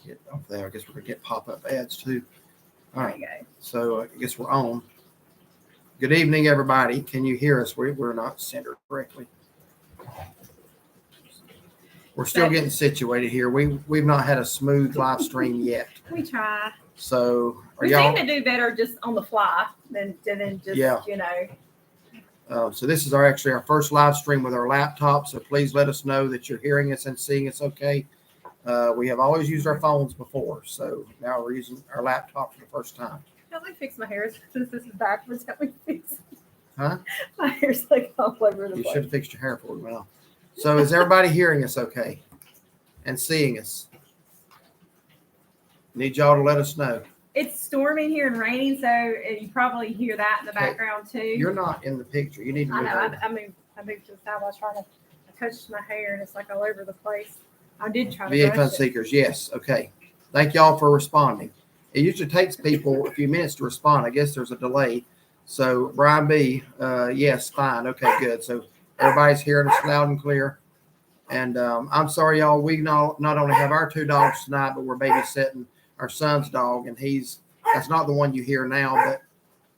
get up there. I guess we're going to get pop-up ads too. All There right. you go. So I guess we're on. Good evening, everybody. Can you hear us? We're not centered correctly. We're still getting situated here. We've not had a smooth live stream yet. We try. So We seem to do better just on the fly than just, you know. So this is actually our first live stream with our laptop. So please let us know that you're hearing us and seeing us okay. We have always used our phones before. So now we're using our laptop for the first time. Help me fix my hair since this is backwards. Help me fix it. Huh? My hair's like all over the You place. should have fixed your hair for it now. So is everybody hearing us okay and seeing us? Need y'all to let us know. It's storming here and raining, so you probably hear that in the background too. You're not in the picture. You need to move. I moved to the side. I was trying to touch my hair and it's like all over the place. I did try to VA brush Fund it. Seekers, yes. Okay. Thank y'all for responding. It usually takes people a few minutes to respond. I guess there's a delay. So Brian B, yes, fine. Okay, good. So everybody's hearing us loud and clear. And I'm sorry, y'all. We not only have our two dogs tonight, but we're babysitting our son's dog, and that's not the one you hear now,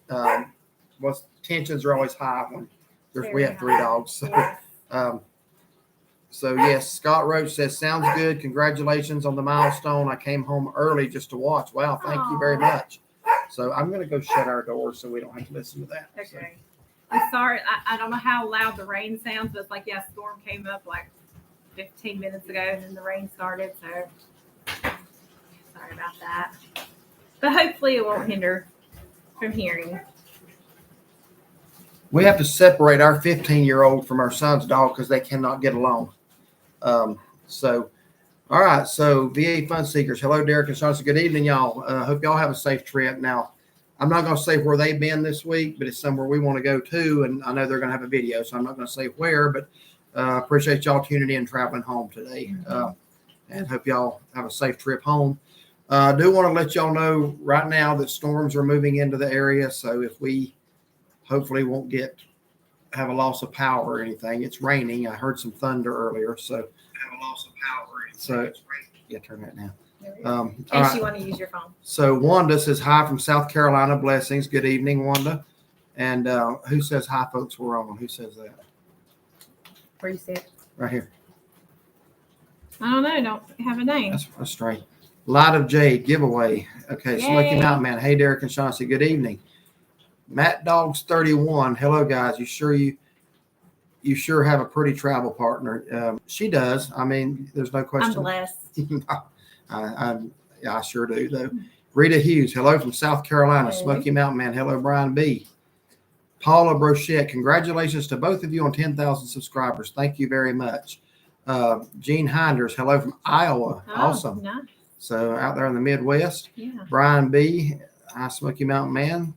but tensions are always high when we have three dogs. So, Yeah. So yes, Scott Roach says, sounds good. Congratulations on the milestone. I came home early just to watch. Wow, thank you very much. So I'm going to go shut our doors so we don't have to listen to that. Okay. So, I'm sorry. I don't know how loud the rain sounds, but it's like, yeah, storm came up like 15 minutes ago and then the rain started. So sorry about that. But hopefully it won't hinder from hearing. we have to separate our 15-year-old from our son's dog because they cannot get along. All right. So VA Fund Seekers, hello, Derek and Sean. Good evening, y'all. Hope y'all have a safe trip. Now, I'm not going to say where they've been this week, but it's somewhere we want to go to. And I know they're going to have a video, so I'm not going to say where, but appreciate y'all tuning in, traveling home today. And hope y'all have a safe trip home. I do want to let y'all know right now that storms are moving into the area. So if we hopefully won't have a loss of power or anything. It's raining. I heard some thunder earlier. So have a loss of power. So yeah, turn that down. In case you want to use your phone. So Wanda says hi from South Carolina. Blessings. Good evening, Wanda. And who says hi, folks? We're on. Who says that? Where you see it? Right here. I don't know. Don't have a name. That's strange. Light of Jade giveaway. Okay, Smoky Yay. Mountain Man. Hey, Derek and Chauncey. Good evening. Matt Dogs 31. Hello, guys. You sure have a pretty travel partner. She does. I mean, there's no question. I'm blessed. I sure do, though. Rita Hughes. Hello from South Carolina. Hey. Smoky Mountain Man. Hello, Brian B. Paula Brochette. Congratulations to both of you on 10,000 subscribers. Thank you very much. Gene Hinders. Hello from Iowa. Awesome. Nice. So out there in the Midwest. Yeah. Brian B. Hi, Smoky Mountain Man.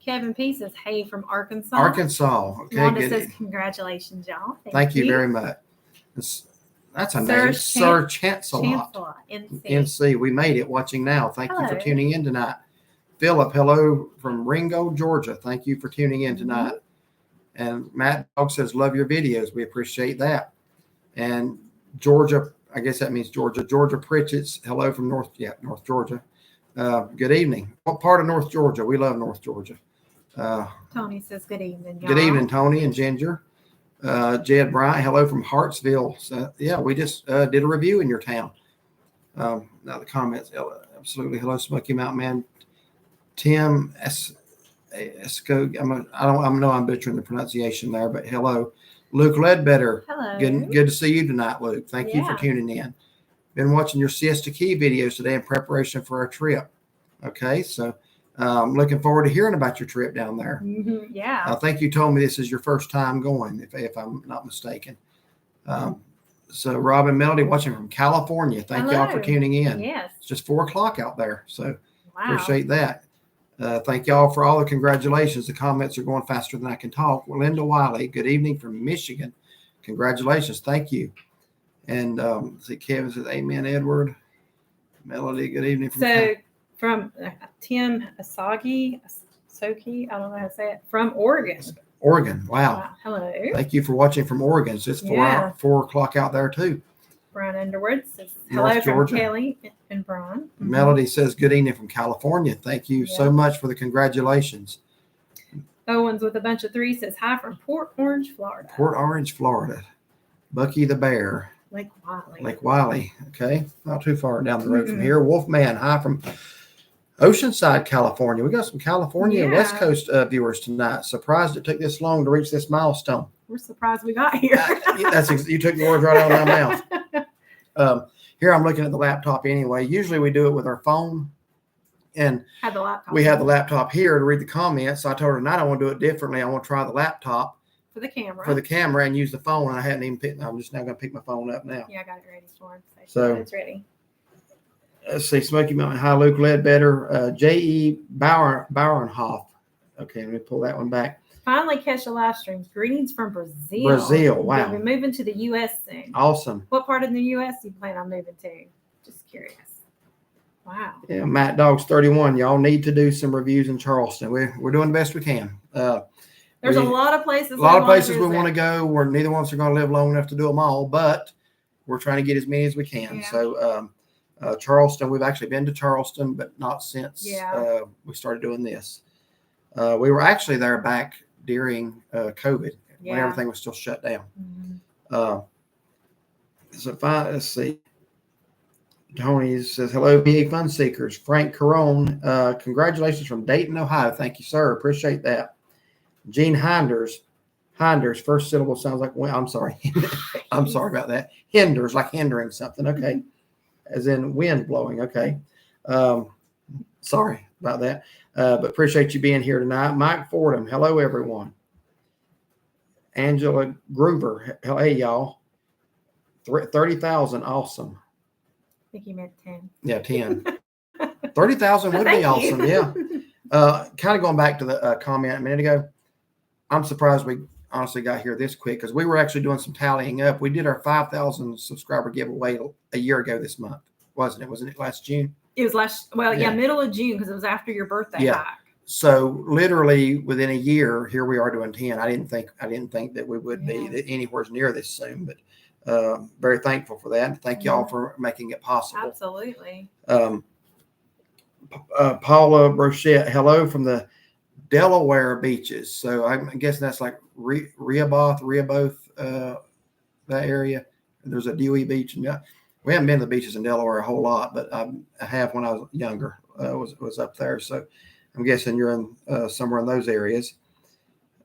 Kevin P says, hey, from Arkansas. Arkansas. Okay, Wanda good. says, congratulations, y'all. Thank you very much. That's a name. Sir Chancelot. NC. We made it watching now. Thank you for tuning in tonight. Philip, hello from Ringo, Georgia. Thank you for tuning in tonight. And Matt Dog says, love your videos. We appreciate that. And Georgia, I guess that means Georgia. Georgia Pritchett's, hello from North Georgia. Good evening. What part of North Georgia? We love North Georgia. Tony says, good evening, y'all. Good evening, Tony and Ginger. Jed Bryant, hello from Hartsville. So, yeah, we just did a review in your town. Now the comments, absolutely. Hello, Smoky Mountain Man. Tim Esco, I know I'm butchering the pronunciation there, but hello. Luke Ledbetter. Hello. Good to see you tonight, Luke. Thank you for tuning in. Been watching your Siesta Key videos today in preparation for our trip. Okay, so looking forward to hearing about your trip down there. Yeah. I think you told me this is your first time going, if I'm not mistaken. So Robin Melody watching from California. Thank y'all for tuning in. Yes. It's just 4:00 out there, so Wow. appreciate that. Thank y'all for all the congratulations. The comments are going faster than I can talk. Well, Linda Wiley, good evening from Michigan. Congratulations. Thank you. And see, Kevin says, amen, Edward. Melody, good evening. From Tim Asagi, Soki, I don't know how to say it, from Oregon. Wow. Hello. Thank you for watching from Oregon. It's just 4 o'clock out there too. Brian Underwood says hello North from Georgia. Kelly and Brian. Melody says good evening from California. Thank you Yeah. so much for the congratulations. Owens with a bunch of threes says hi from Port Orange, Florida. Port Orange, Florida. Bucky the Bear. Lake Wiley. Lake Wiley. Okay. Not too far down the road from here. Wolfman, hi from Oceanside, California. We got some California and West Coast viewers tonight. Surprised it took this long to reach this milestone. We're surprised we got here. You took the words right out of my mouth. Here I'm looking at the laptop anyway. Usually we do it with our phone. And we had the laptop here to read the comments. So I told her tonight I want to do it differently. I want to try the laptop for the camera and use the phone. And I hadn't even picked. I'm just now going to pick my phone up now. Yeah, I got it ready for him. So it's ready. Let's see, Smoky Mountain. Hi, Luke Ledbetter. J.E. Bauernhoff. Okay, let me pull that one back. Finally catch the live streams. Greetings from Brazil. Brazil, wow. We'll be moving to the U.S. soon. Awesome. What part of the U.S. do you plan on moving to? Just curious. Wow. Yeah, Matt Dogs 31. Y'all need to do some reviews in Charleston. We're doing the best we can. There's a lot of places. We want to go. Where neither one of us are going to live long enough to do them all, but we're trying to get as many as we can. Yeah. So Charleston, we've actually been to Charleston, but not since we started doing this. We were actually there back during COVID when everything was still shut down. Mm-hmm. Let's see. Tony says, hello, BA Fun Seekers. Frank Carone, congratulations from Dayton, Ohio. Thank you, sir. Appreciate that. Gene Hinders, first syllable sounds like, I'm sorry. I'm sorry about that. Hinders, like hindering something. Okay. As in wind blowing. Okay. Sorry about that. But appreciate you being here tonight. Mike Fordham, hello, everyone. Angela Groover, hey, y'all. 30,000, awesome. I think you meant 10. Yeah, 10. 30,000 would be awesome. Yeah. Kind of going back to the comment a minute ago. I'm surprised we honestly got here this quick because we were actually doing some tallying up. We did our 5,000 subscriber giveaway a year ago this month, wasn't it? Wasn't it last June? It was middle of June because it was after your birthday. Yeah. So literally within a year, here we are doing 10. I didn't think that we would be anywhere near this soon, but very thankful for that. Thank y'all for making it possible. Absolutely. Paula Brochette, hello from the Delaware beaches. So I'm guessing that's like Rehoboth, that area. There's a Dewey Beach, and we haven't been to the beaches in Delaware a whole lot, but I have when I was younger. Was up there, so I'm guessing you're in somewhere in those areas.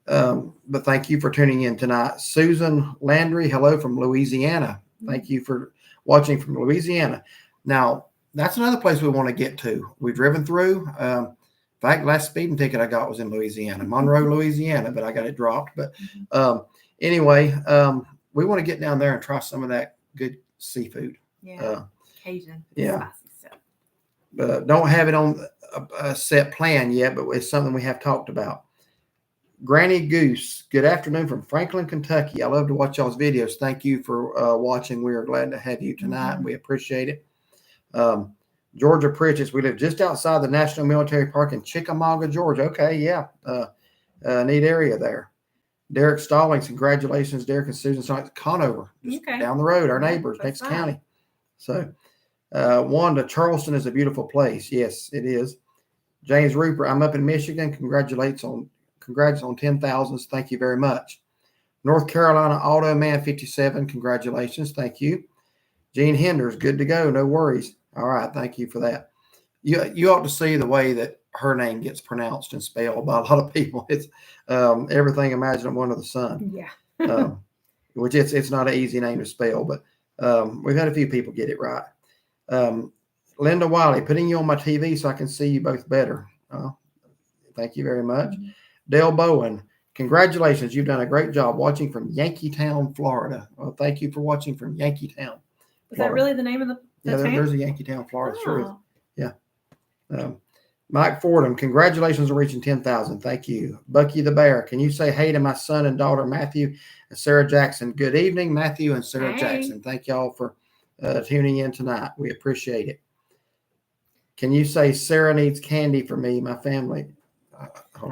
But thank you for tuning in tonight. Susan Landry, hello from Louisiana. Thank you for watching from Louisiana. Now, that's another place we want to get to. We've driven through. In fact, last speeding ticket I got was in Louisiana, Monroe, Louisiana, but I got it dropped. But anyway, we want to get down there and try some of that good seafood. Yeah, Cajun. Yeah. Spicy stuff. Don't have it on a set plan yet, but it's something we have talked about. Granny Goose, good afternoon from Franklin, Kentucky. I love to watch y'all's videos. Thank you for watching. We are glad to have you tonight. We appreciate it. Georgia Pritchett, we live just outside the National Military Park in Chickamauga, Georgia. Okay, yeah. Neat area there. Derek Stallings, congratulations, Derek and Susan Conover, just down the road, our neighbors, next county. So, Wanda, Charleston is a beautiful place. Yes, it is. James Rupert, I'm up in Michigan. Congrats on 10,000. Thank you very much. North Carolina Auto Man 57, congratulations. Thank you. Gene Henders, good to go. No worries. All right, thank you for that. You ought to see the way that her name gets pronounced and spelled by a lot of people. It's everything imaginable under the sun. Yeah. Which it's not an easy name to spell, but we've had a few people get it right. Linda Wiley, putting you on my TV so I can see you both better. Thank you very much. Dale Bowen, congratulations. You've done a great job watching from Yankeetown, Florida. Well, thank you for watching from Yankeetown. Is that really the name of the town? There's a Yankeetown, Florida. Sure is. Yeah. Mike Fordham, congratulations on reaching 10,000. Thank you. Bucky the Bear, can you say hey to my son and daughter, Matthew and Sarah Jackson? Good evening, Matthew and Sarah Jackson. Thank y'all for tuning in tonight. We appreciate it. Can you say Sarah needs candy for me, my family?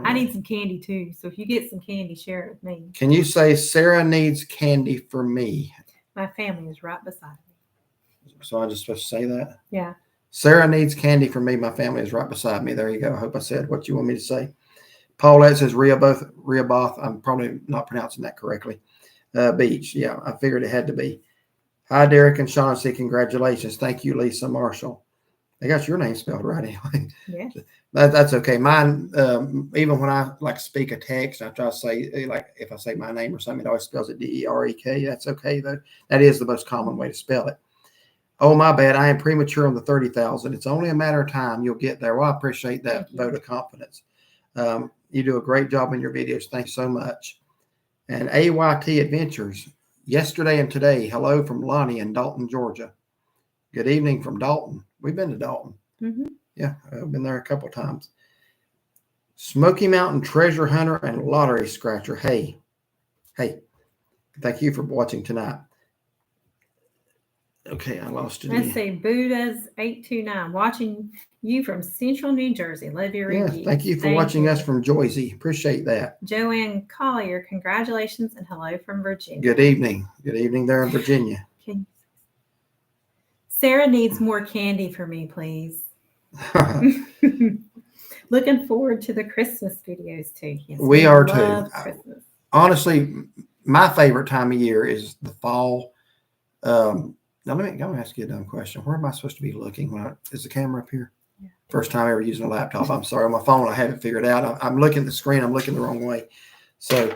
I need some candy too. So if you get some candy, share it with me. Can you say Sarah needs candy for me? My family is right beside me. So I just supposed to say that? Yeah. Sarah needs candy from me. My family is right beside me. There you go. I hope I said what you want me to say. Paulette says Rehoboth. I'm probably not pronouncing that correctly. Beach. Yeah, I figured it had to be. Hi, Derek and Shaughnessy. Congratulations. Thank you, Lisa Marshall. I got your name spelled right anyway. Yeah. That's okay. Mine, even when I like speak a text, I try to say, like, if I say my name or something, it always spells it Derek. That's okay, though. That is the most common way to spell it. Oh, my bad. I am premature on the 30,000. It's only a matter of time. You'll get there. Well, I appreciate that vote of confidence. You do a great job in your videos. Thanks so much. And AYT Adventures, yesterday and today. Hello from Lonnie in Dalton, Georgia. Good evening from Dalton. We've been to Dalton. Mm-hmm. Yeah, I've been there a couple of times. Smoky Mountain Treasure Hunter and Lottery Scratcher. Hey, thank you for watching tonight. Okay, I lost it. Let's see. Buddha's 829 watching you from Central New Jersey. Love your reviews. Yeah, thank you for watching us from Joycey. Appreciate that. Joanne Collier, congratulations and hello from Virginia. Good evening. Good evening there in Virginia. Sarah needs more candy for me, please. Looking forward to the Christmas videos too. Yes, we are too. Christmas. Honestly, my favorite time of year is the fall. Now let me ask you a dumb question. Where am I supposed to be looking? Is the camera up here? Yeah. First time ever using a laptop. I'm sorry, on my phone I haven't figured out. I'm looking at the screen. I'm looking the wrong way. So,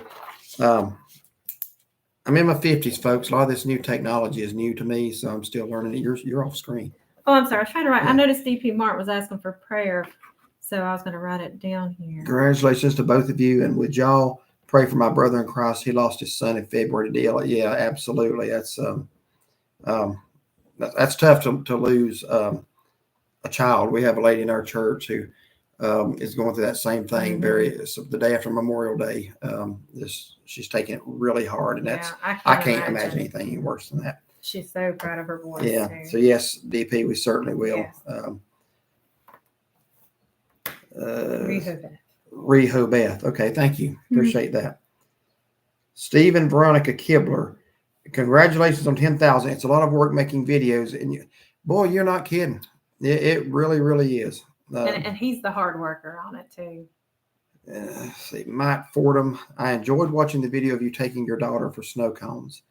I'm in my 50s, folks. A lot of this new technology is new to me, so I'm still learning it. You're off screen. Oh, I'm sorry. I was trying to write. Yeah. I noticed DP Mark was asking for prayer, so I was going to write it down here. Congratulations to both of you, and would y'all pray for my brother in Christ? He lost his son in February to DL. Yeah, absolutely. That's tough to lose a child. We have a lady in our church who is going through that same thing. Mm-hmm. The day after Memorial Day, she's taking it really hard, and I can't imagine anything worse than that. She's so proud of her voice. Yeah. Too. So yes, DP, we certainly will. Yes. Rehoboth. Okay, thank you. Appreciate that. Steve and Veronica Kibler, congratulations on 10,000. It's a lot of work making videos, and you're not kidding. It really, really is. And he's the hard worker on it too. See, Mike Fordham, I enjoyed watching the video of you taking your daughter for snow cones.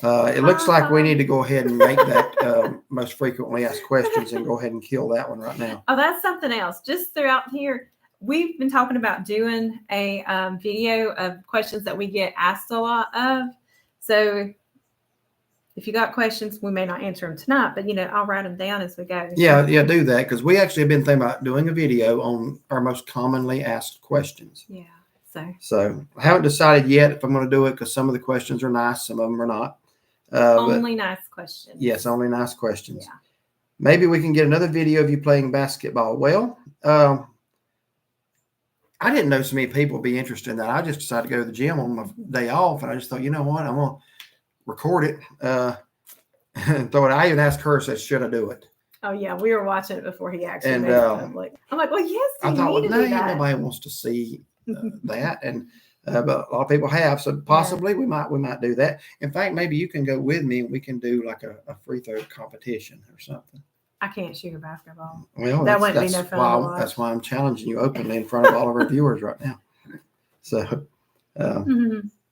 It looks like we need to go ahead and make that most frequently asked questions and go ahead and kill that one right now. Oh, that's something else. Just throughout here, we've been talking about doing a video of questions that we get asked a lot of. So if you got questions, we may not answer them tonight, but I'll write them down as we go. Yeah, do that, because we actually have been thinking about doing a video on our most commonly asked questions. Yeah. So I haven't decided yet if I'm going to do it, because some of the questions are nice, some of them are not. Only nice questions. Yes, only nice questions. Yeah. Maybe we can get another video of you playing basketball. Well, I didn't know so many people would be interested in that. I just decided to go to the gym on my day off, and I just thought, you know what, I'm going to record it and throw it. I even asked her, said, should I do it? Oh, yeah, we were watching it before he actually made it public. I'm like, well, yes, I thought, well, no, nobody wants to see that, and but a lot of people have, so possibly we might do that. In fact, maybe you can go with me and we can do like a free throw competition or something. I can't shoot a basketball. Well, that wouldn't be no fun. That's why I'm challenging you openly in front of all of our viewers right now. So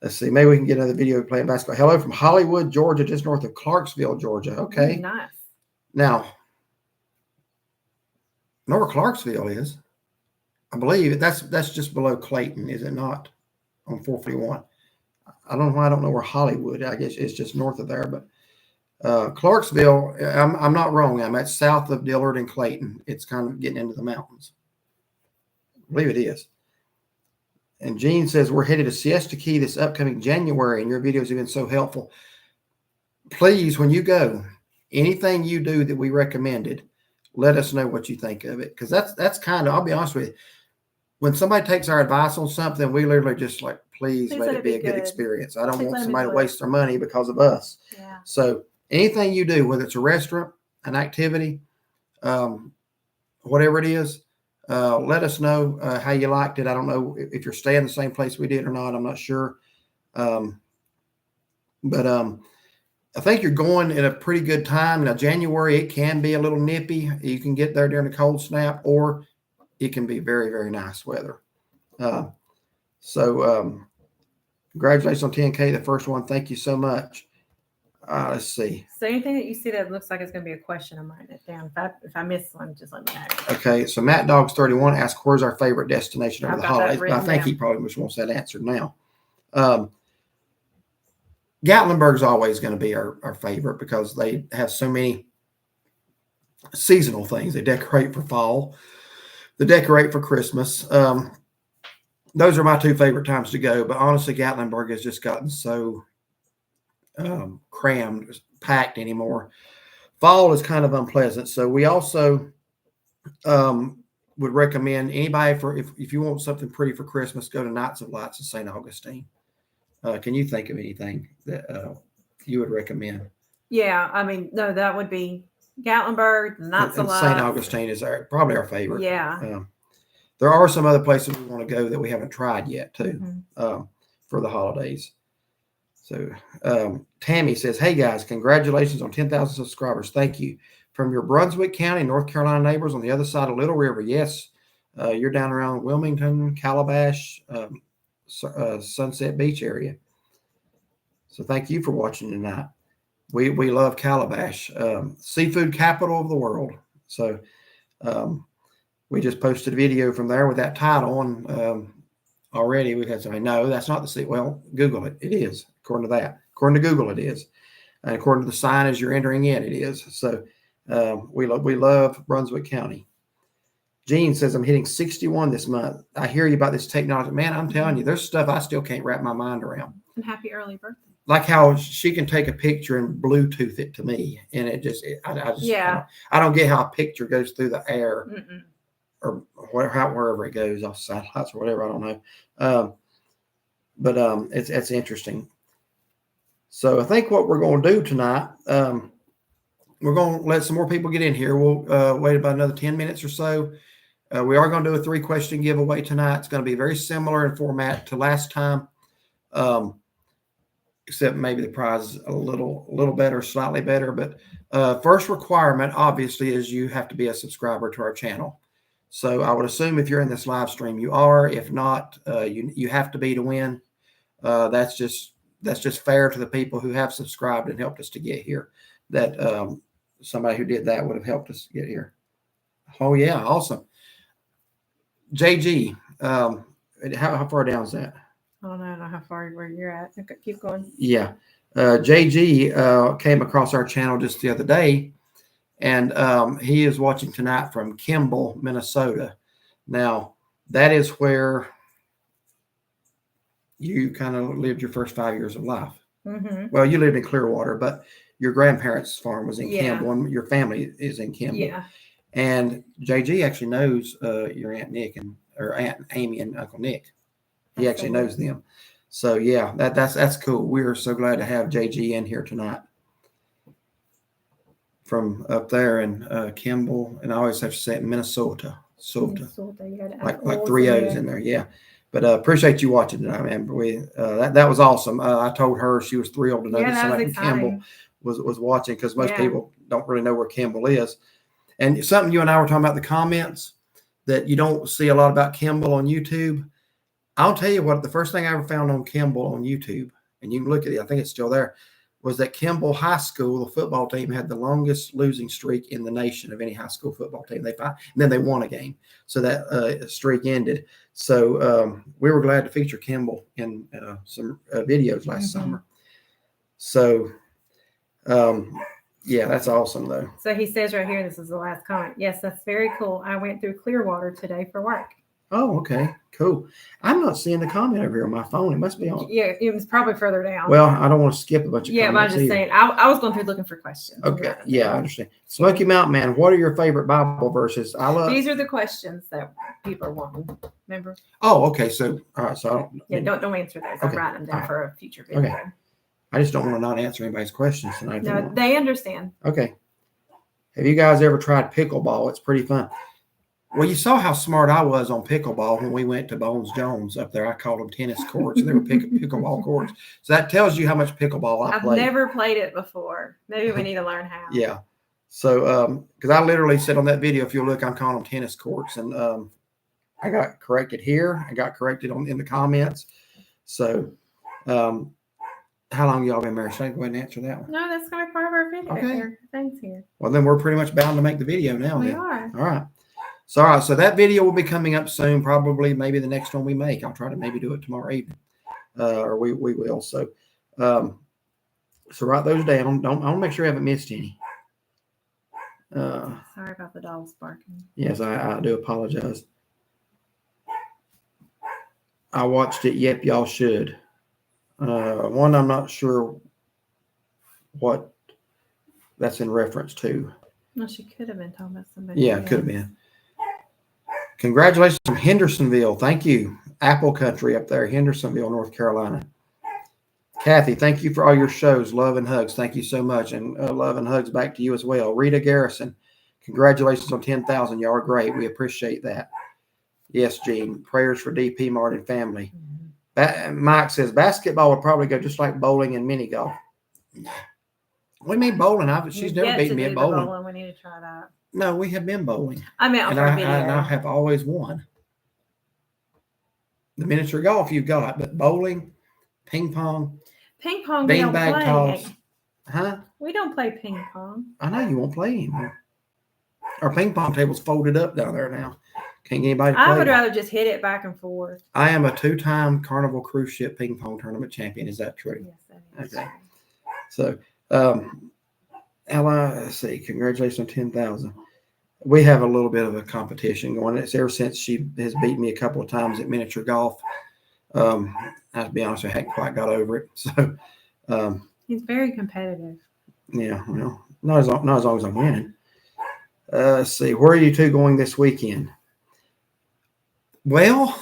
let's see, maybe we can get another video of playing basketball. Hello from Hollywood, Georgia, just north of Clarksville, Georgia. Okay, nice. Now, know where Clarksville is? I believe that's just below Clayton, is it not? On 441. I don't know why I don't know where Hollywood. I guess it's just north of there, but Clarksville. I'm not wrong. I'm at south of Dillard and Clayton. It's kind of getting into the mountains. I believe it is. And Gene says we're headed to Siesta Key this upcoming January, and your videos have been so helpful. Please, when you go, anything you do that we recommended, let us know what you think of it, because that's kind of. I'll be honest with you. When somebody takes our advice on something, we literally just like, please let it be a good experience. I don't want somebody to waste their money because of us. Yeah. So anything you do, whether it's a restaurant, an activity, whatever it is, let us know how you liked it. I don't know if you're staying the same place we did or not. I'm not sure. I think you're going in a pretty good time. Now, January, it can be a little nippy. You can get there during the cold snap, or it can be very, very nice weather. So congratulations on 10K, the first one. Thank you so much. Let's see. So anything that you see that looks like it's going to be a question, I'm writing it down. If I miss one, just let me know. Okay, so Matt Dogs 31 asked, where's our favorite destination over I've the got that holidays? But I written think down. he probably just wants that answered now. Gatlinburg's always going to be our favorite because they have so many seasonal things. They decorate for fall. They decorate for Christmas. Those are my two favorite times to go. But honestly, Gatlinburg has just gotten so crammed, packed anymore. Fall is kind of unpleasant. So we also would recommend anybody if you want something pretty for Christmas, go to Nights of Lights in St. Augustine. Can you think of anything that you would recommend? Yeah, I mean, no, that would be Gatlinburg, Nights of Lights. St. Augustine is probably our favorite. Yeah. There are some other places we want to go that we haven't tried yet too, Mm-hmm. for the holidays. So Tammy says, hey guys, congratulations on 10,000 subscribers. Thank you. From your Brunswick County, North Carolina neighbors on the other side of Little River. Yes, you're down around Wilmington, Calabash, Sunset Beach area. So thank you for watching tonight. We love Calabash, seafood capital of the world. So we just posted a video from there with that title, and already we've had somebody, no, that's not the sea. Well, Google it. It is, according to that. According to Google, it is. And according to the sign as you're entering in, it is. So we love Brunswick County. Gene says, I'm hitting 61 this month. I hear you about this technology. Man, I'm telling you, there's stuff I still can't wrap my mind around. And happy early birthday. Like how she can take a picture and Bluetooth it to me. And it just, I don't get how a picture goes through the air. Mm-mm. Or wherever it goes, off satellites or whatever, I don't know. But it's interesting. So I think what we're going to do tonight, we're going to let some more people get in here. We'll wait about another 10 minutes or so. We are going to do a 3-question giveaway tonight. It's going to be very similar in format to last time, except maybe the prize is a little better, slightly better. But first requirement, obviously, is you have to be a subscriber to our channel. So I would assume if you're in this live stream, you are. If not, you have to be to win. That's just fair to the people who have subscribed and helped us to get here. That somebody who did that would have helped us get here. Oh yeah, awesome. JG, how far down is that? I don't know how far where you're at. Okay, keep going. Yeah, JG came across our channel just the other day. And he is watching tonight from Kimball, Minnesota. Now, that is where you kind of lived your first 5 years of life. Mm-hmm. Well, you lived in Clearwater, but your grandparents' farm was in Yeah. Kimball, and your family is in Kimball. Yeah. And JG actually knows your Aunt Nick or Aunt Amy and Uncle Nick. He actually knows them. So yeah, that's cool. We're so glad to have JG in here tonight. From up there in Kimball, and I always have to say it, Minnesota. Like 3 O's in there, yeah. But appreciate you watching tonight, man. That was awesome. I told her she was thrilled to know that somebody from Kimball was watching, because most people don't really know where Kimball is. And something you and I were talking about, the comments, that you don't see a lot about Kimball on YouTube. I'll tell you what, the first thing I ever found on Kimball on YouTube, and you can look at it, I think it's still there, was that Kimball High School, the football team, had the longest losing streak in the nation of any high school football team. And then they won a game. So that streak ended. So we were glad to feature Kimball in some videos last summer. So, yeah, that's awesome, though. So he says right here, this is the last comment. Yes, that's very cool. I went through Clearwater today for work. Oh, okay, cool. I'm not seeing the comment over here on my phone. It must be on. Yeah, it was probably further down. Well, I don't want to skip a bunch of comments. But I'm just saying, I was going through looking for questions. Okay, yeah, I understand. Smoky Mountain Man, what are your favorite Bible verses? These are the questions that people are wanting. Remember? Oh, okay. So, all right. So I don't. Don't answer those. I'm writing them down for a future video. Okay. I just don't want to not answer anybody's questions tonight. No, they understand. Okay. Have you guys ever tried pickleball? It's pretty fun. Well, you saw how smart I was on pickleball when we went to Bones Jones up there. I called them tennis courts, and they were pickleball courts. So that tells you how much pickleball I I've played. never played it before. Maybe we need to learn how. Yeah. So, because I literally said on that video, if you look, I'm calling them tennis courts, and I got corrected here. I got corrected in the comments. So, how long y'all been married? Should I go ahead and answer that one? No, that's going to be part of our video. Okay. Thanks here. Well, then we're pretty much bound to make the video now. We then. are. All right. So that video will be coming up soon, probably maybe the next one we make. I'll try to maybe do it tomorrow evening, or we will. So write those down. I want to make sure I haven't missed any. Sorry about the dogs barking. Yes, I do apologize. I watched it. Yep, y'all should. One, I'm not sure what that's in reference to. Well, she could have been talking about somebody. Yeah, it could have been. Congratulations from Hendersonville. Thank you. Apple Country up there, Hendersonville, North Carolina. Kathy, thank you for all your shows. Love and hugs. Thank you so much. And love and hugs back to you as well. Rita Garrison, congratulations on 10,000. Y'all are great. We appreciate that. Yes, Gene. Prayers for DP Martin family. Mike says basketball would probably go just like bowling and mini golf. What do you mean bowling? She's never beaten me at bowling. We need to try that. No, we have been bowling. I mean, and I have always won. The miniature golf you've got, but bowling, ping pong, beanbag toss. Huh? We don't play ping pong. I know you won't play anymore. Our ping pong table's folded up down there now. Can't get anybody to play. I would rather just hit it back and forth. I am a 2-time Carnival cruise ship ping pong tournament champion. Is that true? Yes, that is. Okay. So, Ella, let's see. Congratulations on 10,000. We have a little bit of a competition going. It's ever since she has beaten me a couple of times at miniature golf. I have to be honest, I hadn't quite got over it. So, he's very competitive. Yeah, well, not as long as I'm winning. Let's see. Where are you two going this weekend? Well,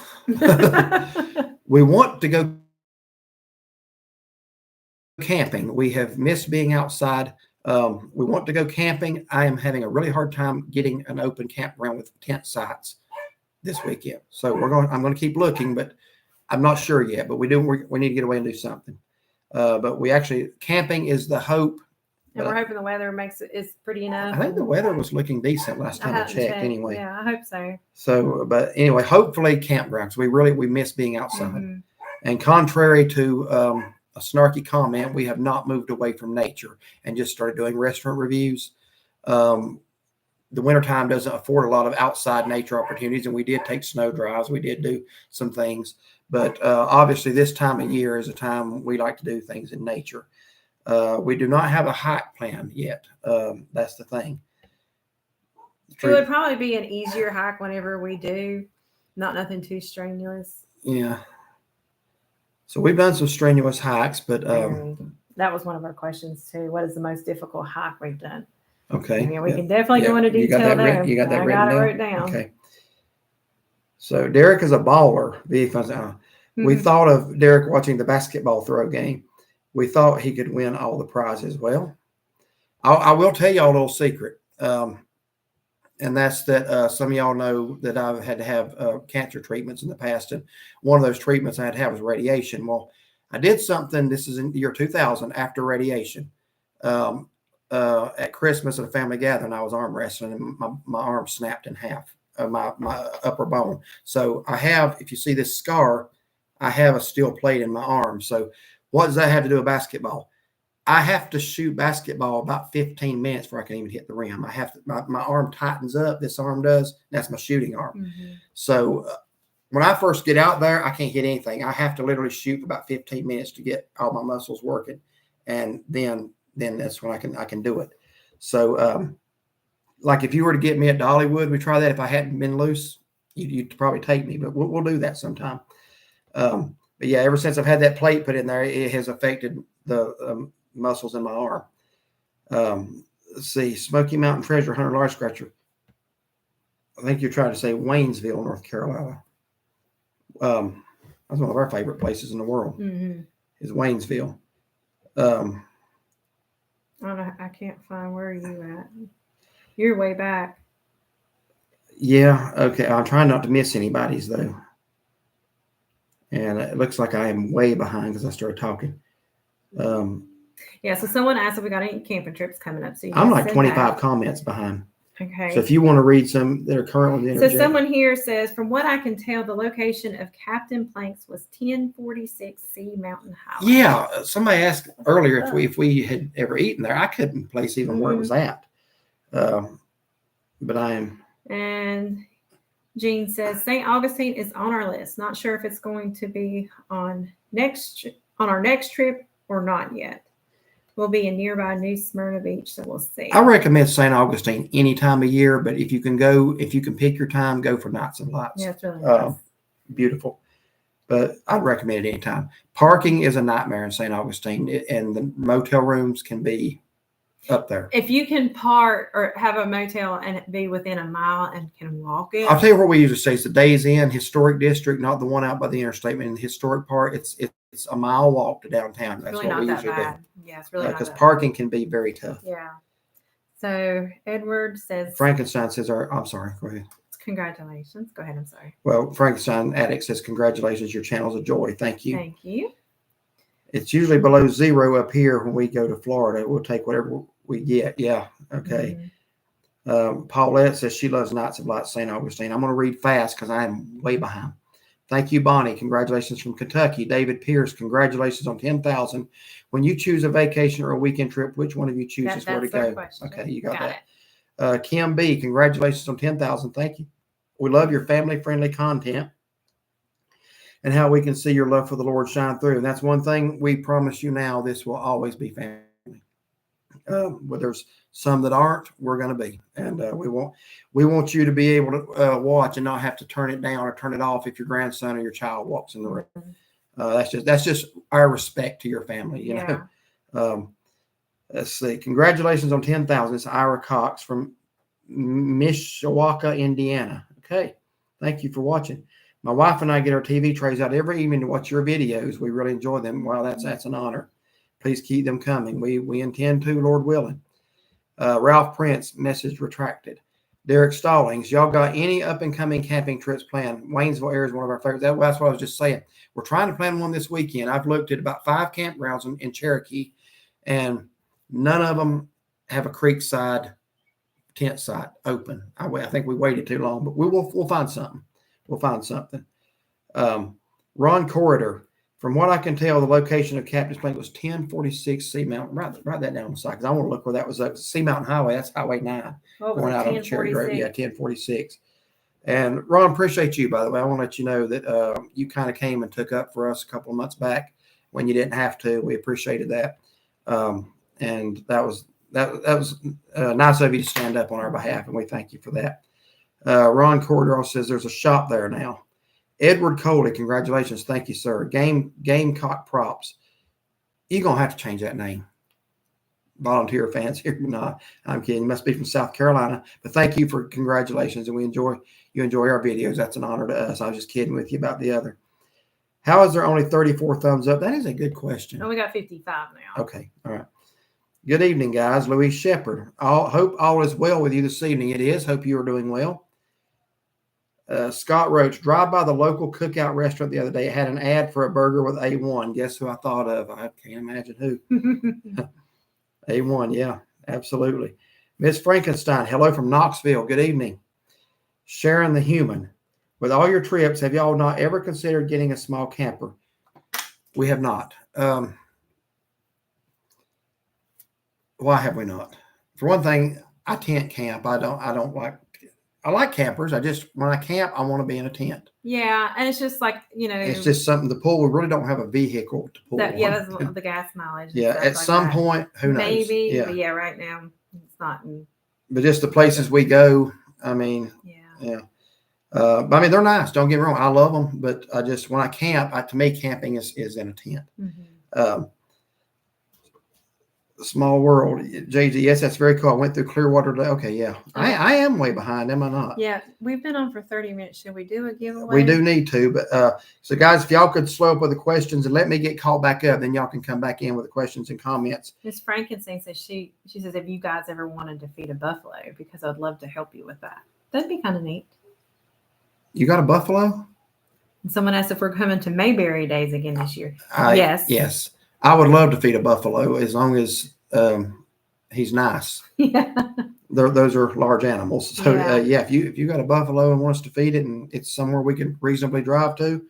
we want to go camping. We have missed being outside. We want to go camping. I am having a really hard time getting an open campground with tent sites this weekend. So I'm going to keep looking, but I'm not sure yet. But we need to get away and do something. But camping is the hope. And we're hoping the weather is pretty enough. I think the weather was looking decent last time I checked anyway. Yeah, I hope so. So, but anyway, hopefully campgrounds. We miss being outside. Mm-hmm. And contrary to a snarky comment, we have not moved away from nature and just started doing restaurant reviews. The wintertime doesn't afford a lot of outside nature opportunities, and we did take snow drives. We did do some things. But obviously this time of year is a time we like to do things in nature. We do not have a hike plan yet. That's the thing. It would probably be an easier hike whenever we do. Nothing too strenuous. Yeah. So we've done some strenuous hikes, but that was one of our questions too. What is the most difficult hike we've done? Okay. I mean, we can definitely go into detail there. You got that I written got it down? written down. Okay. So Derek is a baller. We thought of Derek watching the basketball throw game. We thought he could win all the prizes. Well, I will tell y'all a little secret. And that's that some of y'all know that I've had to have cancer treatments in the past. And one of those treatments I had to have was radiation. Well, I did something, this is in the year 2000, after radiation. At Christmas at a family gathering, I was arm wrestling and my arm snapped in half, my upper bone. So I have, if you see this scar, I have a steel plate in my arm. So what does that have to do with basketball? I have to shoot basketball about 15 minutes before I can even hit the rim. I have to, my arm tightens up. This arm does. That's my shooting arm. Mm-hmm. So when I first get out there, I can't hit anything. I have to literally shoot for about 15 minutes to get all my muscles working. And then that's when I can do it. So like if you were to get me at Dollywood, we try that. If I hadn't been loose, you'd probably take me, but we'll do that sometime. But yeah, ever since I've had that plate put in there, it has affected the muscles in my arm. Let's see, Smoky Mountain Treasure Hunter Large Scratcher. I think you're trying to say Waynesville, North Carolina. That's one of our favorite places in the world. Mm-hmm. Is Waynesville. I can't find where are you at. You're way back. Yeah. Okay. I'm trying not to miss anybody's though. And it looks like I am way behind because I started talking. Yeah, so someone asked if we got any camping trips coming up. So you I'm just like said 25 that. comments behind. Okay. So if you want to read some that are currently So interject. someone here says, from what I can tell, the location of Captain Planks was 1046 Sea Mountain Highway. Yeah, somebody asked earlier if we had ever eaten there. I couldn't place even where it was at. But I am. And Jean says St. Augustine is on our list. Not sure if it's going to be on our next trip or not yet. We'll be in nearby New Smyrna Beach, so we'll see. I recommend St. Augustine any time of year, but if you can pick your time, go for Nights of Lights. Yeah, it's really nice. Beautiful. But I'd recommend it anytime. Parking is a nightmare in St. Augustine, and the motel rooms can be up there. If you can park or have a motel and be within a mile and can walk it. I'll tell you what we usually say. It's the Days Inn Historic District, not the one out by the interstate. In the historic part, it's a mile walk to downtown. That's really what we not usually that bad. do. Yeah, it's really not Because that parking can be very tough. Yeah. So Edward says Frankenstein says, I'm sorry, go ahead. Congratulations. Go ahead, I'm sorry. Well, Frankenstein Addict says, congratulations, your channel's a joy. Thank you. Thank you. It's usually below 0 up here when we go to Florida. We'll take whatever we get. Yeah. Okay. Paulette says she loves Nights of Light St. Augustine. I'm going to read fast because I'm way behind. Thank you, Bonnie. Congratulations from Kentucky. David Pierce, congratulations on 10,000. When you choose a vacation or a weekend trip, which one of you chooses where to go? Question. Okay, you got that. Kim B, congratulations on 10,000. Thank you. We love your family-friendly content and how we can see your love for the Lord shine through. And that's one thing we promise you now, this will always be family. But there's some that aren't, we're going to be. And we want you to be able to watch and not have to turn it down or turn it off if your grandson or your child walks in the room. That's just our respect to your family. You know. Let's see. Congratulations on 10,000. It's Ira Cox from Mishawaka, Indiana. Okay. Thank you for watching. My wife and I get our TV trays out every evening to watch your videos. We really enjoy them. Wow, that's an honor. Please keep them coming. We intend to, Lord willing. Ralph Prince, message retracted. Derek Stallings, y'all got any up-and-coming camping trips planned? Waynesville area is one of our favorites. That's what I was just saying. We're trying to plan one this weekend. I've looked at about 5 campgrounds in Cherokee, and none of them have a creekside tent site open. I think we waited too long, but we'll find something. We'll find something. Ron Corridor, from what I can tell, the location of Captain's Plank was 1046 Sea Mountain. Write that down on the side because I want to look where that was at. Sea Mountain Highway, that's Highway 9. Going out on Cherry Road. Yeah, 1046. And Ron, appreciate you, by the way. I want to let you know that you kind of came and took up for us a couple of months back when you didn't have to. We appreciated that. And that was nice of you to stand up on our behalf, and we thank you for that. Ron Corridor says there's a shop there now. Edward Coley, congratulations. Thank you, sir. Gamecock Props. You're going to have to change that name. Volunteer fans here. No, I'm kidding. You must be from South Carolina. But thank you for congratulations, and you enjoy our videos. That's an honor to us. I was just kidding with you about the other. How is there only 34 thumbs up? That is a good question. Oh, we got 55 now. Okay. All right. Good evening, guys. Louise Shepherd. Hope all is well with you this evening. It is. Hope you are doing well. Scott Roach, drive by the local cookout restaurant the other day. It had an ad for a burger with A1. Guess who I thought of? I can't imagine who. A1, yeah, absolutely. Miss Frankenstein, hello from Knoxville. Good evening. Sharon the Human, with all your trips, have y'all not ever considered getting a small camper? We have not. Why have we not? For one thing, I tent camp. I like campers. When I camp, I want to be in a tent. Yeah, and it's just like, it's just something to pull. We really don't have a vehicle to pull. That's the gas mileage. Yeah, at some point, who knows? Maybe, yeah. But yeah, right now it's not. But just the places we go, I mean, yeah. But I mean, they're nice. Don't get me wrong. I love them, but when I camp, to me, camping is in a tent. Mm-hmm. Small world, JG. Yes, that's very cool. I went through Clearwater today. Okay, yeah. I am way behind, am I not? Yeah, we've been on for 30 minutes. Should we do a giveaway? We do need to, but so guys, if y'all could slow up with the questions and let me get called back up, then y'all can come back in with the questions and comments. Miss Frankenstein says she says, if you guys ever wanted to feed a buffalo, because I'd love to help you with that. That'd be kind of neat. You got a buffalo? Someone asked if we're coming to Mayberry Days again this year. Yes. Yes. I would love to feed a buffalo as long as he's nice. Yeah. Those are large animals. So Yeah. if you got a buffalo and want us to feed it and it's somewhere we can reasonably drive to,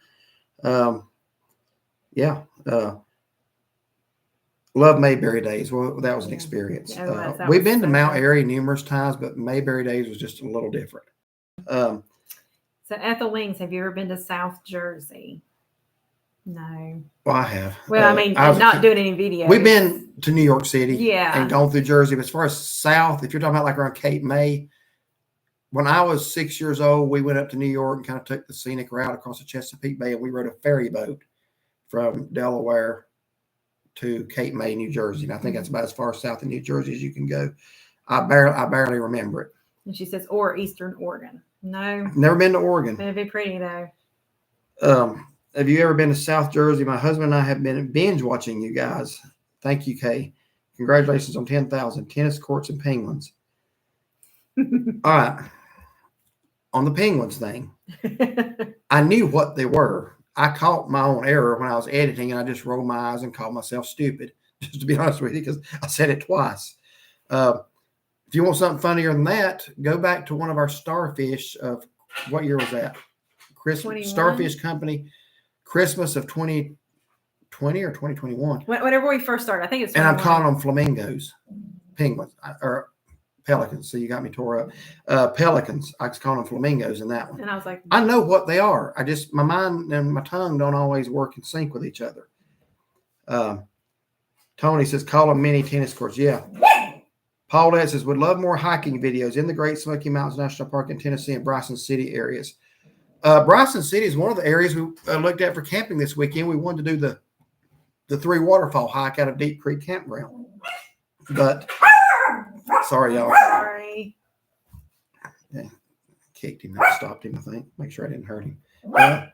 love Mayberry Days. Well, that was an experience. We've been to Mount Airy numerous times, but Mayberry Days was just a little different. So Ethel Wings, have you ever been to South Jersey? No. Well, I have. Well, I mean, not doing any videos. We've been to New York City, yeah, and gone through Jersey. But as far as South, if you're talking about like around Cape May, when I was 6 years old, we went up to New York and kind of took the scenic route across the Chesapeake Bay, and we rode a ferry boat from Delaware to Cape May, New Jersey. And I think that's about as far south in New Jersey as you can go. I barely remember it. And she says, or Eastern Oregon. No. Never been to Oregon. It'd be pretty though. Have you ever been to South Jersey? My husband and I have been binge watching you guys. Thank you, Kay. Congratulations on 10,000 tennis courts and penguins. All right. On the penguins thing, I knew what they were. I caught my own error when I was editing, and I just rolled my eyes and called myself stupid, just to be honest with you, because I said it twice. If you want something funnier than that, go back to one of our starfish of what year was that? Christmas Starfish Company, Christmas of 2020 or 2021. Whenever we first started, I think it's. And I'm calling them flamingos, penguins, or pelicans. So you got me tore up. Pelicans. I was calling them flamingos in that one. And I was like, I know what they are. I just, my mind and my tongue don't always work in sync with each other. Tony says, call them mini tennis courts. Yeah. Paulette says, would love more hiking videos in the Great Smoky Mountains National Park in Tennessee and Bryson City areas. Bryson City is one of the areas we looked at for camping this weekend. We wanted to do the 3 waterfall hike out of Deep Creek Campground. But, sorry, y'all. Sorry. Yeah, kicked him. I stopped him, I think. Make sure I didn't hurt him. I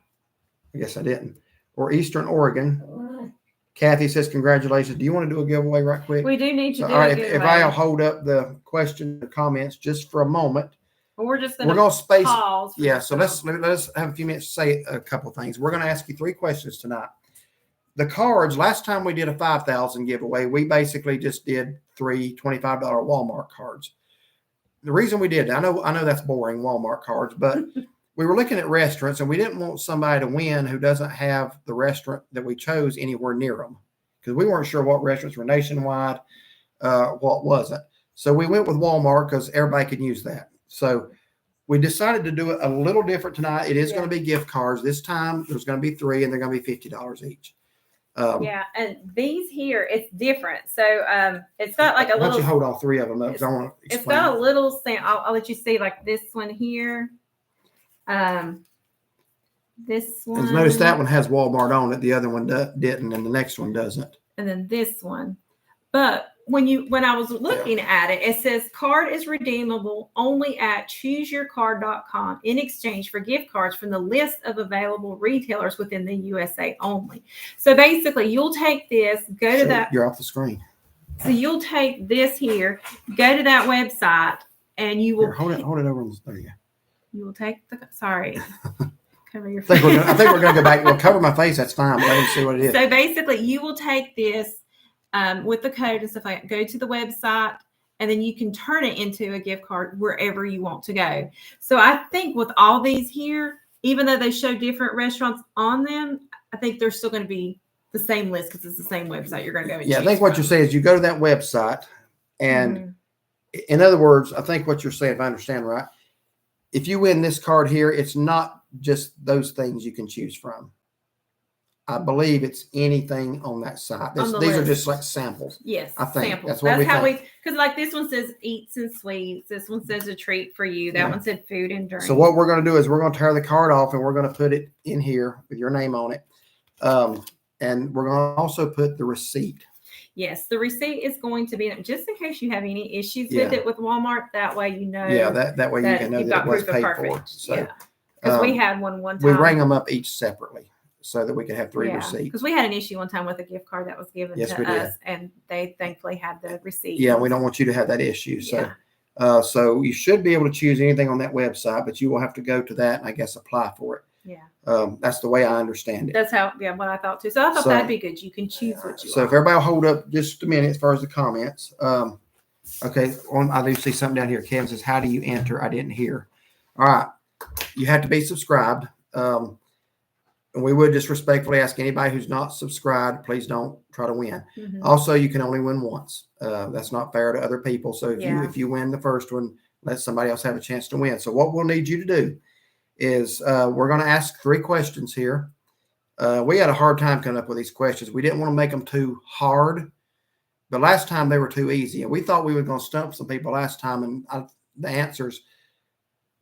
guess I didn't. Or Eastern Oregon. Kathy says, congratulations. Do you want to do a giveaway right quick? We do need to do all right, a giveaway. If I'll hold up the question or comments just for a moment. We're going to space. Pause. Yeah, so let's have a few minutes to say a couple of things. We're going to ask you 3 questions tonight. The cards, last time we did a 5,000 giveaway, we basically just did 3 $25 Walmart cards. The reason we did, I know that's boring, Walmart cards, but we were looking at restaurants and we didn't want somebody to win who doesn't have the restaurant that we chose anywhere near them, because we weren't sure what restaurants were nationwide, what wasn't. So we went with Walmart because everybody could use that. So we decided to do it a little different tonight. It is going to be gift cards. This time there's going to be 3 and they're going to be $50 each. And these here, it's different. So it's got like a little. Why don't you hold all 3 of them up? Because I want to explain. It's got a little. I'll let you see like this one here. This one. And notice that one has Walmart on it. The other one didn't, and the next one doesn't. And then this one. But when I was looking at it, it says card is redeemable only at chooseyourcard.com in exchange for gift cards from the list of available retailers within the USA only. So basically, you'll take this, go to that. You're off the screen. So you'll take this here, go to that website, and you will hold it over. There you go. You will take the. Sorry. Cover your face. I think we're going to go back. We'll cover my face. That's fine. But let me see what it is. So basically, you will take this. With the code and stuff like that, go to the website, and then you can turn it into a gift card wherever you want to go. So I think with all these here, even though they show different restaurants on them, I think they're still going to be the same list because it's the same website you're going to go. Yeah, I think what you're saying is you go to that website, and in other words, I think what you're saying, if I understand right, if you win this card here, it's not just those things you can choose from. I believe it's anything on that site. These are just like samples. Yes, I think samples. that's what we think. Because like this one says eats and sweets. This one says a treat for you. That one said food and drink. So what we're going to do is we're going to tear the card off and we're going to put it in here with your name on it. And we're going to also put the receipt. Yes, the receipt is going to be just in case you have any issues with it with Walmart. That way you know. Yeah, that way you can know that it was paid for. So, because we had one time. We rang them up each separately so that we could have 3 receipts. Because we had an issue one time with a gift card that was given to us, and they thankfully had the receipt. Yeah, we don't want you to have that issue. So So you should be able to choose anything on that website, but you will have to go to that and I guess apply for it. Yeah. That's the way I understand it. That's how, what I thought too. So I thought that'd be good. You can choose what you So want. if everybody will hold up just a minute as far as the comments. Okay, I do see something down here. Kevin says, how do you enter? I didn't hear. All right. You have to be subscribed. And we would just respectfully ask anybody who's not subscribed, please don't try to win. Mm-hmm. Also, you can only win once. That's not fair to other people. So if you win the first one, let somebody else have a chance to win. So what we'll need you to do is we're going to ask 3 questions here. We had a hard time coming up with these questions. We didn't want to make them too hard. But last time they were too easy, and we thought we were going to stump some people last time, and the answers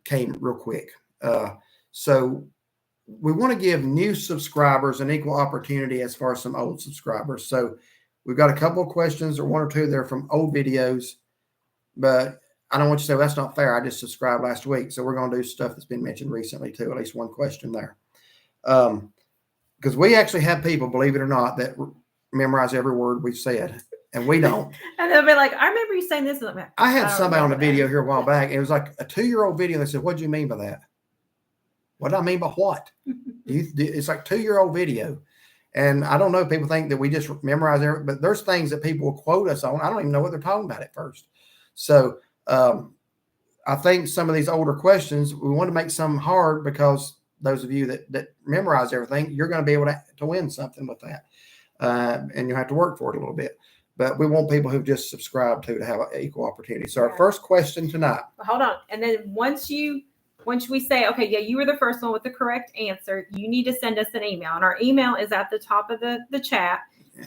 came real quick. So we want to give new subscribers an equal opportunity as far as some old subscribers. So we've got a couple of questions, or 1 or 2 there from old videos, but I don't want you to say, well, that's not fair. I just subscribed last week. So we're going to do stuff that's been mentioned recently too, at least 1 question there. Because we actually have people, believe it or not, that memorize every word we've said. And we don't. And they'll be like, I remember you saying this. I had somebody on a video here a while back. It was like a 2-year-old video. They said, what do you mean by that? What do I mean by what? It's like 2-year-old video. And I don't know if people think that we just memorize everything, but there's things that people will quote us on. I don't even know what they're talking about at first. So I think some of these older questions, we want to make some hard because those of you that memorize everything, you're going to be able to win something with that. And you have to work for it a little bit. But we want people who've just subscribed to have an equal opportunity. So our first question tonight. Hold on. And then once we say, okay, yeah, you were the first one with the correct answer, you need to send us an email. And our email is at the top of the chat,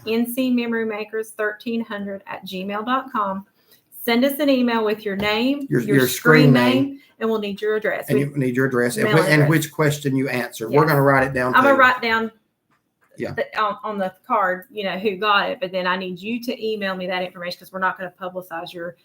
ncmemorymakers1300@gmail.com. Send us an email with your name, your screen name, and we'll need your address. And you need your address and which question you answer. Yeah. We're going to write it down. I'm going to write down yeah. On the card, who got it, but then I need you to email me that information because we're not going to publicize your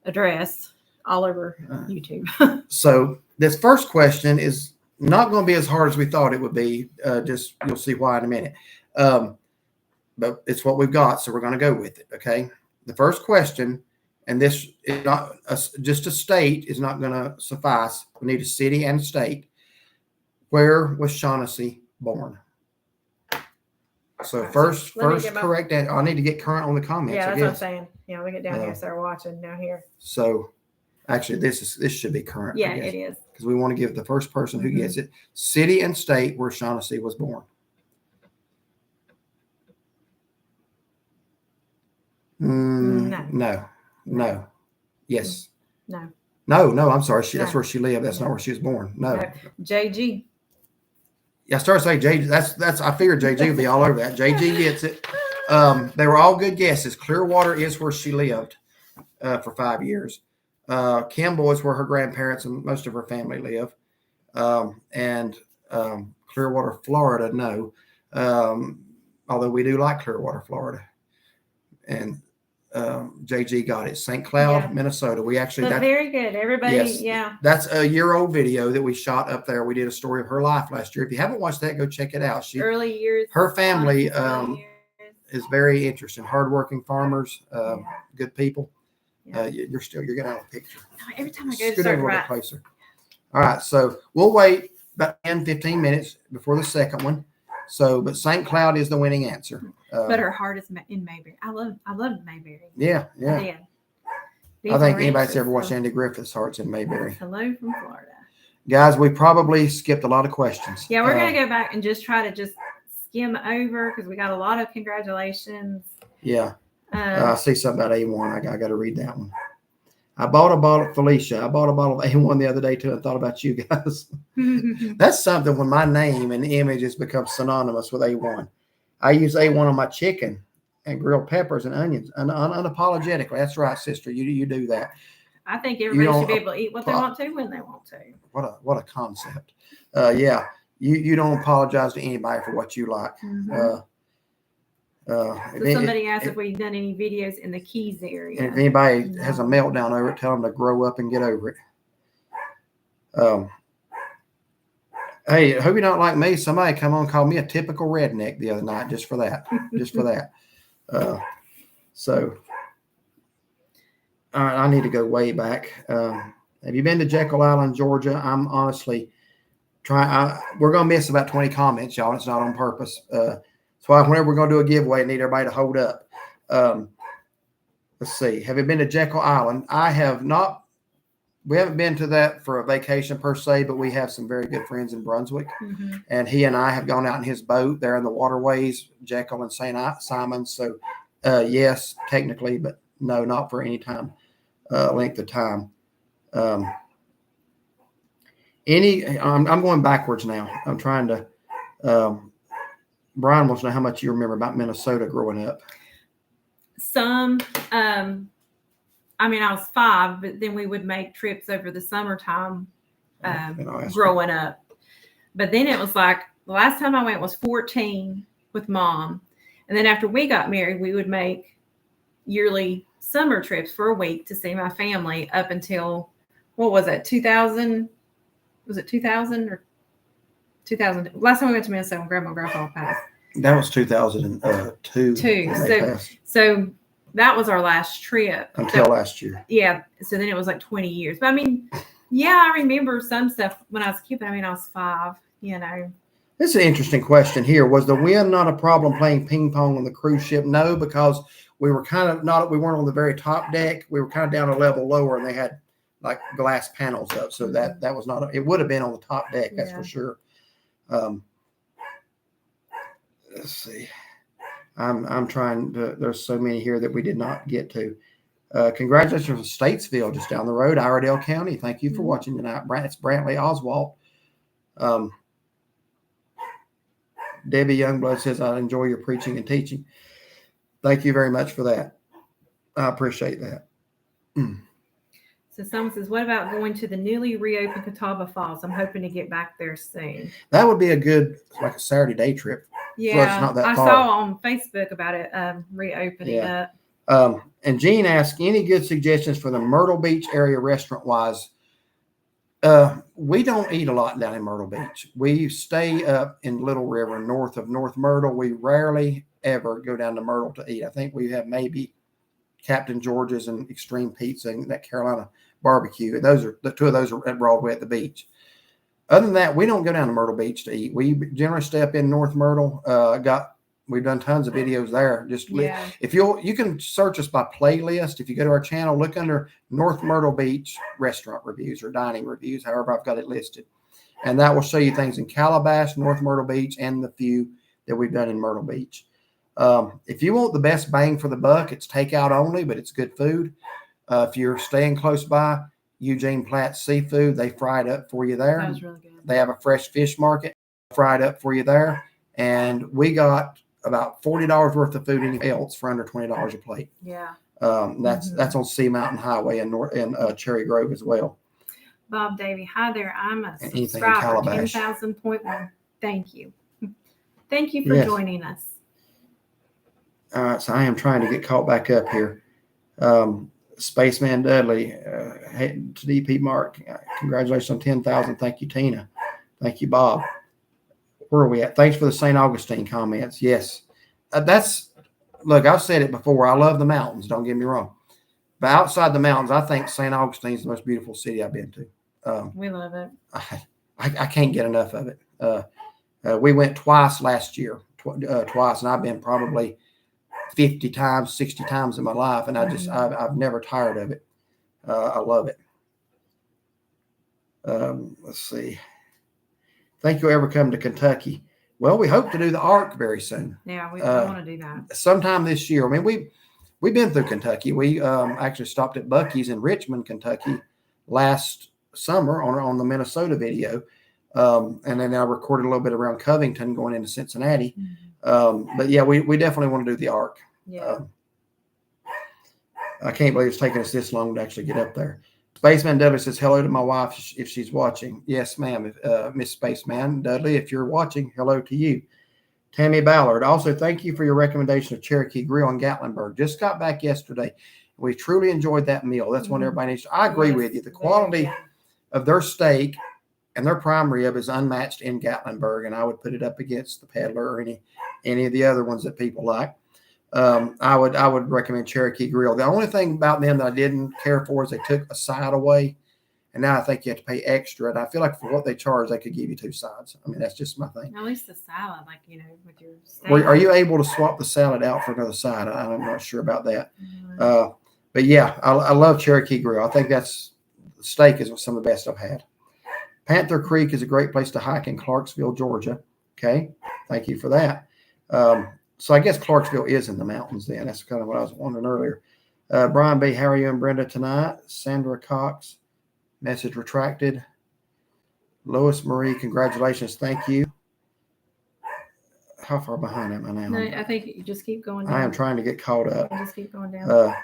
address all over YouTube. So this first question is not going to be as hard as we thought it would be. Just you'll see why in a minute. But it's what we've got, so we're going to go with it. Okay. The first question, and this is not just a state is not going to suffice. We need a city and a state. Where was Shaughnessy born? So first correct that. I need to get current on the comments. Yeah, that's what I'm saying. Yeah, let me get down here. So they're watching now here. So actually this should be current. Yeah, it is. Because we want to give the first person who gets it city and state where Shaughnessy was born. No. Yes. No. I'm sorry. That's where she lived. That's not where she was born. No. JG. I started saying JG. That's. I figured JG would be all over that. JG gets it. They were all good guesses. Clearwater is where she lived for 5 years. Kimball is where her grandparents and most of her family live. And Clearwater, Florida, no. Although we do like Clearwater, Florida. And JG got it. St. Cloud, Minnesota. We actually very good. Everybody, That's a year-old video that we shot up there. We did a story of her life last year. If you haven't watched that, go check it out. Early years. Her family is very interesting. Hardworking farmers, good people. Yeah. You're getting out of the picture. No, every time I go to start closer. All right, so we'll wait about 10-15 minutes before the second one. But St. Cloud is the winning answer. But her heart is in Mayberry. I love Mayberry. Yeah. I think anybody that's ever watched Andy Griffith's heart's in Mayberry. Hello from Florida. Guys, we probably skipped a lot of questions. Yeah, we're going to go back and just try to skim over because we got a lot of congratulations. Yeah. I see something about A1. I got to read that one. I bought a bottle of Felicia. I bought a bottle of A1 the other day too and thought about you guys. That's something when my name and images become synonymous with A1. I use A1 on my chicken and grilled peppers and onions unapologetically. That's right, sister. You do that. I think everybody should be able to eat what they want to when they want to. What a concept. Yeah. You don't apologize to anybody for what you like. Somebody asked if we've done any videos in the Keys area. And if anybody has a meltdown over it, tell them to grow up and get over it. Hey, I hope you're not like me. Somebody come on and called me a typical redneck the other night just for that. All right, I need to go way back. Have you been to Jekyll Island, Georgia? I'm honestly trying. We're gonna miss about 20 comments, y'all. It's not on purpose. That's why whenever we're gonna do a giveaway, I need everybody to hold up. Let's see. Have you been to Jekyll Island? I have not. We haven't been to that for a vacation per se, but we have some very good friends in Brunswick, and he and I have gone out in his boat there in the waterways, Jekyll and St. Simon. So, yes, technically, but no, not for any time. Length of time. I'm going backwards now. I'm trying to. Brian wants to know how much you remember about Minnesota growing up. Some. I mean, I was 5, but then we would make trips over the summertime growing up. But then it was like the last time I went was 14 with Mom, and then after we got married, we would make yearly summer trips for a week to see my family up until, what was it, 2000? Was it 2000 or 2000? Last time we went to Minnesota when Grandma and Grandpa passed. That was 2002. So that was our last trip. Until last year. Yeah. So then it was like 20 years. But I mean, yeah, I remember some stuff when I was a kid, but I mean, I was 5, you know. This is an interesting question here. Was the wind not a problem playing ping pong on the cruise ship? No, because we were we weren't on the very top deck. We were kind of down a level lower, and they had like glass panels up. So that was not, it would have been on the top deck. That's for sure. Let's see. I'm trying to, there's so many here that we did not get to. Congratulations from Statesville, just down the road, Iredell County. Thank you for watching tonight. It's Brantley Oswald. Debbie Youngblood says, I enjoy your preaching and teaching. Thank you very much for that. I appreciate that. So someone says, what about going to the newly reopened Catawba Falls? I'm hoping to get back there soon. That would be a good, like a Saturday day trip. Yeah, so it's not that I far. saw on Facebook about it reopening up. And Jean asked, any good suggestions for the Myrtle Beach area restaurant-wise? We don't eat a lot down in Myrtle Beach. We stay up in Little River, north of North Myrtle. We rarely ever go down to Myrtle to eat. I think we have maybe Captain George's and Extreme Pizza and that Carolina barbecue. And those are the two of those are at Broadway at the beach. Other than that, we don't go down to Myrtle Beach to eat. We generally stay up in North Myrtle. We've done tons of videos there. If you can search us by playlist. If you go to our channel, look under North Myrtle Beach restaurant reviews or dining reviews, however I've got it listed. And that will show you things in Calabash, North Myrtle Beach, and the few that we've done in Myrtle Beach. If you want the best bang for the buck, it's takeout only, but it's good food. If you're staying close by, Eugene Platt's Seafood, they fry it up for you there. That was really good. They have a fresh fish market, fried up for you there. And we got about $40 worth of food anything else for under $20 a plate. Yeah. That's on Sea Mountain Highway in Cherry Grove as well. Bob Davy, hi there. I'm a subscriber, 10,000.1. Thank you. Thank you for joining us. All right, so I am trying to get caught back up here. Spaceman Dudley, to DP Mark, congratulations on 10,000. Thank you, Tina. Thank you, Bob. Where are we at? Thanks for the St. Augustine comments. Yes, look, I've said it before. I love the mountains. Don't get me wrong. But outside the mountains, I think St. Augustine is the most beautiful city I've been to. We love it. I can't get enough of it. We went twice last year, twice, and I've been probably 50 times, 60 times in my life, and I've never tired of it. I love it. Let's see. Think you'll ever come to Kentucky? Well, we hope to do the Ark very soon. Yeah, we want to do that sometime this year. I mean, we've been through Kentucky. We actually stopped at Buc-ee's in Richmond, Kentucky, last summer on the Minnesota video, and then I recorded a little bit around Covington going into Cincinnati. But yeah, we definitely want to do the Ark. Yeah. I can't believe it's taken us this long to actually get up there. Spaceman Dudley says hello to my wife if she's watching. Yes, ma'am. Miss Spaceman Dudley, if you're watching, hello to you. Tammy Ballard, also thank you for your recommendation of Cherokee Grill in Gatlinburg. Just got back yesterday. We truly enjoyed that meal. That's one everybody needs. I agree with you. The quality of their steak and their prime rib is unmatched in Gatlinburg, and I would put it up against the Peddler or any of the other ones that people like. I would recommend Cherokee Grill. The only thing about them that I didn't care for is they took a side away, and now I think you have to pay extra. And I feel like for what they charge, they could give you 2 sides. I mean, that's just my thing. At least the salad, like with your steak. Are you able to swap the salad out for another side? I'm not sure about that. But yeah, I love Cherokee Grill. I think the steak is some of the best I've had. Panther Creek is a great place to hike in Clarksville, Georgia. Okay, thank you for that. So I guess Clarksville is in the mountains then. That's kind of what I was wondering earlier. Brian B., how are you and Brenda tonight? Sandra Cox, message retracted. Lois Marie, congratulations. Thank you. How far behind am I now? No, I think you just keep going down. I am trying to get caught up. Just keep going down.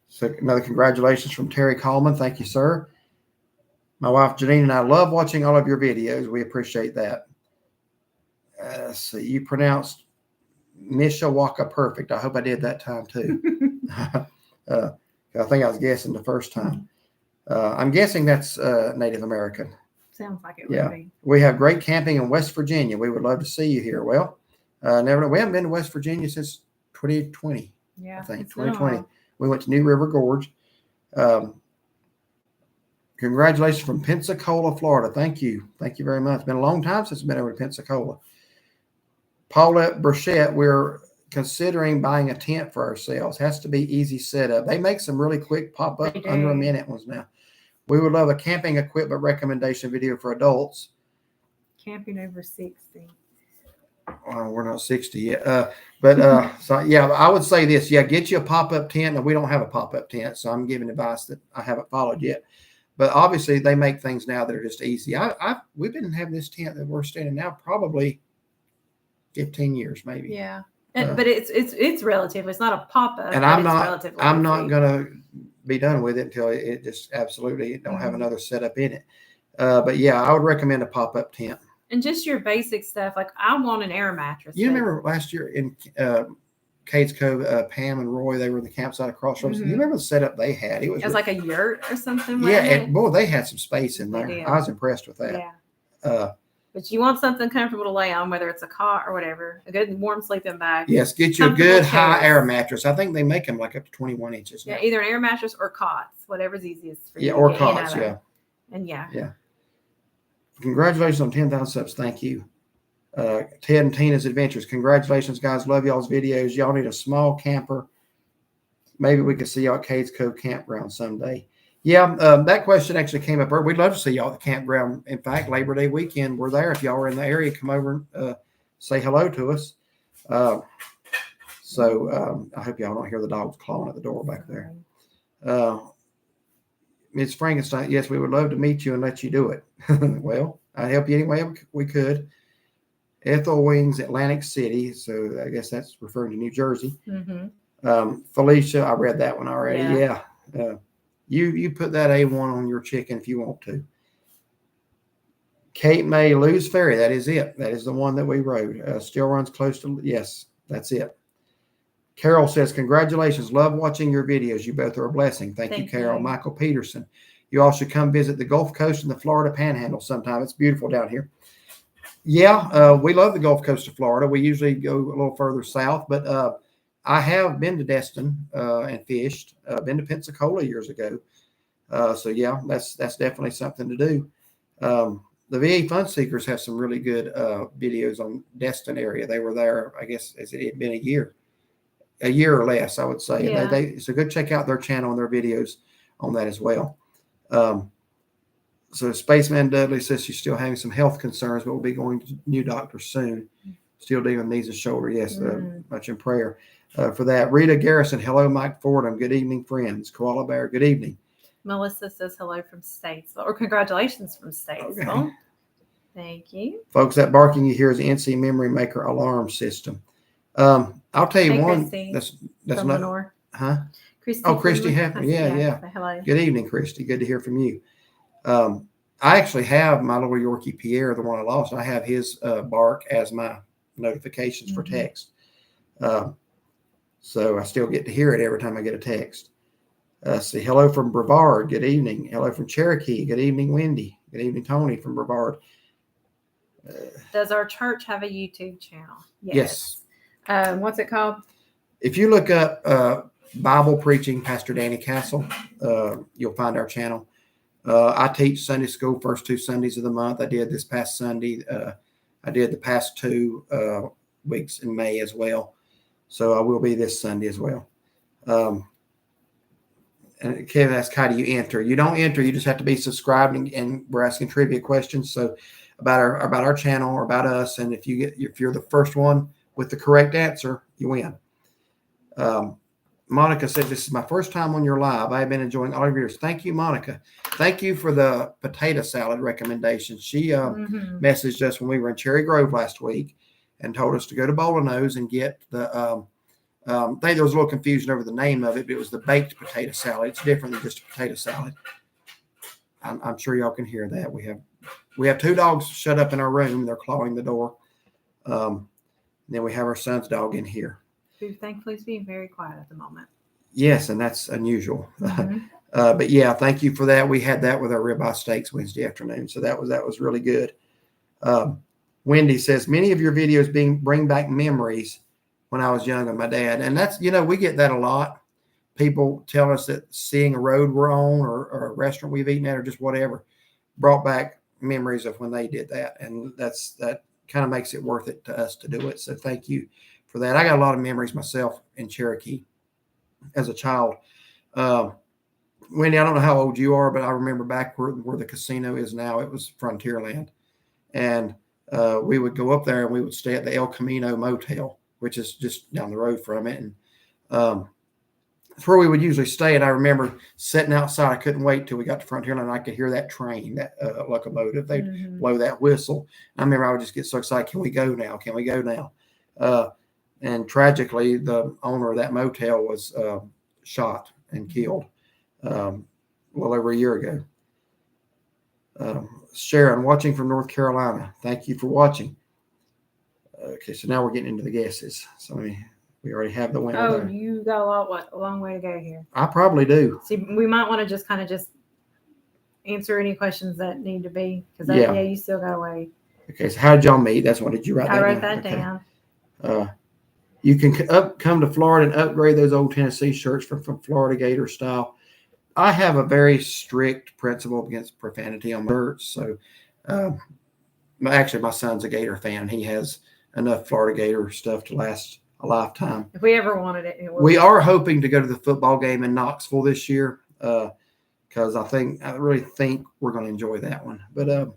So another congratulations from Terry Coleman. Thank you, sir. My wife Janine and I love watching all of your videos. We appreciate that. So you pronounced Mishawaka perfect. I hope I did that time too. I think I was guessing the first time. I'm guessing that's Native American. Sounds like it would be. We have great camping in West Virginia. We would love to see you here. Well, we haven't been to West Virginia since 2020. Yeah, I think 2020. We went to New River Gorge. Congratulations from Pensacola, Florida. Thank you. Thank you very much. It's been a long time since I've been over to Pensacola. Paulette Burchette, we're considering buying a tent for ourselves. Has to be easy setup. They make some really quick pop-up under a minute ones now. We would love a camping equipment recommendation video for adults. Camping over 60. We're not 60 yet. So yeah, I would say this. Yeah, get you a pop-up tent. And we don't have a pop-up tent, so I'm giving advice that I haven't followed yet. But obviously they make things now that are just easy. We've been having this tent that we're standing now probably 15 years, maybe. Yeah. But it's relative. It's not a pop-up. And I'm not gonna be done with it until it just absolutely don't have another setup in it. But yeah, I would recommend a pop-up tent. And just your basic stuff. Like I want an air mattress. You remember last year in Cades Cove, Pam and Roy, they were in the campsite at Crossroads. You remember the setup they had? It was like a yurt or something. Yeah, and boy, they had some space in there. I was impressed with that. Yeah. But you want something comfortable to lay on, whether it's a cot or whatever. A good warm sleeping bag. Yes, get you a good high air mattress. I think they make them like up to 21 inches. Yeah, either an air mattress or cots, whatever's easiest for you. Yeah, or cots, yeah. And yeah. Congratulations on 10,000 subs. Thank you. Ted and Tina's Adventures. Congratulations, guys. Love y'all's videos. Y'all need a small camper. Maybe we could see y'all at Cades Cove Campground someday. Yeah, that question actually came up earlier. We'd love to see y'all at the campground. In fact, Labor Day weekend, we're there. If y'all are in the area, come over and say hello to us. So I hope y'all don't hear the dogs clawing at the door back there. Ms. Frankenstein, yes, we would love to meet you and let you do it. Well, I'd help you any way we could. Ethel Wings, Atlantic City. So I guess that's referring to New Jersey. Felicia, I read that one already. Yeah. You put that A1 on your chicken if you want to. Cape May Lewes Ferry. That is it. That is the one that we rode. Still runs close to. Yes, that's it. Carol says, congratulations. Love watching your videos. You both are a blessing. Thank you, Carol. Michael Peterson. You all should come visit the Gulf Coast and the Florida Panhandle sometime. It's beautiful down here. Yeah, we love the Gulf Coast of Florida. We usually go a little further south, but I have been to Destin and fished. Been to Pensacola years ago. So yeah, that's definitely something to do. The VA Fun Seekers have some really good videos on Destin area. They were there, I guess, as it had been a year or less, I would say. Yeah. So go check out their channel and their videos on that as well. So Spaceman Dudley says she's still having some health concerns, but will be going to new doctors soon. Still dealing with knees and shoulder. Yes, much in prayer for that. Rita Garrison, hello, Mike Fordham. Good evening, friends. Koala Bear, good evening. Melissa says hello from Statesville, or congratulations from Statesville. Okay. Thank you. Folks, that barking you hear is the NC Memory Maker alarm system. I'll tell you one. Christy, that's from not, Lenore. Huh? Christy. Oh, Christy Hefner. Yeah. Hello. Good evening, Christy. Good to hear from you. I actually have my little Yorkie Pierre, the one I lost. I have his bark as my notifications for text. So I still get to hear it every time I get a text. See, hello from Brevard. Good evening. Hello from Cherokee. Good evening, Wendy. Good evening, Tony from Brevard. Does our church have a YouTube channel? Yes. What's it called? If you look up Bible preaching, Pastor Danny Castle, you'll find our channel. I teach Sunday school first 2 Sundays of the month. I did this past Sunday. I did the past 2 weeks in May as well. So I will be this Sunday as well. And Kevin asked, how do you enter? You don't enter. You just have to be subscribed, and we're asking trivia questions. So about our channel or about us. And if you're the first one with the correct answer, you win. Monica said, this is my first time on your live. I've been enjoying all of yours. Thank you, Monica. Thank you for the potato salad recommendation. She messaged us when we were in Cherry Grove last week and told us to go to Bolanos and get the I think there was a little confusion over the name of it, but it was the baked potato salad. It's different than just a potato salad. I'm sure y'all can hear that. We have 2 dogs shut up in our room. They're clawing the door. Then we have our son's dog in here. Who thankfully is being very quiet at the moment. Yes, and that's unusual. Mm-hmm. But yeah, thank you for that. We had that with our ribeye steaks Wednesday afternoon, so that was really good. Wendy says, many of your videos bring back memories when I was young with my dad, and that's, we get that a lot. People tell us that seeing a road we're on or a restaurant we've eaten at or just whatever brought back memories of when they did that, and that kind of makes it worth it to us to do it. So thank you for that. I got a lot of memories myself in Cherokee as a child. Wendy, I don't know how old you are, but I remember back where the casino is now. It was Frontierland, and we would go up there and we would stay at the El Camino Motel, which is just down the road from it, and that's where we would usually stay. And I remember sitting outside. I couldn't wait till we got to Frontierland, and I could hear that train, that locomotive. They'd blow that whistle. I remember I would just get so excited. Can we go now? Can we go now? And tragically, the owner of that motel was shot and killed well over a year ago. Sharon, watching from North Carolina. Thank you for watching. Okay, so now we're getting into the guesses. So we already have the winner. Oh, there. you got a long way to go here. I probably do. See, we might want to just answer any questions that need to be, because Yeah. you still got a way. Okay, so how did y'all meet? That's what did you write? I wrote down? that down. You can come to Florida and upgrade those old Tennessee shirts from Florida Gator style. I have a very strict principle against profanity on my shirts. So actually, my son's a Gator fan. He has enough Florida Gator stuff to last a lifetime. If we ever wanted it, we are hoping to go to the football game in Knoxville this year because I really think we're going to enjoy that one. But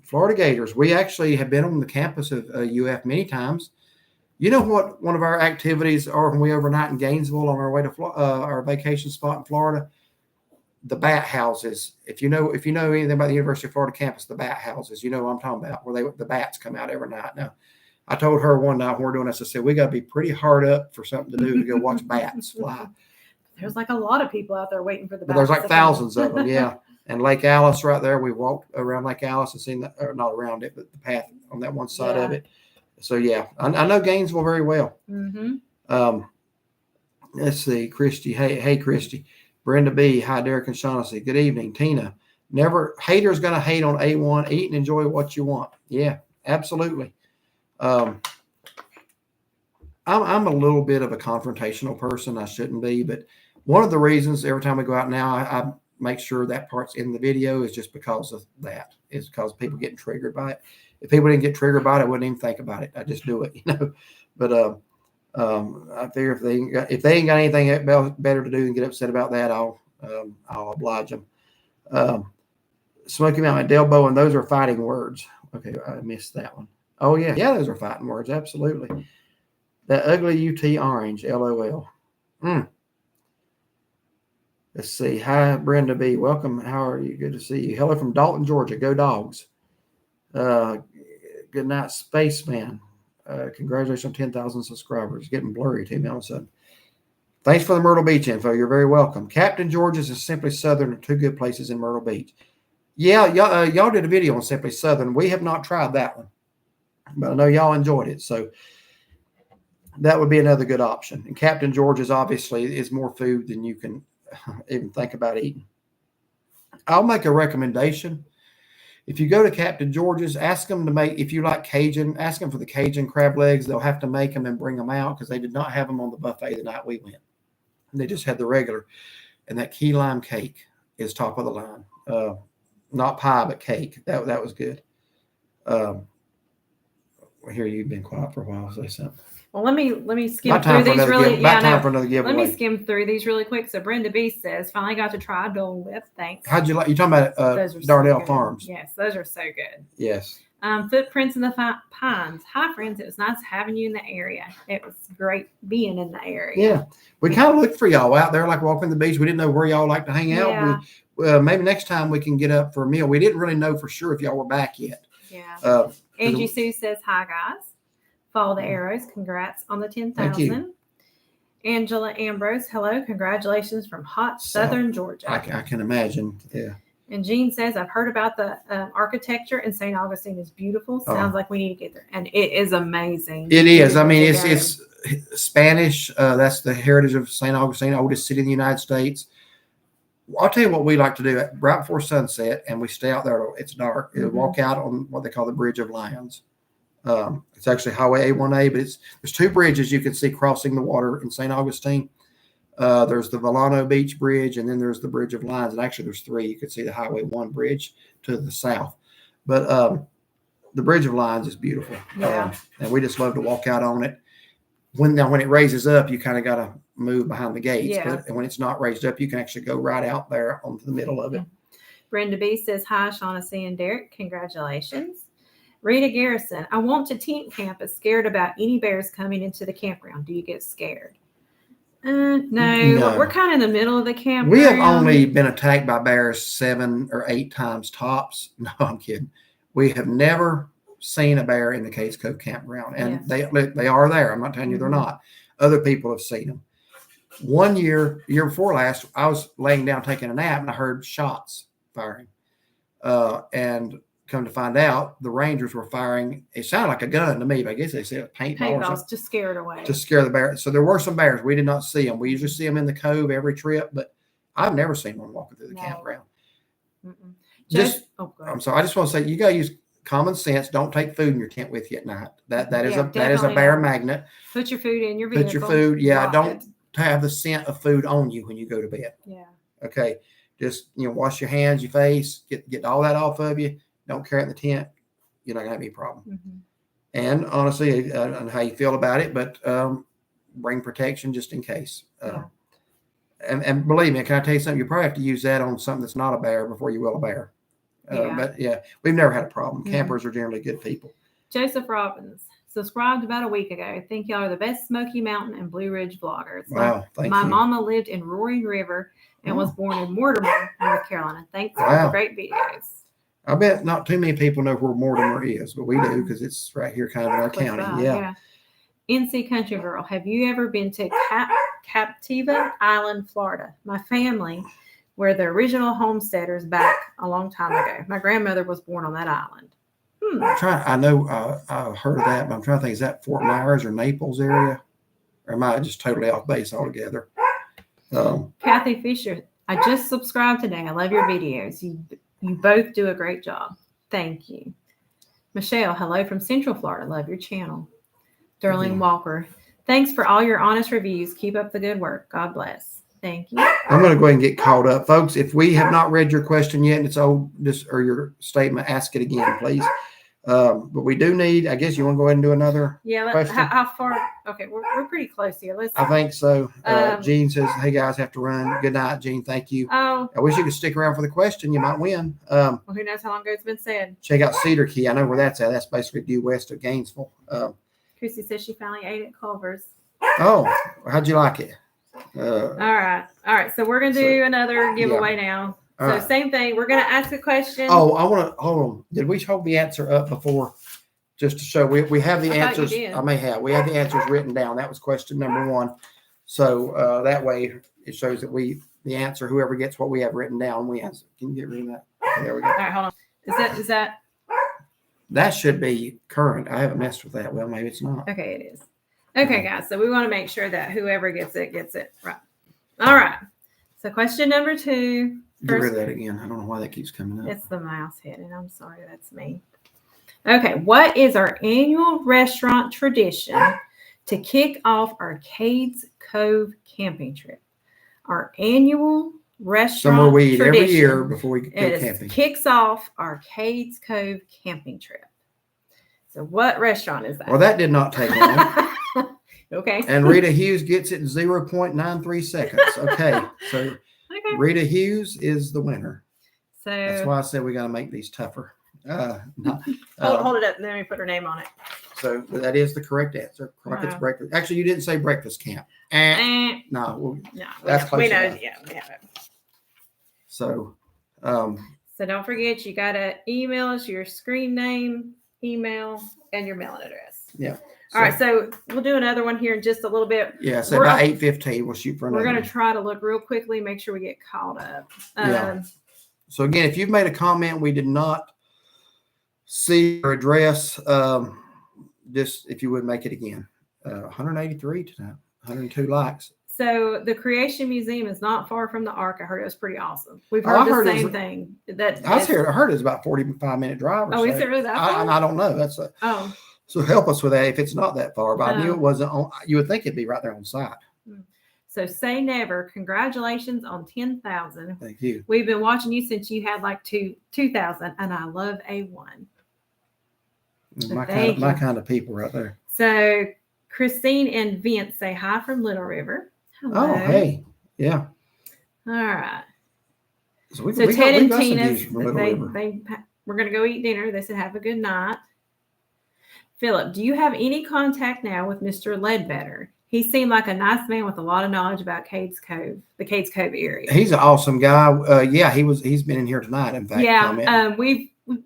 Florida Gators. We actually have been on the campus of UF many times. You know what one of our activities are when we overnight in Gainesville on our way to our vacation spot in Florida? The bat houses. If you know anything about the University of Florida campus, the bat houses, you know what I'm talking about, where the bats come out every night. Now, I told her one night when we're doing this, I said, we got to be pretty hard up for something to do to go watch bats fly. There's like a lot of people out there waiting for the bats. But there's like thousands of them, yeah. And Lake Alice right there, we walked around Lake Alice and seen that, or not around it, but the path on that one side of it. So, yeah, I know Gainesville very well. Mm-hmm. Let's see, Christy. Hey, Christy. Brenda B. Hi, Derek and Shaughnessy. Good evening. Tina. Haters going to hate on A1. Eat and enjoy what you want. Yeah, absolutely. I'm a little bit of a confrontational person. I shouldn't be, but one of the reasons every time we go out now, I make sure that part's in the video is just because of that. It's because people getting triggered by it. If people didn't get triggered by it, I wouldn't even think about it. I just do it, But I figure if they ain't got anything better to do than get upset about that, I'll oblige them. Smoky Mountain, Delbo, and those are fighting words. Okay, I missed that one. Oh yeah, those are fighting words. Absolutely. That ugly UT orange, LOL. Let's see. Hi, Brenda B. Welcome. How are you? Good to see you. Hello from Dalton, Georgia. Go Dogs. Good night, Spaceman. Congratulations on 10,000 subscribers. Getting blurry to me all of a sudden. Thanks for the Myrtle Beach info. You're very welcome. Captain George's and Simply Southern are 2 good places in Myrtle Beach. Yeah, y'all did a video on Simply Southern. We have not tried that one, but I know y'all enjoyed it. So that would be another good option. And Captain George's obviously is more food than you can even think about eating. I'll make a recommendation. If you go to Captain George's, ask them to make, if you like Cajun, ask them for the Cajun crab legs. They'll have to make them and bring them out because they did not have them on the buffet the night we went. They just had the regular. And that key lime cake is top of the line. Not pie, but cake. That was good. Here, you've been quiet for a while. Say something. Well, let me skim through these really. Time for another giveaway. Let me skim through these really quick. So Brenda B says, finally got to try Dole Whip. Thanks. How'd you like? You talking about Dardell so Farms? Yes, those are so good. Yes. Footprints in the Pines. Hi, friends. It was nice having you in the area. It was great being in the area. Yeah, we kind of looked for y'all out there, like walking the beach. We didn't know where y'all like to hang out. Yeah. Maybe next time we can get up for a meal. We didn't really know for sure if y'all were back yet. Yeah. Angie Sue says, hi, guys. Follow the arrows. Congrats on the 10,000. Angela Ambrose, hello. Congratulations from hot southern Georgia. I can imagine. Yeah. And Jean says, I've heard about the architecture in St. Augustine is beautiful. Sounds like we need to get there. And it is amazing. It is. I mean, it's Spanish. That's the heritage of St. Augustine, oldest city in the United States. I'll tell you what we like to do right before sunset, and we stay out there till it's dark. We'll walk out on what they call the Bridge of Lions. It's actually Highway A1A, but there's two bridges you can see crossing the water in St. Augustine. There's the Volano Beach Bridge, and then there's the Bridge of Lions. And actually, there's three. You can see the Highway 1 bridge to the south. But the Bridge of Lions is beautiful. Yeah. And we just love to walk out on it. When it raises up, you kind of got to move behind the gates. Yeah. But when it's not raised up, you can actually go right out there onto the middle of it. Brenda B says, hi, Shaughnessy and Derek. Congratulations. Rita Garrison, I want to tent camp, but scared about any bears coming into the campground. Do you get scared? No, we're kind of in the middle of the campground. We have only been attacked by bears 7 or 8 times tops. No, I'm kidding. We have never seen a bear in the Cades Cove campground, and they are there. I'm not telling you they're not. Other people have seen them. One year before last, I was laying down taking a nap, and I heard shots firing. And come to find out, the Rangers were firing. It sounded like a gun to me, but I guess they said paintballs to scare it away. To scare the bears. So there were some bears. We did not see them. We usually see them in the cove every trip, but I've never seen one walking through the campground. I'm sorry. I just want to say you got to use common sense. Don't take food in your tent with you at night. That is a bear magnet. Put your food in your vehicle. Put your food. Yeah. Don't have the scent of food on you when you go to bed. Yeah. Okay. Just wash your hands, your face, get all that off of you. Don't carry it in the tent. You're not gonna have any problem. And honestly, I don't know how you feel about it, but bring protection just in case. And believe me, can I tell you something? You probably have to use that on something that's not a bear before you will a bear. But yeah, we've never had a problem. Campers are generally good people. Joseph Robbins subscribed about a week ago. Think y'all are the best Smoky Mountain and Blue Ridge vloggers. Wow, thank you. My mama lived in Roaring River and was born in Mortimer, North Carolina. Thanks for the great videos. I bet not too many people know where Mortimer is, but we do because it's right here kind of in our county. Yeah. NC Country Girl, have you ever been to Captiva Island, Florida? My family were the original homesteaders back a long time ago. My grandmother was born on that island. I know I heard of that, but I'm trying to think, is that Fort Myers or Naples area? Or am I just totally off base altogether? Kathy Fisher, I just subscribed today. I love your videos. You both do a great job. Thank you. Michelle, hello from Central Florida. Love your channel. Darlene Walker, thanks for all your honest reviews. Keep up the good work. God bless. Thank you. I'm going to go ahead and get caught up. Folks, if we have not read your question yet and it's old, or your statement, ask it again, please. But we do need, I guess you want to go ahead and do another question? How far? Okay, we're pretty close here. I think so. Jean says, hey guys, have to run. Good night, Jean. Thank you. Oh, I wish you could stick around for the question. You might win. Well, who knows how long ago it's been said. Check out Cedar Key. I know where that's at. That's basically due west of Gainesville. Chrissy says she finally ate at Culver's. Oh, how'd you like it? All right. So we're going to do another giveaway now. So same thing. We're going to ask a question. Oh, I want to hold on. Did we hold the answer up before, just to show we have the answers? I may have. We have the answers written down. That was question number 1. So that way it shows that the answer, whoever gets what we have written down, we answer. Can you get rid of that? Okay, there we go. All right, hold on. Is that? That should be current. I haven't messed with that. Well, maybe it's not. Okay, it is. Okay, guys. So we want to make sure that whoever gets it right. All right. So question number 2. Get rid of that again. I don't know why that keeps coming up. It's the mouse hidden. I'm sorry, that's me. Okay, what is our annual restaurant tradition to kick off Arcades Cove camping trip? Our annual restaurant Somewhere we eat tradition every year before we go camping. Kicks off Arcades Cove camping trip. So what restaurant is that? Well, that did not take long. Okay. And Rita Hughes gets it in 0.93 seconds. Okay. So Rita Hughes is the winner. So that's why I said we got to make these tougher. Hold it up and then we put her name on it. So that is the correct answer. Crockett's breakfast. Actually, you didn't say breakfast camp. No, that's close enough. Yeah, we have it. So, so don't forget, you got to email us your screen name, email, and your mailing address. Yeah. All right, so we'll do another one here in just a little bit. Yeah, so about 8:15, we'll shoot for another. We're going to try to look real quickly, make sure we get caught up. So again, if you've made a comment we did not see or address, just if you would make it again. 183 tonight, 102 likes. So the Creation Museum is not far from the Ark. I heard it was pretty awesome. We've heard the same thing. I heard it's about 45-minute drive. Oh, is it really that far? I don't know. So help us with that if it's not that far. But I knew it wasn't on. You would think it'd be right there on site. So say never. Congratulations on 10,000. Thank you. We've been watching you since you had like 2,000, and I love A1. So my kind of people right there. So Christine and Vince say hi from Little River. Hello. Oh, hey. Yeah. All right. So Ted and Tina's, we're going to go eat dinner. They said, have a good night. Philip, do you have any contact now with Mr. Ledbetter? He seemed like a nice man with a lot of knowledge about Cades Cove, the Cades Cove area. He's an awesome guy. He's been in here tonight, in fact. Yeah.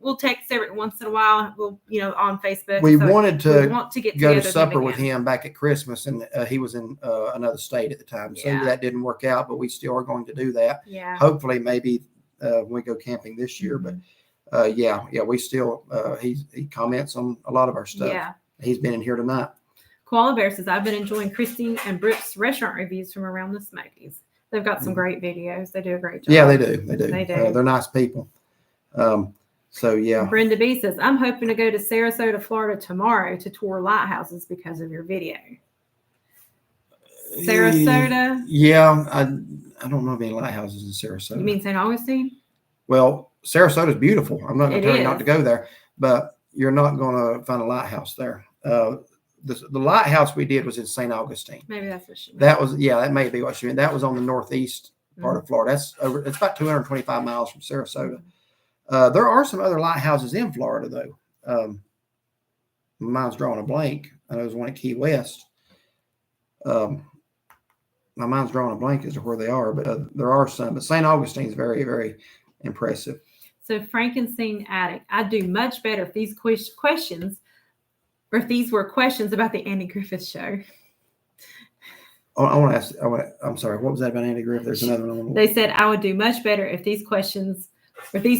We'll text every once in a while. We'll, on Facebook. We wanted to get go to supper with him back at Christmas, and he was in another state at the time. So that didn't work out, but we still are going to do that. Yeah. Hopefully, maybe when we go camping this year. But we still, he comments on a lot of our stuff. Yeah. He's been in here tonight. Koala Bear says, I've been enjoying Christine and Brooke's restaurant reviews from around the Smokies. They've got some great videos. They do a great job. Yeah, they do. They're nice people. Brenda B says, I'm hoping to go to Sarasota, Florida tomorrow to tour lighthouses because of your video. Sarasota? Yeah, I don't know of any lighthouses in Sarasota. You mean St. Augustine? Well, Sarasota is beautiful. I'm not going to tell you not to go there, but you're not going to find a lighthouse there. The lighthouse we did was in St. Augustine. Maybe that's what she meant. That may be what she meant. That was on the northeast part of Florida. It's about 225 miles from Sarasota. There are some other lighthouses in Florida, though. Mine's drawing a blank. I know there's one at Key West. My mind's drawing a blank as to where they are, but there are some. But St. Augustine is very, very impressive. So Frankenstein Attic, I'd do much better if these questions, or if these were questions about the Andy Griffith Show. I'm sorry. What was that about Andy Griffith? There's another one. They said I would do much better if these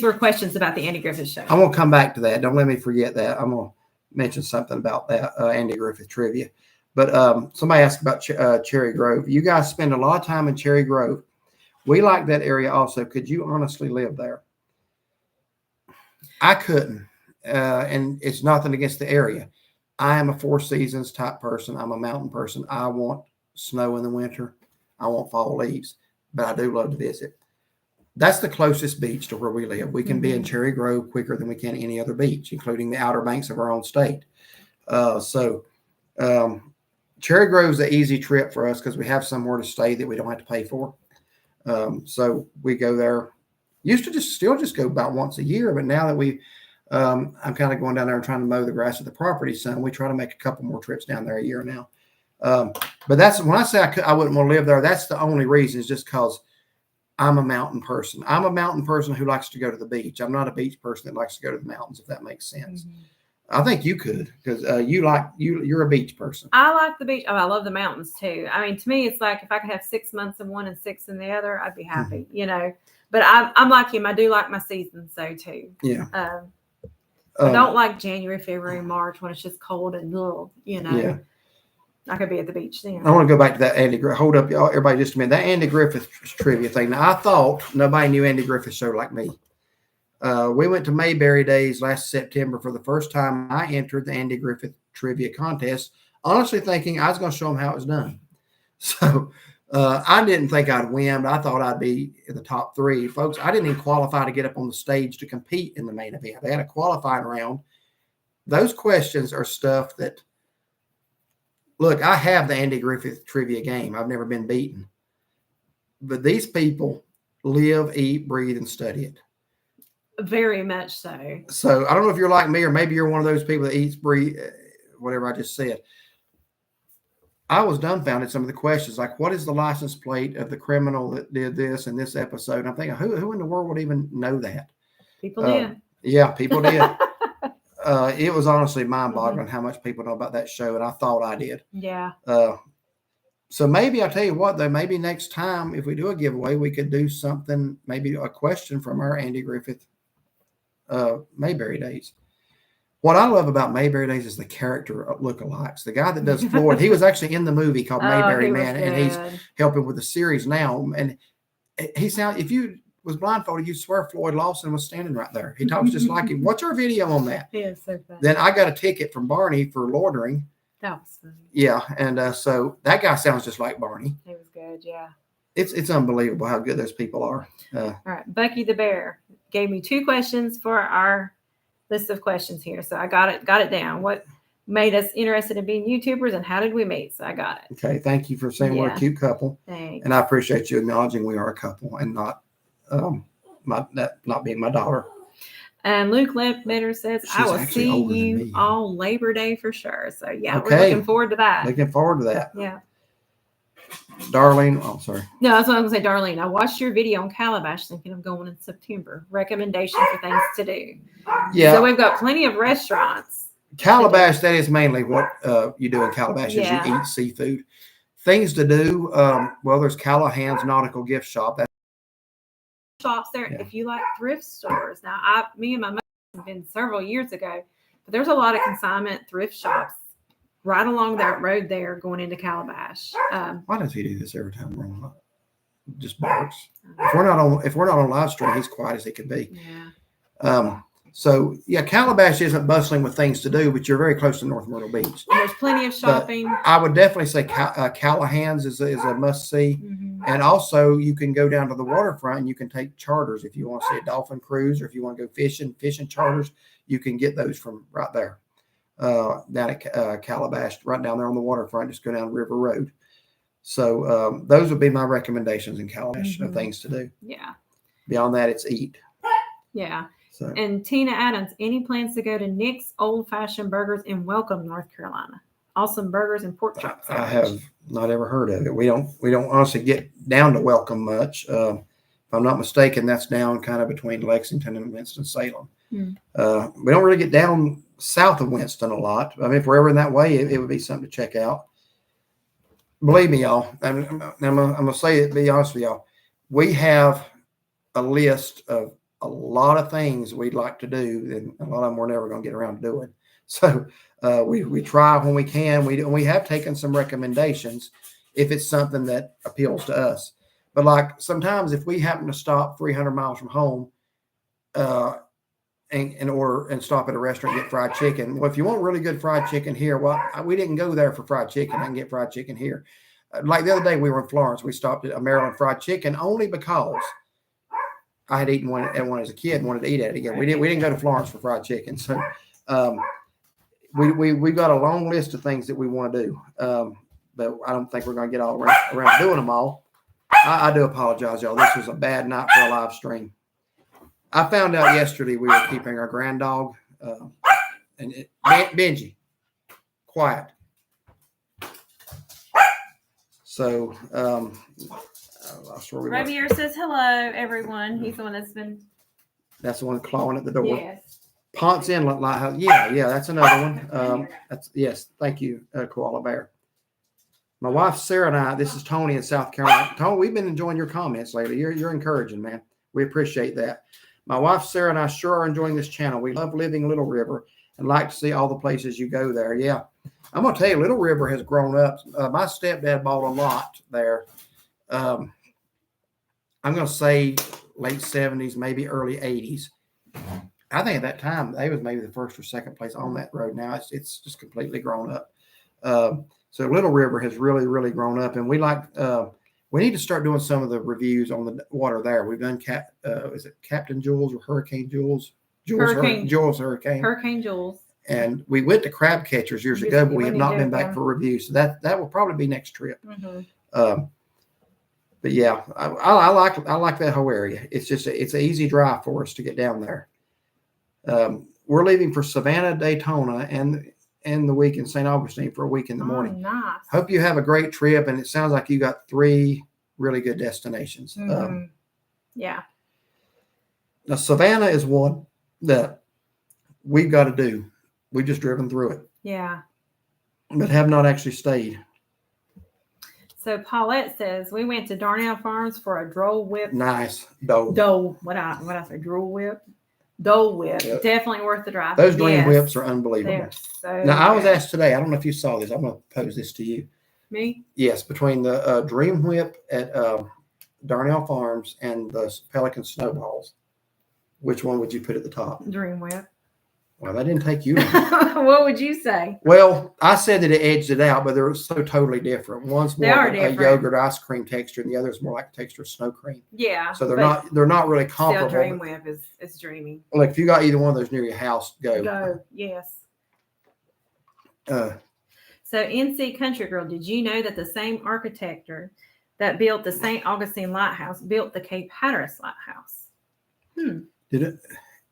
were questions about the Andy Griffith Show. I'm going to come back to that. Don't let me forget that. I'm going to mention something about that Andy Griffith trivia. But somebody asked about Cherry Grove. You guys spend a lot of time in Cherry Grove. We like that area also. Could you honestly live there? I couldn't. And it's nothing against the area. I am a Four Seasons type person. I'm a mountain person. I want snow in the winter. I want fall leaves. But I do love to visit. That's the closest beach to where we live. We can be in Cherry Grove quicker than we can any other beach, including the Outer Banks of our own state. Cherry Grove is an easy trip for us because we have somewhere to stay that we don't have to pay for. So we go there. Used to still just go about once a year, but now that I'm kind of going down there and trying to mow the grass at the property some. We try to make a couple more trips down there a year now. But that's when I say I wouldn't want to live there. That's the only reason, is just because I'm a mountain person. I'm a mountain person who likes to go to the beach. I'm not a beach person that likes to go to the mountains, if that makes sense. I think you could, because you're a beach person. I like the beach. Oh, I love the mountains too. I mean, to me, it's like if I could have 6 months in one and 6 in the other, I'd be happy, But I'm like him. I do like my seasons though too. Yeah. I don't like January, February, March when it's just cold and little, Yeah. I could be at the beach then. I want to go back to that Andy Griffith. Hold up, y'all, everybody, just a minute. That Andy Griffith trivia thing. Now, I thought nobody knew Andy Griffith show like me. We went to Mayberry Days last September for the first time. I entered the Andy Griffith trivia contest, honestly thinking I was going to show them how it was done. So I didn't think I'd win, but I thought I'd be in the top 3. Folks, I didn't even qualify to get up on the stage to compete in the main event. They had a qualifying round. Those questions are stuff that, look, I have the Andy Griffith trivia game. I've never been beaten. But these people live, eat, breathe, and study it. Very much so. So I don't know if you're like me, or maybe you're one of those people that eats, breathe, whatever I just said. I was dumbfounded some of the questions, like what is the license plate of the criminal that did this in this episode? And I'm thinking, who in the world would even know that? People did. Yeah, people did. It was honestly mind-boggling how much people know about that show, and I thought I did. Yeah. So maybe I'll tell you what, though, maybe next time if we do a giveaway, we could do something, maybe a question from our Andy Griffith Mayberry Days. What I love about Mayberry Days is the character lookalikes. The guy that does Floyd, he was actually in the movie called Mayberry Man, and he's helping with the series now. And he sounds, if you was blindfolded, you'd swear Floyd Lawson was standing right there. He talks just like him. Watch our video on that. He is so funny. Then I got a ticket from Barney for loitering. That was funny. Yeah, and so that guy sounds just like Barney. He was good, yeah. It's unbelievable how good those people are. All right, Bucky the Bear gave me 2 questions for our list of questions here, so I got it down. What made us interested in being YouTubers, and how did we meet? So I got it. Okay, thank you for saying we're a cute couple. Thanks. And I appreciate you acknowledging we are a couple and not not being my daughter. And Luke Ledbetter says, She's I will actually see older than you me. on Labor Day for sure. So yeah, Okay. we're looking forward to that. Looking forward to that. Yeah. Darlene, oh, sorry. No, that's what I was going to say, Darlene. I watched your video on Calabash thinking of going in September. Recommendations for things to do. Yeah. So we've got plenty of restaurants. Calabash, that is mainly what you do in Calabash is you eat seafood. Things to do, well, there's Callahan's Nautical Gift Shop. That's Shops there. If you like thrift stores. Now, me and my mother have been several years ago, but there's a lot of consignment thrift shops right along that road there going into Calabash. Why does he do this every time we're on? Just barks. If we're not on live stream, he's quiet as he can be. Yeah. So yeah, Calabash isn't bustling with things to do, but you're very close to North Myrtle Beach. And there's plenty of shopping. But I would definitely say Callahan's is a must see. Mm-hmm. And also you can go down to the waterfront and you can take charters if you want to see a dolphin cruise, or if you want to go fishing charters, you can get those from right there. Down at Calabash, right down there on the waterfront, just go down River Road. So those would be my recommendations in Calabash of things to do. Yeah. Beyond that, it's eat. Yeah. So. And Tina Adams, any plans to go to Nick's Old Fashioned Burgers in Welcome, North Carolina? Awesome burgers and pork chops. I have not ever heard of it. We don't honestly get down to Welcome much. If I'm not mistaken, that's down kind of between Lexington and Winston-Salem. We don't really get down south of Winston a lot. I mean, if we're ever in that way, it would be something to check out. Believe me, y'all. I'm gonna say it. Be honest with y'all. We have a list of a lot of things we'd like to do, and a lot of them we're never going to get around to doing. So we try when we can. We have taken some recommendations if it's something that appeals to us. But like sometimes if we happen to stop 300 miles from home and stop at a restaurant and get fried chicken. Well, if you want really good fried chicken here, well, we didn't go there for fried chicken. I can get fried chicken here. Like the other day we were in Florence. We stopped at a Maryland fried chicken only because I had eaten one as a kid and wanted to eat it again. We didn't go to Florence for fried chicken. So we got a long list of things that we want to do. But I don't think we're going to get all around doing them all. I do apologize, y'all. This was a bad night for a live stream. I found out yesterday we were keeping our grand dog Benji quiet. So I swear we Robier says hello, everyone. He's the one that's the one clawing at the door. Yes. Ponce Inlet Lighthouse. Yeah, that's another one. Yes, thank you, Koala Bear. My wife Sarah and I, this is Tony in South Carolina. Tony, we've been enjoying your comments lately. You're encouraging, man. We appreciate that. My wife Sarah and I sure are enjoying this channel. We love living Little River and like to see all the places you go there. Yeah. I'm going to tell you, Little River has grown up. My stepdad bought a lot there. I'm going to say late 70s, maybe early 80s. I think at that time they was maybe the first or second place on that road. Now it's just completely grown up. So Little River has really, really grown up, and we need to start doing some of the reviews on the water there. We've done is it Captain Jules or Hurricane Jules? Jules Hurricane. Hurricane Jules. And we went to Crab Catchers years ago, but we have not been back for review. So that will probably be next trip. Mm-hmm. But yeah, I like that whole area. It's just it's an easy drive for us to get down there. We're leaving for Savannah, Daytona, and the week in St. Augustine for a week in the morning. Nice. Hope you have a great trip, and it sounds like you got 3 really good destinations. Mm-hmm. Yeah. Now Savannah is one that we've got to do. We've just driven through it. Yeah. But have not actually stayed. So Paulette says we went to Darnell Farms for a Dole Whip. Nice. What I say? Dole Whip. Dole Whip. Yep. Definitely worth the drive. Those Dream Whips are unbelievable. So now I was asked today. I don't know if you saw this. I'm going to pose this to you. Me? Yes, between the Dream Whip at Darnell Farms and the Pelican Snowballs, which one would you put at the top? Dream Whip. Well, that didn't take you long. What would you say? Well, I said that it edged it out, but they're so totally different. One's more like a yogurt ice cream texture, and the other is more like the texture of snow cream. Yeah. So they're not really comparable. Still, Dream Whip is dreamy. Like if you got either one of those near your house, go. Go. Yes. So NC Country Girl, did you know that the same architect that built the St. Augustine Lighthouse built the Cape Hatteras Lighthouse?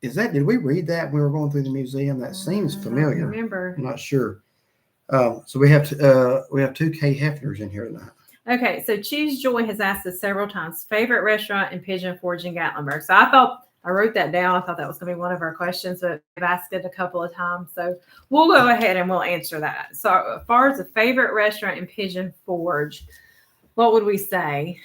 Did we read that when we were going through the museum? That seems familiar. I remember. I'm not sure. So we have 2 K Hefners in here tonight. Okay, so Choose Joy has asked us several times, favorite restaurant in Pigeon Forge in Gatlinburg. So I wrote that down. I thought that was going to be one of our questions, but I've asked it a couple of times. So we'll go ahead and we'll answer that. So as far as the favorite restaurant in Pigeon Forge, what would we say?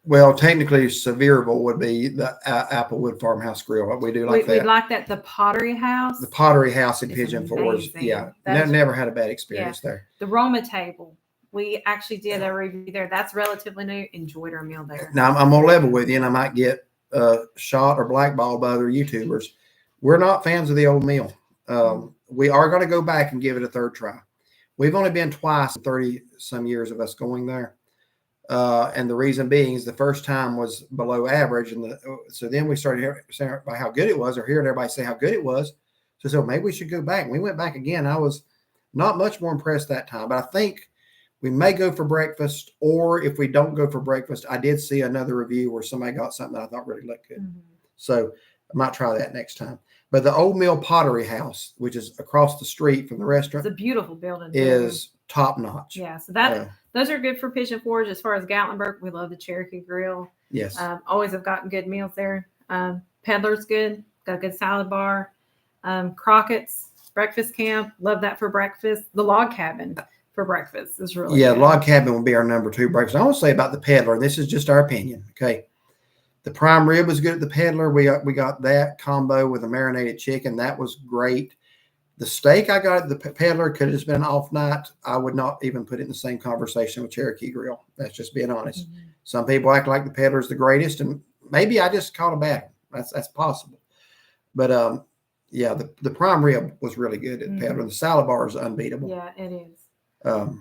Well, technically, Sevierville would be the Applewood Farmhouse Grill. We do like that. We like that. The Pottery House. The Pottery House in Pigeon Forge. Yeah. Never had a bad experience there. The Roma Table. We actually did a review there. That's relatively new. Enjoyed our meal there. Now, I'm going to level with you, and I might get shot or blackballed by other YouTubers. We're not fans of the old meal. We are going to go back and give it a third try. We've only been twice in 30-some years of us going there. And the reason being is the first time was below average. So then we started saying about how good it was, or hearing everybody say how good it was. So maybe we should go back. And we went back again. I was not much more impressed that time, but I think we may go for breakfast, or if we don't go for breakfast, I did see another review where somebody got something that I thought really looked good. Mm-hmm. So I might try that next time. But the Old Mill Pottery House, which is across the street from the restaurant, it's a beautiful building, is top notch. Yeah, so those are good for Pigeon Forge. As far as Gatlinburg, we love the Cherokee Grill. Yes, always have gotten good meals there. Peddler's good, got a good salad bar. Crockett's Breakfast Camp, love that for breakfast. The Log Cabin for breakfast is really good. Log Cabin will be our number 2 breakfast. I want to say about the Peddler, and this is just our opinion. Okay. The prime rib was good at the Peddler. We got that combo with a marinated chicken. That was great. The steak I got at the Peddler could have just been an off night. I would not even put it in the same conversation with Cherokee Grill. That's just being honest. Mm-hmm. Some people act like the Peddler is the greatest, and maybe I just caught a bad one. That's possible. But the prime rib was really good at the Peddler. The salad bar is unbeatable. Yeah, it is.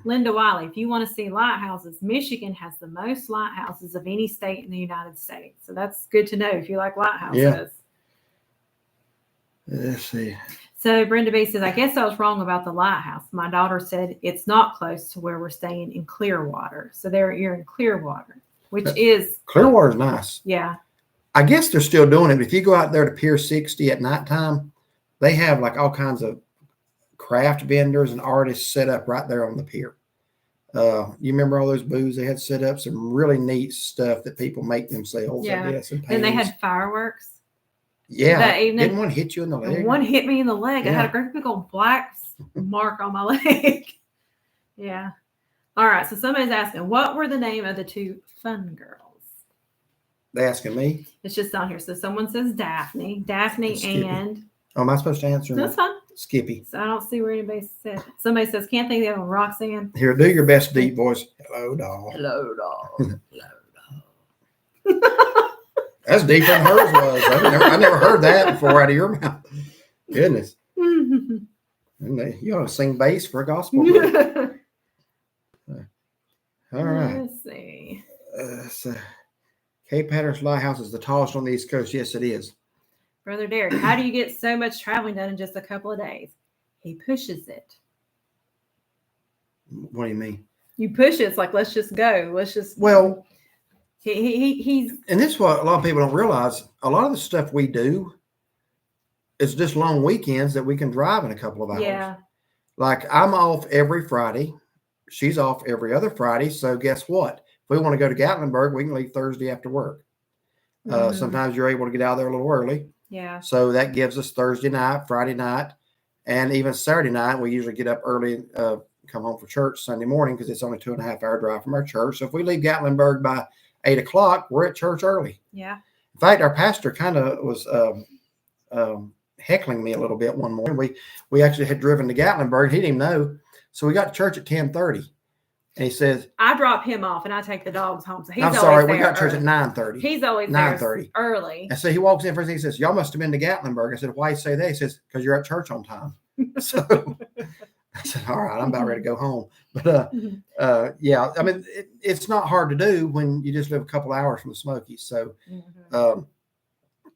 Linda Wiley, if you want to see lighthouses, Michigan has the most lighthouses of any state in the United States. So that's good to know if you like lighthouses. Yeah. Let's see. So Brenda B says, I guess I was wrong about the lighthouse. My daughter said it's not close to where we're staying in Clearwater. So you're in Clearwater, which is Clearwater's nice. Yeah. I guess they're still doing it. If you go out there to Pier 60 at nighttime, they have like all kinds of craft vendors and artists set up right there on the pier. You remember all those booths they had set up? Some really neat stuff that people make themselves. Yeah. I guess, and they had fireworks. Yeah. That evening. Didn't one hit you in the leg? One hit me in the leg. Yeah. I had a great big old black mark on my leg. Yeah. All right. So somebody's asking, what were the name of the 2 fun girls? They asking me? It's just on here. So someone says Daphne. Daphne and... Oh, am I supposed to answer? That's fine. Skippy. So I don't see where anybody said. Somebody says, can't think of Roxanne. Here, do your best deep voice. Hello, doll. Hello, dog. Hello, dog. That's deeper than hers was. I never heard that before out of your mouth. Goodness. And you ought to sing bass for a gospel group. All right. Let's see. So Cape Hatteras Lighthouse is the tallest on the East Coast. Yes, it is. Brother Derek, how do you get so much traveling done in just a couple of days? He pushes it. What do you mean? You push it. It's like, let's just go. Let's just. Well, he's. and this is what a lot of people don't realize. A lot of the stuff we do is just long weekends that we can drive in a couple of hours. Yeah. Like I'm off every Friday. She's off every other Friday. So guess what? If we want to go to Gatlinburg, we can leave Thursday after work. Sometimes you're able to get out there a little early. Yeah. So that gives us Thursday night, Friday night, and even Saturday night. We usually get up early, come home for church Sunday morning because it's only 2.5 hour drive from our church. So if we leave Gatlinburg by 8 o'clock, we're at church early. Yeah. In fact, our pastor kind of was heckling me a little bit one morning. We actually had driven to Gatlinburg. He didn't even know. So we got to church at 10:30. And he says, I drop him off and I take the dogs home. So he's I'm always sorry, there we got church early. at 9:30. He's always 9:30 early. And so he walks in first and he says, y'all must have been to Gatlinburg. I said, why you say that? He says, because you're at church on time. So I said, all right, I'm about ready to go home. But yeah, I mean, it's not hard to do when you just live a couple hours from the Smokies. So,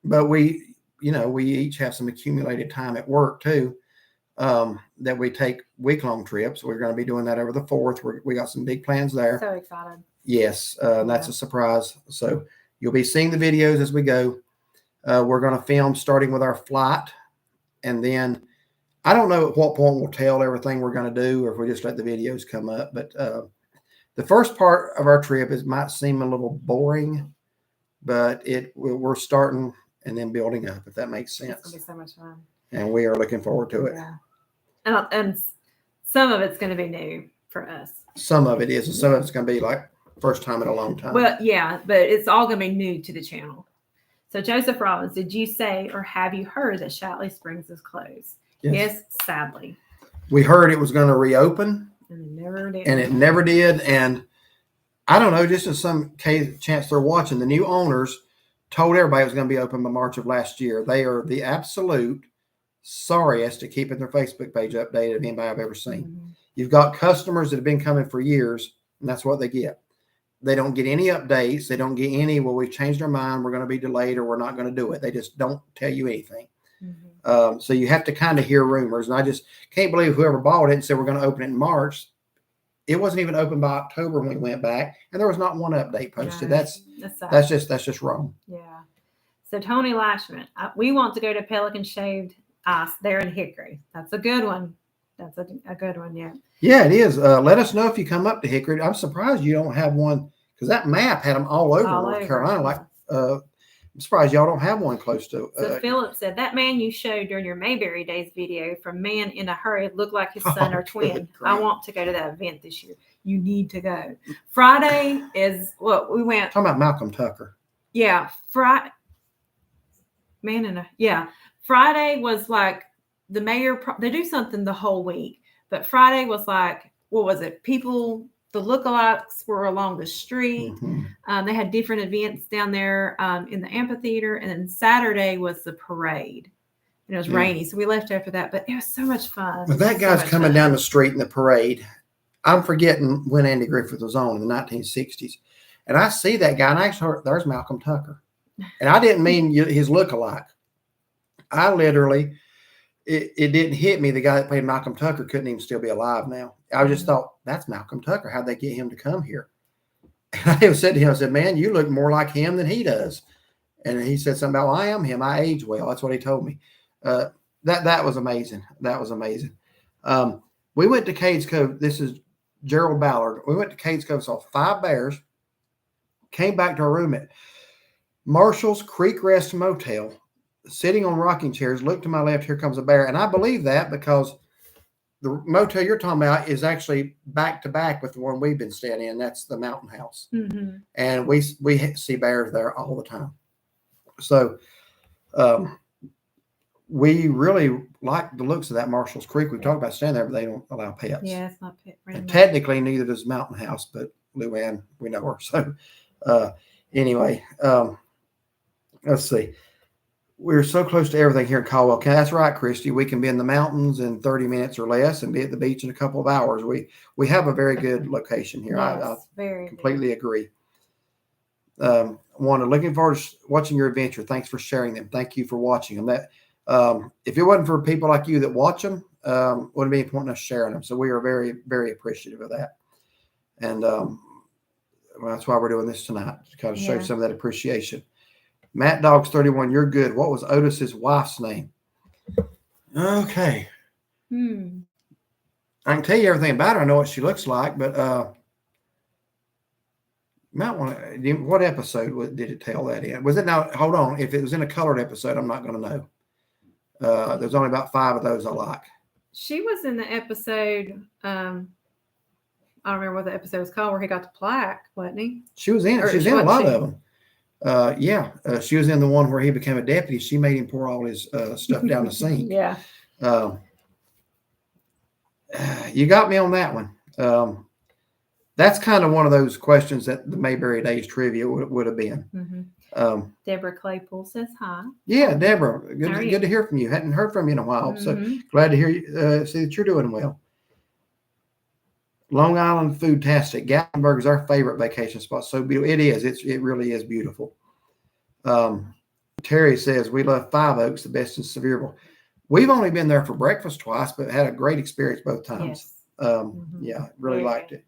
but we each have some accumulated time at work too. That we take week-long trips. We're going to be doing that over the 4th. We got some big plans there. So excited. Yes, that's a surprise. So you'll be seeing the videos as we go. We're going to film starting with our flight. And then I don't know at what point we'll tell everything we're going to do or if we just let the videos come up. But the first part of our trip might seem a little boring, but we're starting and then building up, if that makes sense. It's going to be so much fun. And we are looking forward to it. Yeah. And some of it's going to be new for us. Some of it is, and some of it's going to be like first time in a long time. Well, yeah, but it's all going to be new to the channel. So Joseph Robbins, did you say or have you heard that Shatley Springs is closed? Yes, sadly. We heard it was going to reopen. And it never did. And it never did. And I don't know, just in some case, chance they're watching, the new owners told everybody it was going to be open by March of last year. They are the absolute sorriest at keeping their Facebook page updated of anybody I've ever seen. You've got customers that have been coming for years, and that's what they get. They don't get any updates. They don't get any, well, we've changed our mind, we're going to be delayed, or we're not going to do it. They just don't tell you anything. So you have to kind of hear rumors. And I just can't believe whoever bought it and said we're going to open it in March. It wasn't even open by October when we went back, and there was not one update posted. No, that's just wrong. Yeah. So Tony Lashman, we want to go to Pelican Shaved Ice there in Hickory. That's a good one. That's a good one. Yeah. Yeah, it is. Let us know if you come up to Hickory. I'm surprised you don't have one because that map had them all over North Carolina. Like, I'm surprised y'all don't have one close to. So Philip said that man you showed during your Mayberry Days video from Man in a Hurry looked like his son or twin. I want to go to that event this year. You need to go. Friday is what we went. Talking about Malcolm Tucker. Yeah, Friday was like the mayor. They do something the whole week, but Friday was like, what was it? People. The lookalikes were along the street. They had different events down there in the amphitheater. And then Saturday was the parade. And it was rainy, so we left after that. But it was so much fun. Well, that guy's coming down the street in the parade. I'm forgetting when Andy Griffith was on in the 1960s. And I see that guy, and I actually heard, there's Malcolm Tucker. And I didn't mean his lookalike. I literally, it didn't hit me. The guy that played Malcolm Tucker couldn't even still be alive now. I just thought, that's Malcolm Tucker. How'd they get him to come here? And I said to him, I said, man, you look more like him than he does. And he said something about, well, I am him. I age well. That's what he told me. That was amazing. That was amazing. We went to Cades Cove. This is Gerald Ballard. We went to Cades Cove, saw 5 bears, came back to our room at Marshall's Creek Rest Motel, sitting on rocking chairs, looked to my left, here comes a bear. And I believe that because the motel you're talking about is actually back to back with the one we've been staying in. That's the Mountain House. And we see bears there all the time. So we really like the looks of that Marshall's Creek. We've talked about staying there, but they don't allow pets. Yeah, it's not pet And friendly. technically, neither does Mountain House, but Luann, we know her. So, anyway, let's see. We're so close to everything here in Caldwell County. That's right, Christy. We can be in the mountains in 30 minutes or less and be at the beach in a couple of hours. We have a very good location here. Yes, I very completely agree. Wanda, looking forward to watching your adventure. Thanks for sharing them. Thank you for watching them. That if it wasn't for people like you that watch them, wouldn't be important us sharing them. So we are very, very appreciative of that. And well, that's why we're doing this tonight, to kind of show some of that appreciation. Matt Dogs 31, you're good. What was Otis's wife's name? Okay. I can tell you everything about her. I know what she looks like, but might want to. What episode did it tell that in? Was it now? Hold on. If it was in a colored episode, I'm not going to know. There's only about 5 of those I like. She was in the episode. I don't remember what the episode was called, where he got the plaque, wasn't he? She was in. She was in a lot of them. She was in the one where he became a deputy. She made him pour all his stuff down the sink. Yeah. You got me on that one. That's kind of one of those questions that the Mayberry Days trivia would have been. Deborah Claypool says hi. Yeah, Deborah, good to hear from you. Hadn't heard from you in a while, so glad to hear you. See that you're doing well. Long Island Foodtastic. Gatlinburg is our favorite vacation spot. So beautiful. It is. It really is beautiful. Terry says, we love Five Oaks, the best in Sevierville. We've only been there for breakfast twice, but had a great experience both times. Yes. Yeah, really liked it.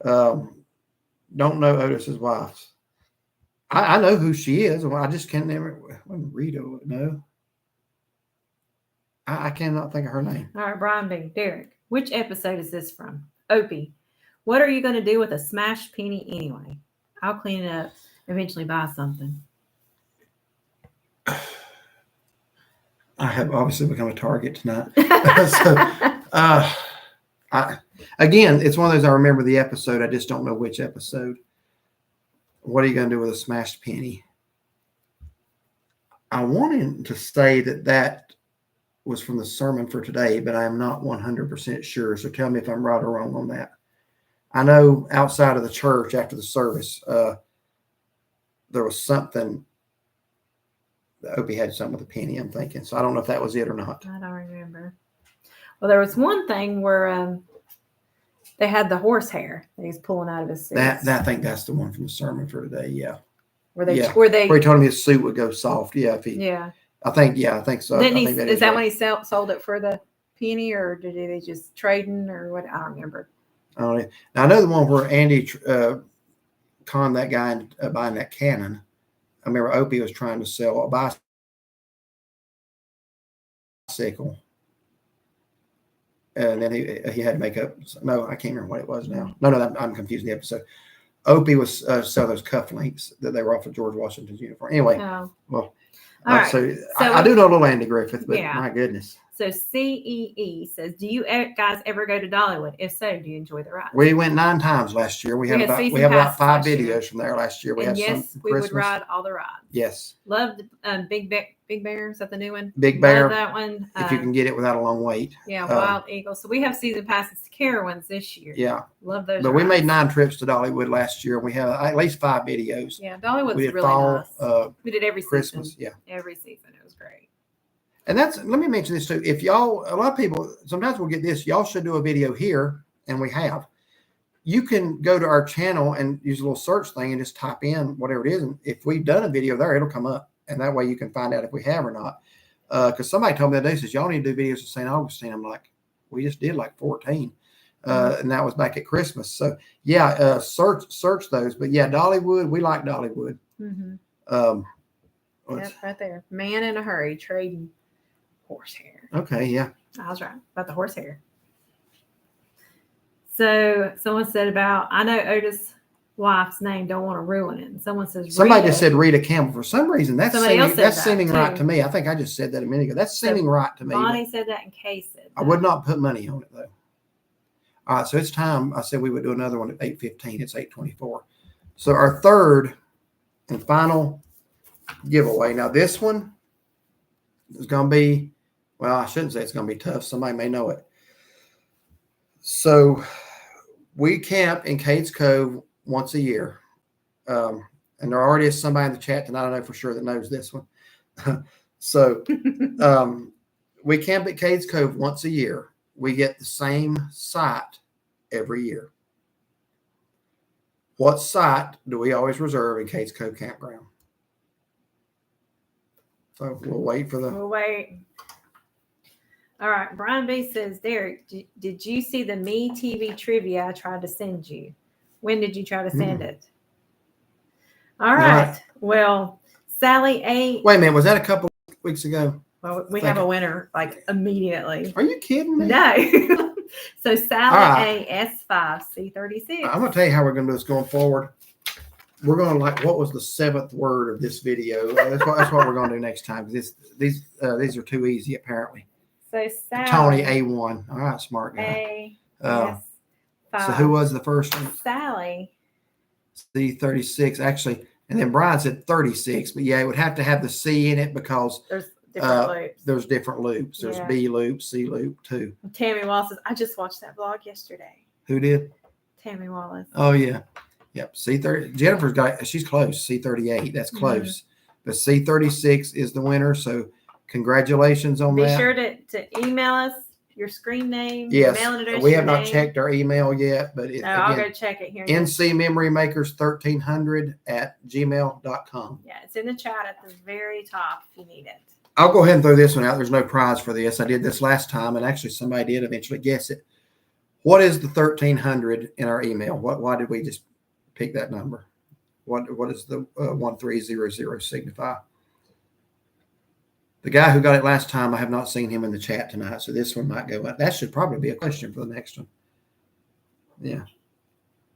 Don't know Otis's wife. I know who she is. I just can't never. Rita, no. I cannot think of her name. All right, Brian B. Derek, which episode is this from? Opie, what are you going to do with a smashed penny anyway? I'll clean it up, eventually buy something. I have obviously become a target tonight. Again, it's one of those I remember the episode. I just don't know which episode. What are you going to do with a smashed penny? I wanted to say that was from the sermon for today, but I am not 100% sure. So tell me if I'm right or wrong on that. I know outside of the church after the service, there was something. Opie had something with a penny, I'm thinking. So I don't know if that was it or not. I don't remember. Well, there was one thing where they had the horsehair that he's pulling out of his suit. I think that's the one from the sermon for today. Yeah. Where they where he told him his suit would go soft. Yeah. I think so. Is that when he sold it for the penny, or did they just trading, or what? I don't remember. Now, I know the one where Andy conned that guy into buying that cannon. I remember Opie was trying to sell a bicycle. And then he had to make up. No, I can't remember what it was now. No, I'm confusing the episode. Opie was selling those cufflinks that they were off of George Washington's uniform. Anyway, well, right. So I do know a little Andy Griffith, but my goodness. So CEE says, do you guys ever go to Dollywood? If so, do you enjoy the ride? We went 9 times last year. We have about 5 videos from there last year. We would ride all the rides. Yes. Loved Big Bear. Is that the new one? Big Bear. Love that one. If you can get it without a long wait. Yeah, Wild Eagle. So we have season passes to Carowinds this year. Yeah. Love those. But rides. We made 9 trips to Dollywood last year. We have at least 5 videos. Yeah, Dollywood's really fall, nice. We did every Christmas, season. Yeah. Every season. It was great. And let me mention this too. If a lot of people, sometimes we'll get this, y'all should do a video here, and we have. You can go to our channel and use a little search thing and just type in whatever it is. And if we've done a video there, it'll come up. And that way you can find out if we have or not. Because somebody told me that day, says, y'all need to do videos of St. Augustine. I'm like, we just did like 14. And that was back at Christmas. So, yeah, search those. But, yeah, Dollywood, we like Dollywood. Yep, right there. Man in a hurry, trading horsehair. Okay, yeah. I was right about the horsehair. So someone said I know Otis' wife's name, don't want to ruin it. And someone says somebody just said Rita Campbell. For some reason, that's seeming too. right to me. I think I just said that a minute ago. That's seeming right to me. Bonnie said that, and Kay said that. I would not put money on it though. All right, so it's time. I said we would do another one at 8:15. It's 8:24. So our third and final giveaway. Now this one It's going to be, well, I shouldn't say it's going to be tough. Somebody may know it. So we camp in Cades Cove once a year. And there already is somebody in the chat tonight, I know for sure, that knows this one. So we camp at Cades Cove once a year. We get the same site every year. What site do we always reserve in Cades Cove Campground? So we'll wait for the. We'll wait. All right. Brian B says, Derek, did you see the Me TV trivia I tried to send you? When did you try to send it? All right. Well, Sally A. Wait a minute. Was that a couple weeks ago? Well, we have a winner like immediately. Are you kidding me? No. So Sally A S5 C36. I'm going to tell you how we're going to do this going forward. We're going to what was the 7th word of this video? That's what we're going to do next time. These are too easy apparently. So Sally. Tony A1. All right, smart guy. So who was the first one? Sally. C36 actually, and then Brian said 36, but yeah, it would have to have the C in it because there's different loops. There's different loops. There's B loop, C loop too. Tammy Wallace says, I just watched that vlog yesterday. Who did? Tammy Wallace. Oh yeah. Yep. C30. Jennifer's got, she's close. C38. That's close. But C36 is the winner. So congratulations on that. Be sure to email us your screen name. Yes. Email address, we have not checked our email yet, but I'll go check it here. ncmemorymakers1300@gmail.com. Yeah, it's in the chat at the very top if you need it. I'll go ahead and throw this one out. There's no prize for this. I did this last time, and actually somebody did eventually guess it. What is the 1300 in our email? Why did we just pick that number? What does the 1300 signify? The guy who got it last time, I have not seen him in the chat tonight, so this one might go up. That should probably be a question for the next one. Yeah.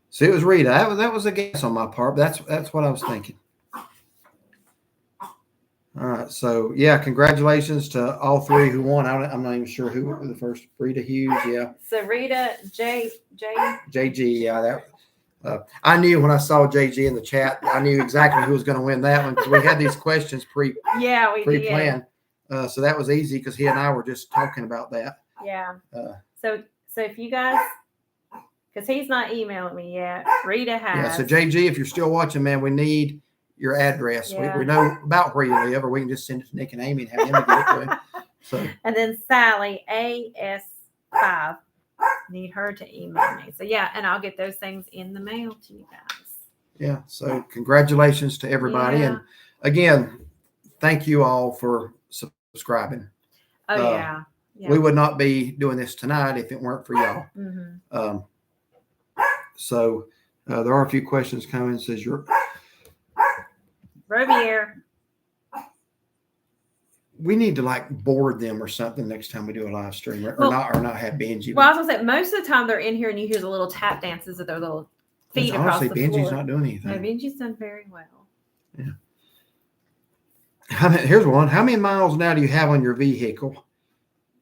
See, it was Rita. That was a guess on my part, but that's what I was thinking. All right, so yeah, congratulations to all three who won. I'm not even sure who were the first. Rita Hughes, yeah. So Rita, JG, yeah. I knew when I saw JG in the chat, I knew exactly who was going to win that one because we had these questions pre-planned. So that was easy because he and I were just talking about that. Yeah. So if you guys, because he's not emailing me yet, Rita has. Yeah. So JG, if you're still watching, man, we need your address. Yeah. We know about where you live, or we can just send it to Nick and Amy and have them get it to him. So. And then Sally AS5, need her to email me. So yeah, and I'll get those things in the mail to you guys. Yeah. So congratulations to everybody, and again, thank you all for subscribing. Oh yeah. We would not be doing this tonight if it weren't for y'all. Mm-hmm. So there are a few questions coming. It says you're Robier. We need to like board them or something next time we do a live stream, or not have Benji. Well, I was gonna say most of the time they're in here and you hear the little tap dances of their little feet across the floor. Benji's not doing anything. No, Benji's done very well. Yeah. Here's one. How many miles now do you have on your vehicle?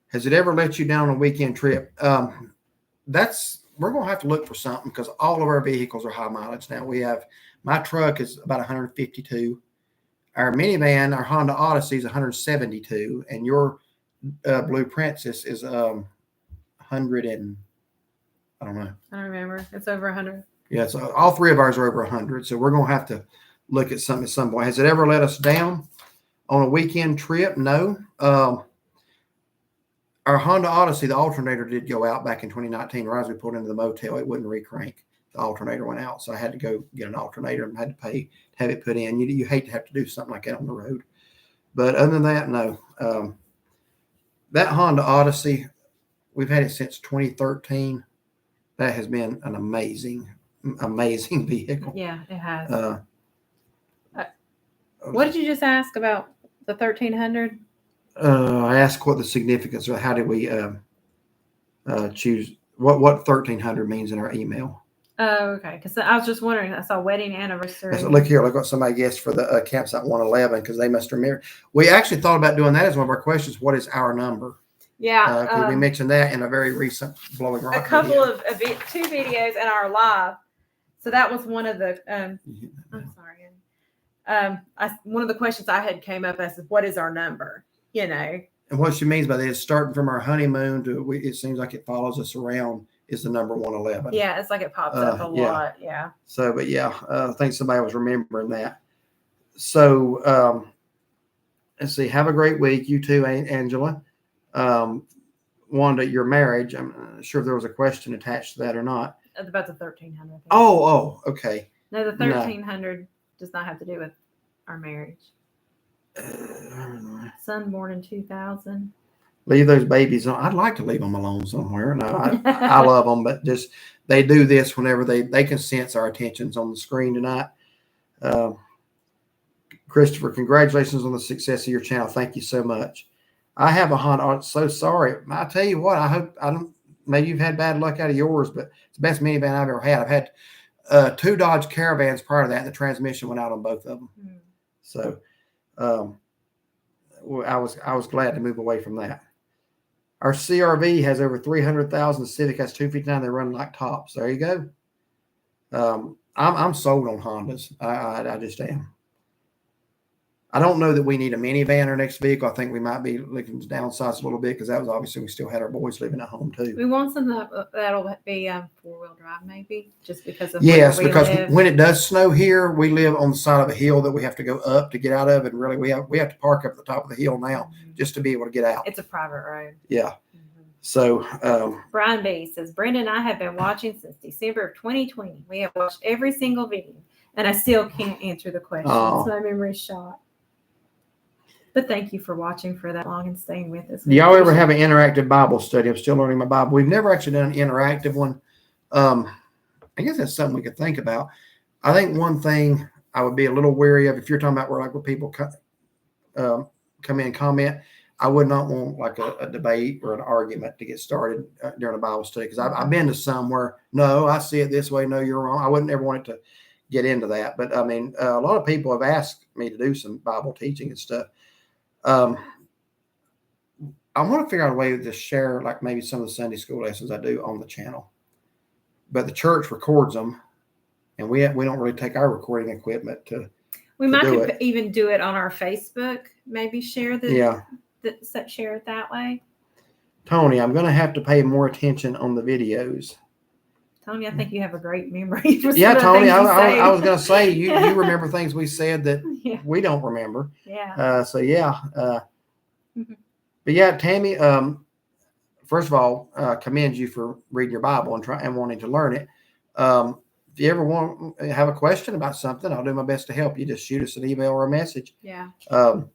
Has it ever let you down on a weekend trip? We're gonna have to look for something because all of our vehicles are high mileage now. My truck is about 152. Our minivan, our Honda Odyssey is 172, and your Blue Princess is 100 and I don't know. I don't remember. It's over 100. Yeah, so all three of ours are over 100. So we're gonna have to look at something at some point. Has it ever let us down on a weekend trip? No. Our Honda Odyssey, the alternator did go out back in 2019. Right as we pulled into the motel, it wouldn't recrank. The alternator went out, so I had to go get an alternator and had to pay to have it put in. You hate to have to do something like that on the road, but other than that, no. That Honda Odyssey, we've had it since 2013. That has been an amazing vehicle. Yeah, it has. What did you just ask about the 1300? I asked what the significance or how did we choose what 1300 means in our email. Oh, okay. Because I was just wondering. I saw wedding anniversary. So look here. Look what somebody guessed for the campsite 111 because they must remember. We actually thought about doing that as one of our questions. What is our number? Yeah. We mentioned that in a very recent Blowing Rock. A couple of two videos in our live. So that was one of the. I'm sorry. One of the questions I had came up as what is our number? you know. And what she means by that is starting from our honeymoon to it seems like it follows us around is the number 111. Yeah, it's like it pops up a lot. Yeah. So, but yeah, I think somebody was remembering that. So, let's see. Have a great week. You too, Angela. Wanda, your marriage. I'm not sure if there was a question attached to that or not. About the 1300. Oh, okay. No, the 1300 does not have to do with our marriage. Son born in 2000. Leave those babies on. I'd like to leave them alone somewhere. No, I love them, but just they do this whenever they can sense our attention's on the screen tonight. Christopher, congratulations on the success of your channel. Thank you so much. I have a Honda. I'm so sorry. I tell you what, I don't, maybe you've had bad luck out of yours, but it's the best minivan I've ever had. I've had 2 Dodge Caravans prior to that, and the transmission went out on both of them. So I was glad to move away from that. Our CRV has over 300,000. Civic has 259. They run like tops. There you go. I'm sold on Hondas. I just am. I don't know that we need a minivan our next vehicle. I think we might be looking to downsize a little bit because that was obviously we still had our boys living at home too. We want something that'll be 4-wheel drive, maybe, just because of yes, where we because live. When it does snow here, we live on the side of a hill that we have to go up to get out of, and really we have to park up at the top of the hill now just to be able to get out. It's a private road. Yeah. So Brian B says, Brenda and I have been watching since December of 2020. We have watched every single video, and I still can't answer the questions. My memory's shot. But thank you for watching for that long and staying with us. Do y'all ever have an interactive Bible study? I'm still learning my Bible. We've never actually done an interactive one. I guess that's something we could think about. I think one thing I would be a little wary of, if you're talking about where people come in and comment, I would not want like a debate or an argument to get started during a Bible study, because I've been to some where, no, I see it this way, no, you're wrong. I wouldn't ever want it to get into that. But I mean, a lot of people have asked me to do some Bible teaching and stuff. I want to figure out a way to share like maybe some of the Sunday school lessons I do on the channel, but the church records them, and we don't really take our recording equipment to. We might even do it on our Facebook. Maybe share share it that way. Tony, I'm going to have to pay more attention on the videos. Tony, I think you have a great memory. Yeah, Tony, I was going to say, you remember things we said that we don't remember. Yeah. But yeah, Tammy, first of all, commend you for reading your Bible and wanting to learn it. If you ever have a question about something, I'll do my best to help you. Just shoot us an email or a message. Yeah. How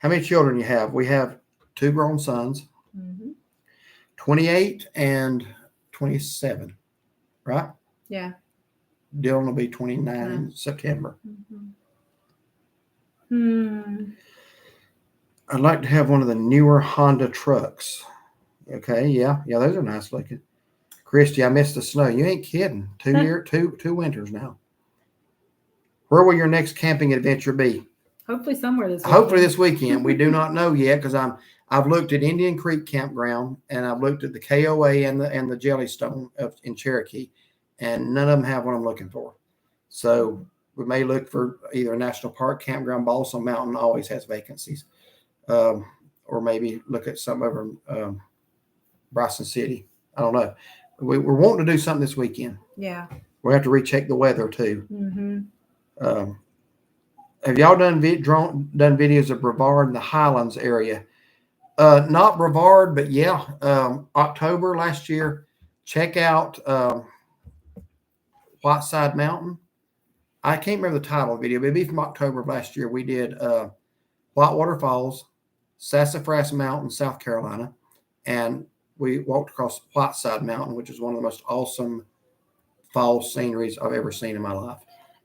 many children you have? We have 2 grown sons, 28 and 27, right? Yeah. Dylan will be 29 in September. I'd like to have one of the newer Honda trucks. Okay, yeah, those are nice looking. Christy, I missed the snow. You ain't kidding. 2 winters now. Where will your next camping adventure be? Hopefully somewhere this weekend. Hopefully this weekend. We do not know yet, because I've looked at Indian Creek Campground, and I've looked at the KOA and the Jellystone in Cherokee, and none of them have what I'm looking for. So we may look for either a national park campground. Balsam Mountain always has vacancies, or maybe look at some over Bryson City. I don't know. We're wanting to do something this weekend. Yeah. We have to recheck the weather too. Have y'all done videos of Brevard in the Highlands area? Not Brevard, but yeah, October last year. Check out Whiteside Mountain. I can't remember the title of the video, but it'd be from October of last year. We did Whitewater Falls, Sassafras Mountain, South Carolina, and we walked across Whiteside Mountain, which is one of the most awesome fall sceneries I've ever seen in my life.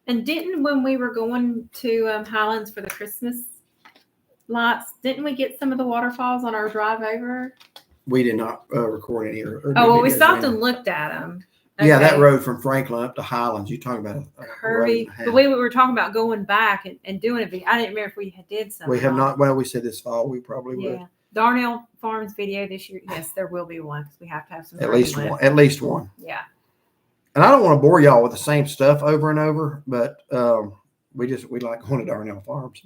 And when we were going to Highlands for the Christmas lights, didn't we get some of the waterfalls on our drive over? We did not record any. We stopped and looked at them. Okay. Yeah, that road from Franklin up to Highlands. You talking about a curvy? The way we were talking about going back and doing a video. I didn't remember if we did something. We have not. Well, we said this fall we probably would. Yeah, Darnell Farms video this year. Yes, there will be one because we have to have some. At least one. Yeah. And I don't want to bore y'all with the same stuff over and over, but we like going to Darnell Farms.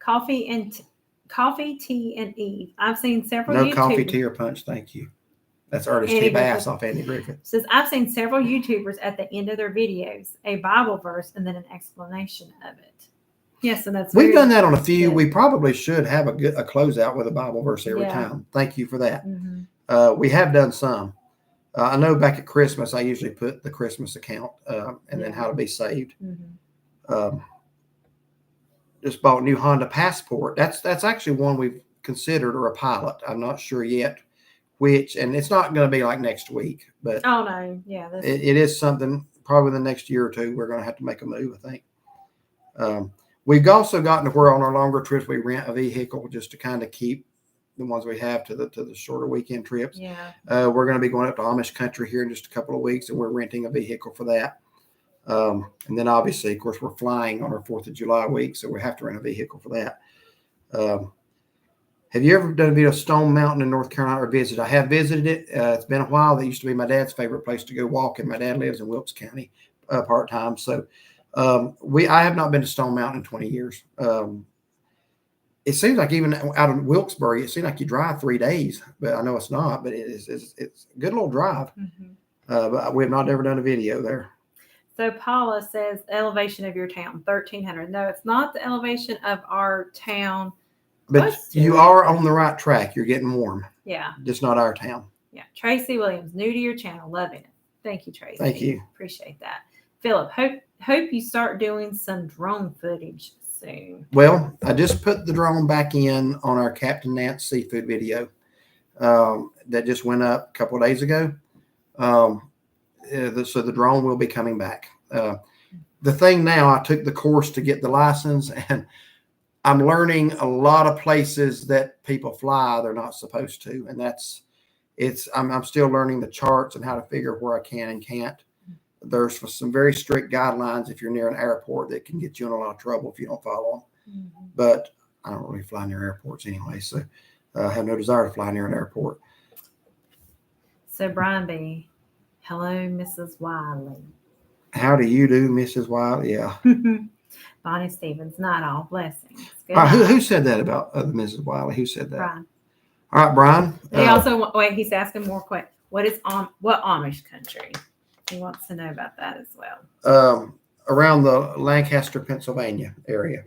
Coffee, Tea, and Eve. I've seen several No YouTubers. coffee, tea, or punch. Thank you. That's Artist Andy T. Bass Griffith. off Andy Griffith. Says, I've seen several YouTubers at the end of their videos, a Bible verse and then an explanation of it. Yes, and that's We've done that on a few. good. We probably should have a closeout with a Bible verse every Yeah. time. Thank you for that. Mm-hmm. We have done some. I know back at Christmas, I usually put the Christmas account and then how to be saved. Mm-hmm. Just bought a new Honda Passport. That's actually one we've considered, or a pilot. I'm not sure yet which, and it's not going to be like next week, but Oh no, yeah, it is something probably the next year or two we're going to have to make a move, I think. We've also gotten to where on our longer trips we rent a vehicle just to kind of keep the ones we have to the shorter weekend trips. Yeah. We're going to be going up to Amish country here in just a couple of weeks, and we're renting a vehicle for that. And then obviously, of course, we're flying on our 4th of July week, so we have to rent a vehicle for that. Have you ever done a video of Stone Mountain in North Carolina or visited? I have visited it. It's been a while. That used to be my dad's favorite place to go walking. My dad lives in Wilkes County part-time. So I have not been to Stone Mountain in 20 years. It seems like even out of Wilkesboro, it seems like you drive 3 days, but I know it's not, but it's a good little drive. Mm-hmm. But we have not ever done a video there. So Paula says elevation of your town, 1,300. No, it's not the elevation of our town. But you are on the right track. You're getting warm. Yeah. Just not our town. Yeah. Tracy Williams, new to your channel. Loving it. Thank you, Tracy. Thank you. Appreciate that. Philip, hope you start doing some drone footage soon. Well, I just put the drone back in on our Captain Nance seafood video that just went up a couple of days ago. So the drone will be coming back. The thing now, I took the course to get the license, and I'm learning a lot of places that people fly they're not supposed to, and I'm still learning the charts and how to figure where I can and can't. There's some very strict guidelines if you're near an airport that can get you in a lot of trouble if you don't follow them. Mm-hmm. But I don't really fly near airports anyway, so I have no desire to fly near an airport. So Brian B., hello, Mrs. Wiley. How do you do, Mrs. Wiley? Yeah. Bonnie Stevens, not all blessings. All right, who said that about Mrs. Wiley? Who said that? Brian. All right, Brian. He also he's asking more questions. What Amish country? He wants to know about that as well. Around the Lancaster, Pennsylvania area.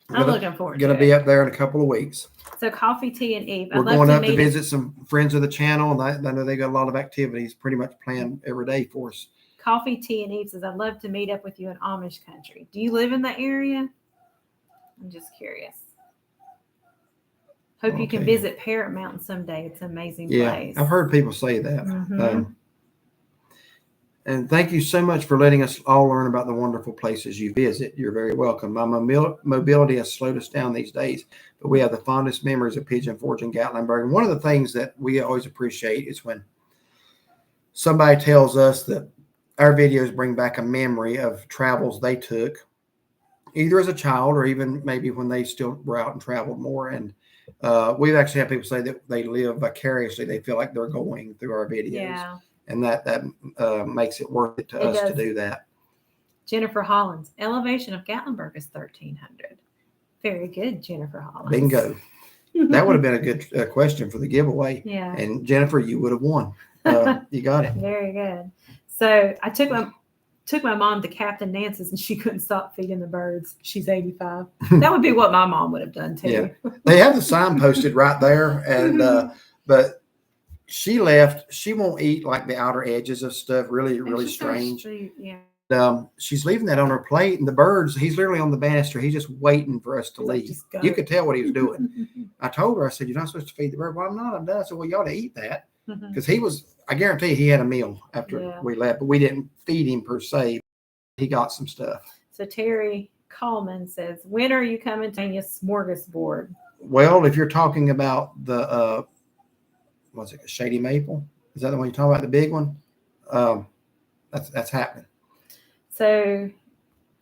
I'm looking forward to it. Going to be up there in a couple of weeks. So Coffee, Tea, and Eve. We're going up to visit some friends of the channel, and I know they got a lot of activities pretty much planned every day for us. Coffee, Tea, and Eve says, I'd love to meet up with you in Amish country. Do you live in that area? I'm just curious. Hope you can visit Parrot Mountain someday. It's an amazing place. I've heard people say that. Mm-hmm. And thank you so much for letting us all learn about the wonderful places you visit. You're very welcome. My mobility has slowed us down these days, but we have the fondest memories of Pigeon Forge and Gatlinburg. And one of the things that we always appreciate is when somebody tells us that our videos bring back a memory of travels they took, either as a child or even maybe when they still were out and traveled more. And we've actually had people say that they live vicariously. They feel like they're going through our videos. Yeah. And that makes it worth it to us to do that. Jennifer Hollins, elevation of Gatlinburg is 1,300. Very good, Jennifer Hollins. Bingo. That would have been a good question for the giveaway. Yeah. And Jennifer, you would have won. You got it. Very good. So I took my mom to Captain Nance's, and she couldn't stop feeding the birds. She's 85. That would be what my mom would have done too. Yeah. They have the sign posted right there, and but she left. She won't eat like the outer edges of stuff. Really strange. Yeah. She's leaving that on her plate, and the birds. He's literally on the banister. He's just waiting for us to leave. You could tell what he was doing. I told her. I said, "You're not supposed to feed the bird." Well, I'm not. I'm done. I said, "Well, you ought to eat that," because he was. I guarantee he had a meal after we left, but we didn't feed him per se. He got some stuff. So Terry Coleman says, "When are you coming to a smorgasbord?" Well, if you're talking about the what's it, Shady Maple? Is that the one you're talking about? The big one? That's happening. So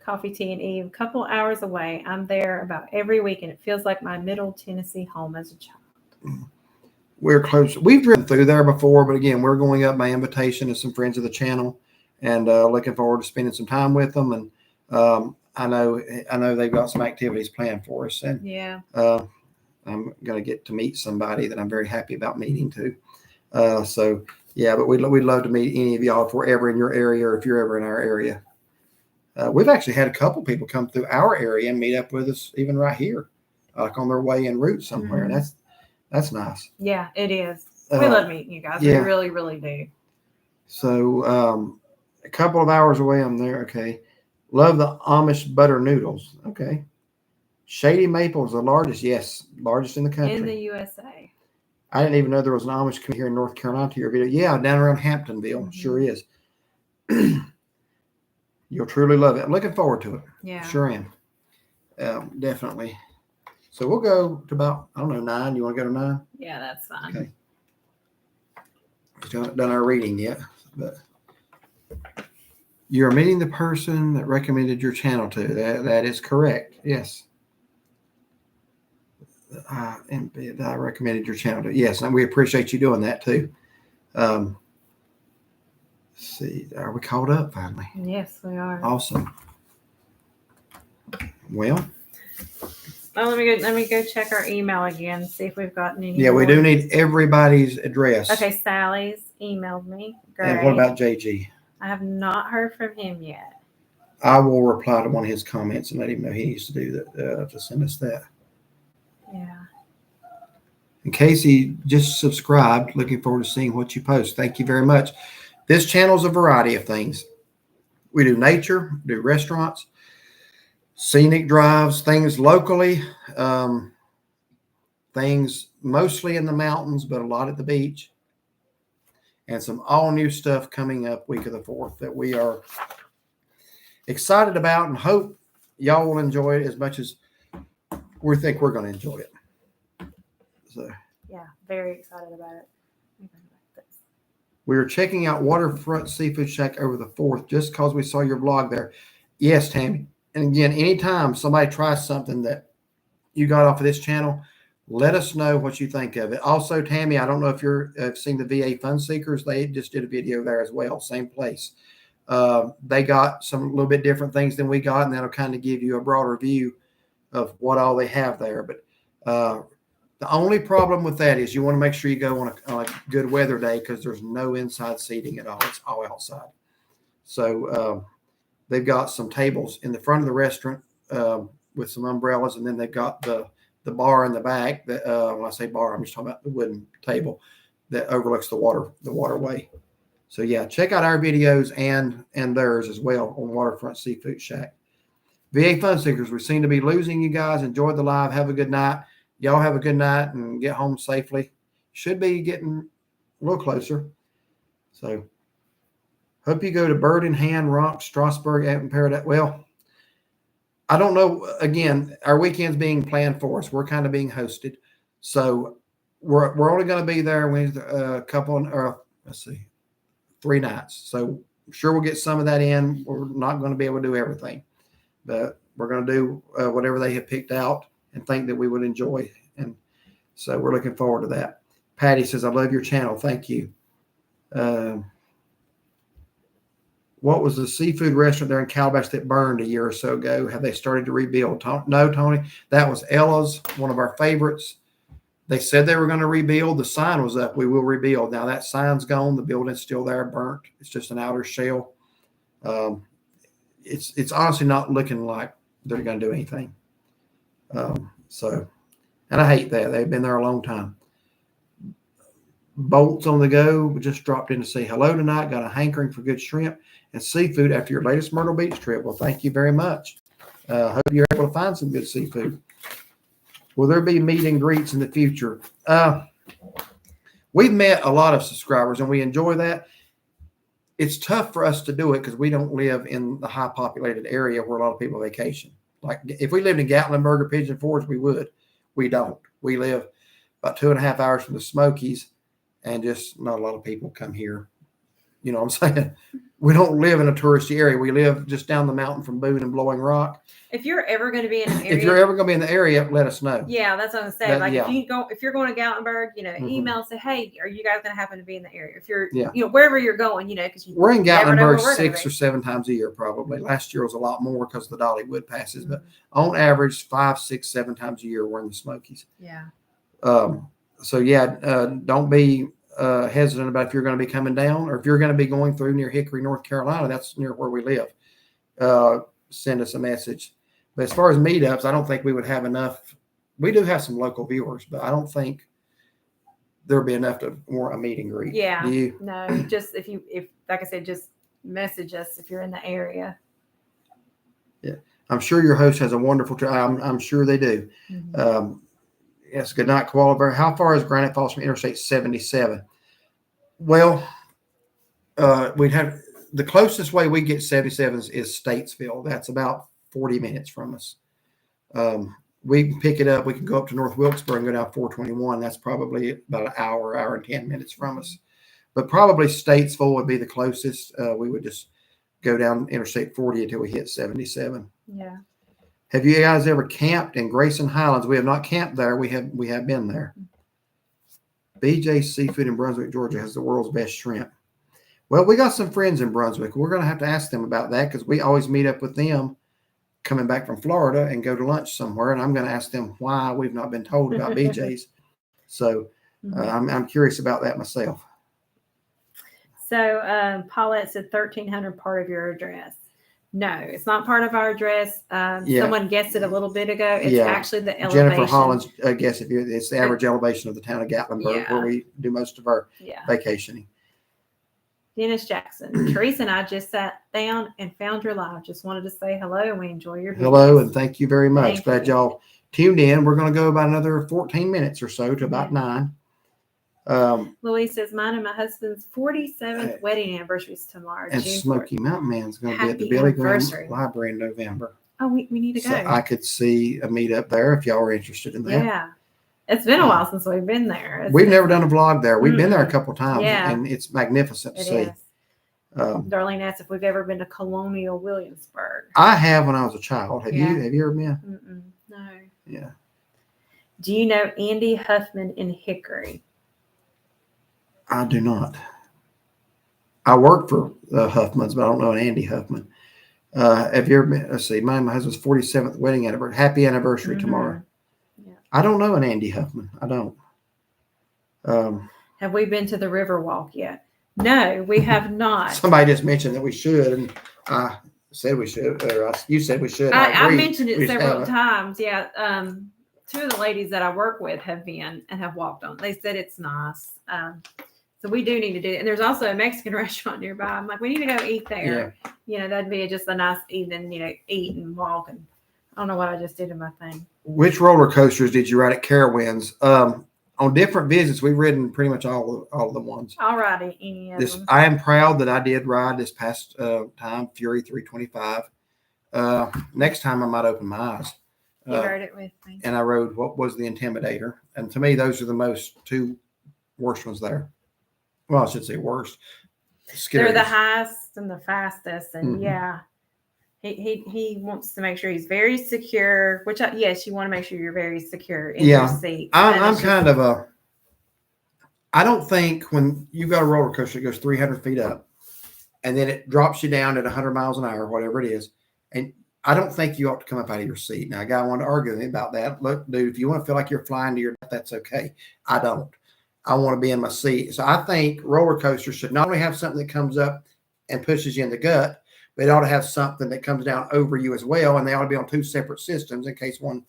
Coffee, Tea, and Eve, a couple hours away. I'm there about every week, and it feels like my Middle Tennessee home as a child. We're close. We've driven through there before, but again, we're going up by invitation to some friends of the channel, and looking forward to spending some time with them. And I know they've got some activities planned for us, and Yeah. I'm going to get to meet somebody that I'm very happy about meeting too. So yeah, but we'd love to meet any of y'all if we're ever in your area or if you're ever in our area. We've actually had a couple people come through our area and meet up with us, even right here, like on their way en route somewhere. Mhm. And that's nice. Yeah, it is. We love meeting you guys. Yeah. We really, really do. So a couple of hours away, I'm there. Okay. Love the Amish butter noodles. Okay. Shady Maple is the largest. Yes, largest in the country. In the USA. I didn't even know there was an Amish community here in North Carolina to your video. Yeah, down around Hamptonville. Sure is. You'll truly love it. I'm looking forward to it. Yeah. Sure am. Definitely. So we'll go to about, I don't know, 9. You want to go to 9? Yeah, that's fine. Okay. We haven't done our reading yet, but you're meeting the person that recommended your channel to. That is correct. Yes. And I recommended your channel to. Yes, and we appreciate you doing that too. Let's see, are we caught up finally? Yes, we are. Awesome. Well, let me go check our email again, see if we've gotten any. Yeah, we do need everybody's address. Okay, Sally's emailed me. Great. And what about JG? I have not heard from him yet. I will reply to one of his comments and let him know he needs to do that, to send us that. Yeah. And Casey just subscribed. Looking forward to seeing what you post. Thank you very much. This channel is a variety of things. We do nature, do restaurants, scenic drives, things locally, things mostly in the mountains, but a lot at the beach, and some all new stuff coming up week of the 4th that we are excited about and hope y'all will enjoy it as much as we think we're going to enjoy it. So yeah, very excited about it. We were checking out Waterfront Seafood Shack over the 4th just because we saw your vlog there. Yes, Tammy. And again, anytime somebody tries something that you got off of this channel, let us know what you think of it. Also, Tammy, I don't know if you've seen the VA Fun Seekers. They just did a video there as well, same place. They got some little bit different things than we got, and that'll kind of give you a broader view of what all they have there. But the only problem with that is you want to make sure you go on a good weather day because there's no inside seating at all. It's all outside. So they've got some tables in the front of the restaurant with some umbrellas, and then they've got the bar in the back. That when I say bar, I'm just talking about the wooden table that overlooks the waterway. So yeah, check out our videos and theirs as well on Waterfront Seafood Shack. VA Fun Seekers, we seem to be losing you guys. Enjoy the live. Have a good night. Y'all have a good night and get home safely. Should be getting a little closer. So hope you go to Bird in Hand, Rock, Strasburg, and Paradise. Well, I don't know. Again, our weekend's being planned for us. We're kind of being hosted. So we're only going to be there with a couple, let's see, 3 nights. So I'm sure we'll get some of that in. We're not going to be able to do everything, but we're going to do whatever they have picked out and think that we would enjoy. And so we're looking forward to that. Patty says, I love your channel. Thank you. What was the seafood restaurant there in Calabash that burned a year or so ago? Have they started to rebuild? No, Tony, that was Ella's, one of our favorites. They said they were going to rebuild. The sign was up. We will rebuild. Now that sign's gone. The building's still there, burnt. It's just an outer shell. It's honestly not looking like they're going to do anything. And I hate that. They've been there a long time. Bolts on the go. We just dropped in to say hello tonight. Got a hankering for good shrimp and seafood after your latest Myrtle Beach trip. Well, thank you very much. Hope you're able to find some good seafood. Will there be meet and greets in the future? We've met a lot of subscribers and we enjoy that. It's tough for us to do it because we don't live in the high populated area where a lot of people vacation. Like if we lived in Gatlinburg or Pigeon Forge, we would. We don't. We live about 2.5 hours from the Smokies, and just not a lot of people come here You know what I'm saying? We don't live in a touristy area. We live just down the mountain from Boone and Blowing Rock. If you're ever going to be in an area, If you're ever going to be in the area, let us know. yeah, that's what I'm saying. Like Yeah. if you're going to Gatlinburg, Mhm. email and say, hey, are you guys going to happen to be in the area? If you're, Yeah. wherever you're going, because We're in never know where Gatlinburg we're gonna 6 be. or 7 times a year, probably. Last year was a lot more because of the Dollywood passes, but Mhm. on average, 5, 6, 7 times a year, we're in the Smokies. Yeah. So yeah, don't be hesitant about if you're going to be coming down or if you're going to be going through near Hickory, North Carolina. That's near where we live. Send us a message. But as far as meetups, I don't think we would have enough. We do have some local viewers, but I don't think there'll be enough to warrant a meet and greet. Yeah. Do you? No, just if like I said, just message us if you're in the area. Yeah, I'm sure your host has a wonderful time. I'm sure they do. Mhm. Yes, good night, Koala Bear. How far is Granite Falls from Interstate 77? Well, we'd have the closest way we get 77 is Statesville. That's about 40 minutes from us. We can pick it up. We can go up to North Wilkesboro and go down 421. That's probably about an hour and 10 minutes from us. But probably Statesville would be the closest. We would just go down Interstate 40 until we hit 77. Yeah. Have you guys ever camped in Grayson Highlands? We have not camped there. We have been there. BJ's Seafood in Brunswick, Georgia has the world's best shrimp. Well, we got some friends in Brunswick. We're going to have to ask them about that because we always meet up with them coming back from Florida and go to lunch somewhere. And I'm going to ask them why we've not been told about BJ's. So I'm curious about that myself. So Paulette said 1300 part of your address. No, it's not part of our address. Someone guessed it a little bit ago. It's actually the elevation. Jennifer Hollins, I guess it's the average elevation of the town of Gatlinburg where we do most of our vacationing. Dennis Jackson, Teresa and I just sat down and found your live. Just wanted to say hello and we enjoy your videos. Hello and thank you very much. Thank Glad you. y'all tuned in. We're going to go about another 14 minutes or so to about 9. Louise says, mine and my husband's 47th wedding anniversary is tomorrow. And June Smoky 4th. Mountain Man's going to be at the Happy Billy Graham anniversary. Library in November. Oh, we need to go. So I could see a meetup there if y'all are interested in that. Yeah. It's been a while since we've been there. We've never done a vlog there. We've been there a couple of times, Yeah. and it's magnificent to see. Is. Darlene asked if we've ever been to Colonial Williamsburg. I have when I was a child. Have you? Have you ever been? No. Yeah. Do you know Andy Huffman in Hickory? I do not. I work for Huffman's, but I don't know an Andy Huffman. Have you ever been? Let's see. My husband's 47th wedding anniversary. Happy anniversary tomorrow. Yeah. I don't know an Andy Huffman. I don't. Have we been to the Riverwalk yet? No, we have not. Somebody just mentioned that we should, and I said we should, or you said we should. I mentioned it several times. Yeah. 2 of the ladies that I work with have been and have walked on. They said it's nice. So we do need to do it. And there's also a Mexican restaurant nearby. I'm like, we need to go eat there. Yeah. That'd be just a nice evening, eat and walk. And I don't know what I just did in my thing. Which roller coasters did you ride at Carowinds? On different visits, we've ridden pretty much all of the ones. I'll ride any of them. I am proud that I did ride this past time, Fury 325. Next time I might open my eyes. You rode it with me. And I rode what was the Intimidator. And to me, those are the 2 worst ones there. Well, I should say worst. They're the highest and the fastest. And he wants to make sure he's very secure, which yes, you want to make sure you're very secure in your seat. I'm kind of I don't think when you got a roller coaster that goes 300 feet up and then it drops you down at 100 miles an hour, whatever it is, and I don't think you ought to come up out of your seat. Now, a guy wanted to argue with me about that. Look, dude, if you want to feel like you're flying to your death, that's okay. I don't. I want to be in my seat. So I think roller coasters should not only have something that comes up and pushes you in the gut, but it ought to have something that comes down over you as well. And they ought to be on 2 separate systems in case one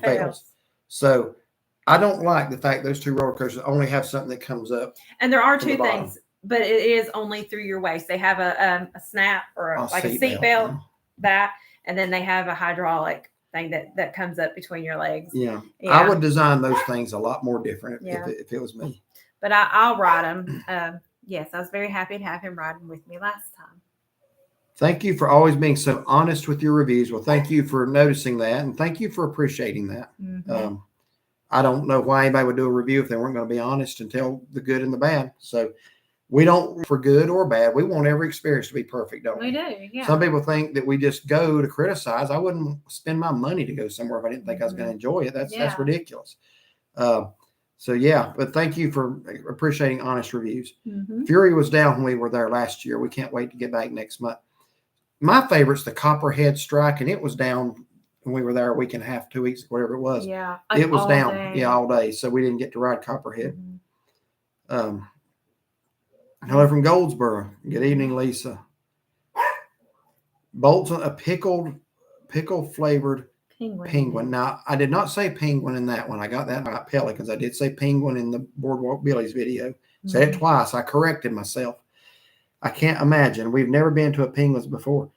fails. So I don't like the fact those 2 roller coasters only have something that comes up. And there are 2 things, but it is only through your waist. They have a snap or a seat belt, and then they have a hydraulic thing that comes up between your legs. Yeah. I would design those things a lot more different if it was me. But I'll ride them. Yes, I was very happy to have him riding with me last time. Thank you for always being so honest with your reviews. Well, thank you for noticing that, and thank you for appreciating that. Mm-hmm. I don't know why anybody would do a review if they weren't going to be honest and tell the good and the bad. So we don't, for good or bad, we want every experience to be perfect, don't we? We do, yeah. Some people think that we just go to criticize. I wouldn't spend my money to go somewhere if I didn't think I was going to enjoy it. That's ridiculous. So yeah, but thank you for appreciating honest reviews. Fury was down when we were there last year. We can't wait to get back next month. My favorite's the Copperhead Strike, and it was down when we were there a week and a half, 2 weeks, whatever it was. Yeah, it was down, day. all day. So we didn't get to ride Copperhead. Hello from Goldsboro. Good evening, Lisa. Bolton, a pickle flavored penguin. Now, I did not say penguin in that one. I got that about pelicans. I did say penguin in the Boardwalk Billy's video. Said it twice. I corrected myself. I can't imagine. We've never been to a Penguins before.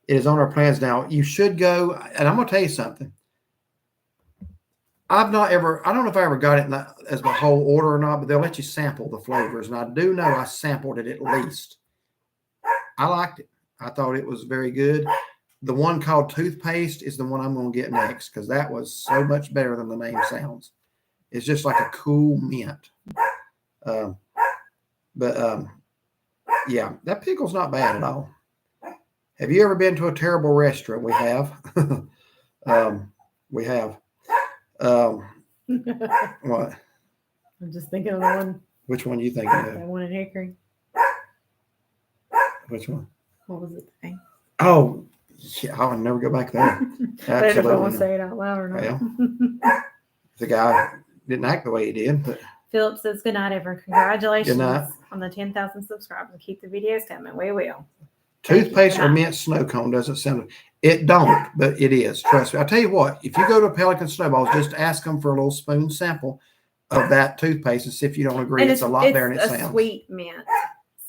It is on our plans now. You should go, and I'm going to tell you something. I don't know if I ever got it as the whole order or not, but they'll let you sample the flavors. And I do know I sampled it at least. I liked it. I thought it was very good. The one called toothpaste is the one I'm going to get next because that was so much better than the name sounds. It's just like a cool mint. Yeah, that pickle's not bad at all. Have you ever been to a terrible restaurant? We have. We have. What? I'm just thinking of the one. Which one are you thinking of? That one in Hickory. Which one? What was it? Thing? Oh, yeah, I'll never go back there. I don't know if I want to say it out loud or not. Well, the guy didn't act the way he did, but Philip says, good night, everyone. Congratulations Good night. on the 10,000 subscribers. And keep the videos coming. We will. toothpaste or mint snow cone doesn't sound. It don't, but it is. Trust me. I'll tell you what. If you go to Pelican Snowballs, just ask them for a little spoon sample of that toothpaste and see if you don't agree. And it's a lot better than it it's sounds. Sweet mint.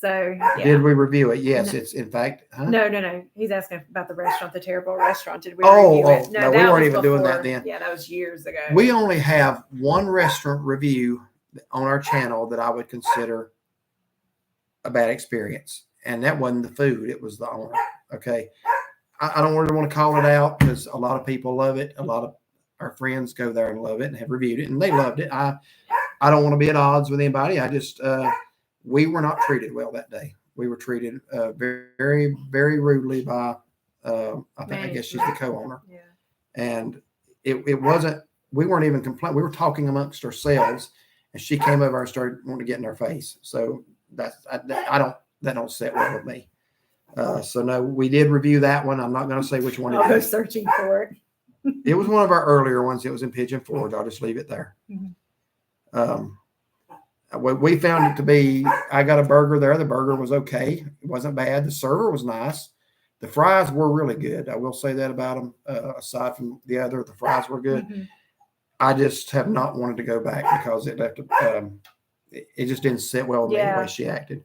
So yeah. Did we review it? Yes, No. it's in fact. Huh? No. He's asking about the restaurant, the terrible restaurant. Did we Oh, review it? no, we that weren't was even doing before. that then. Yeah, that was years ago. We only have one restaurant review on our channel that I would consider a bad experience, and that wasn't the food; it was the owner. Okay, I don't really want to call it out because a lot of people love it. A lot of our friends go there and love it and have reviewed it, and they loved it. I don't want to be at odds with anybody. I just we were not treated well that day. We were treated very, very rudely by I guess she's the co-owner. Yeah. And it wasn't, we weren't even complaining. We were talking amongst ourselves and she came over and started wanting to get in our face. So that don't sit well with me. So no, we did review that one. I'm not going to say which one I'll it go is. searching for it. It was one of our earlier ones. It was in Pigeon Forge. I'll just leave it there. We found it to be, I got a burger there. The burger was okay. It wasn't bad. The server was nice. The fries were really good. I will say that about them. Aside from the other, the fries were good. I just have not wanted to go back because it left. It just didn't sit well with me the way she acted.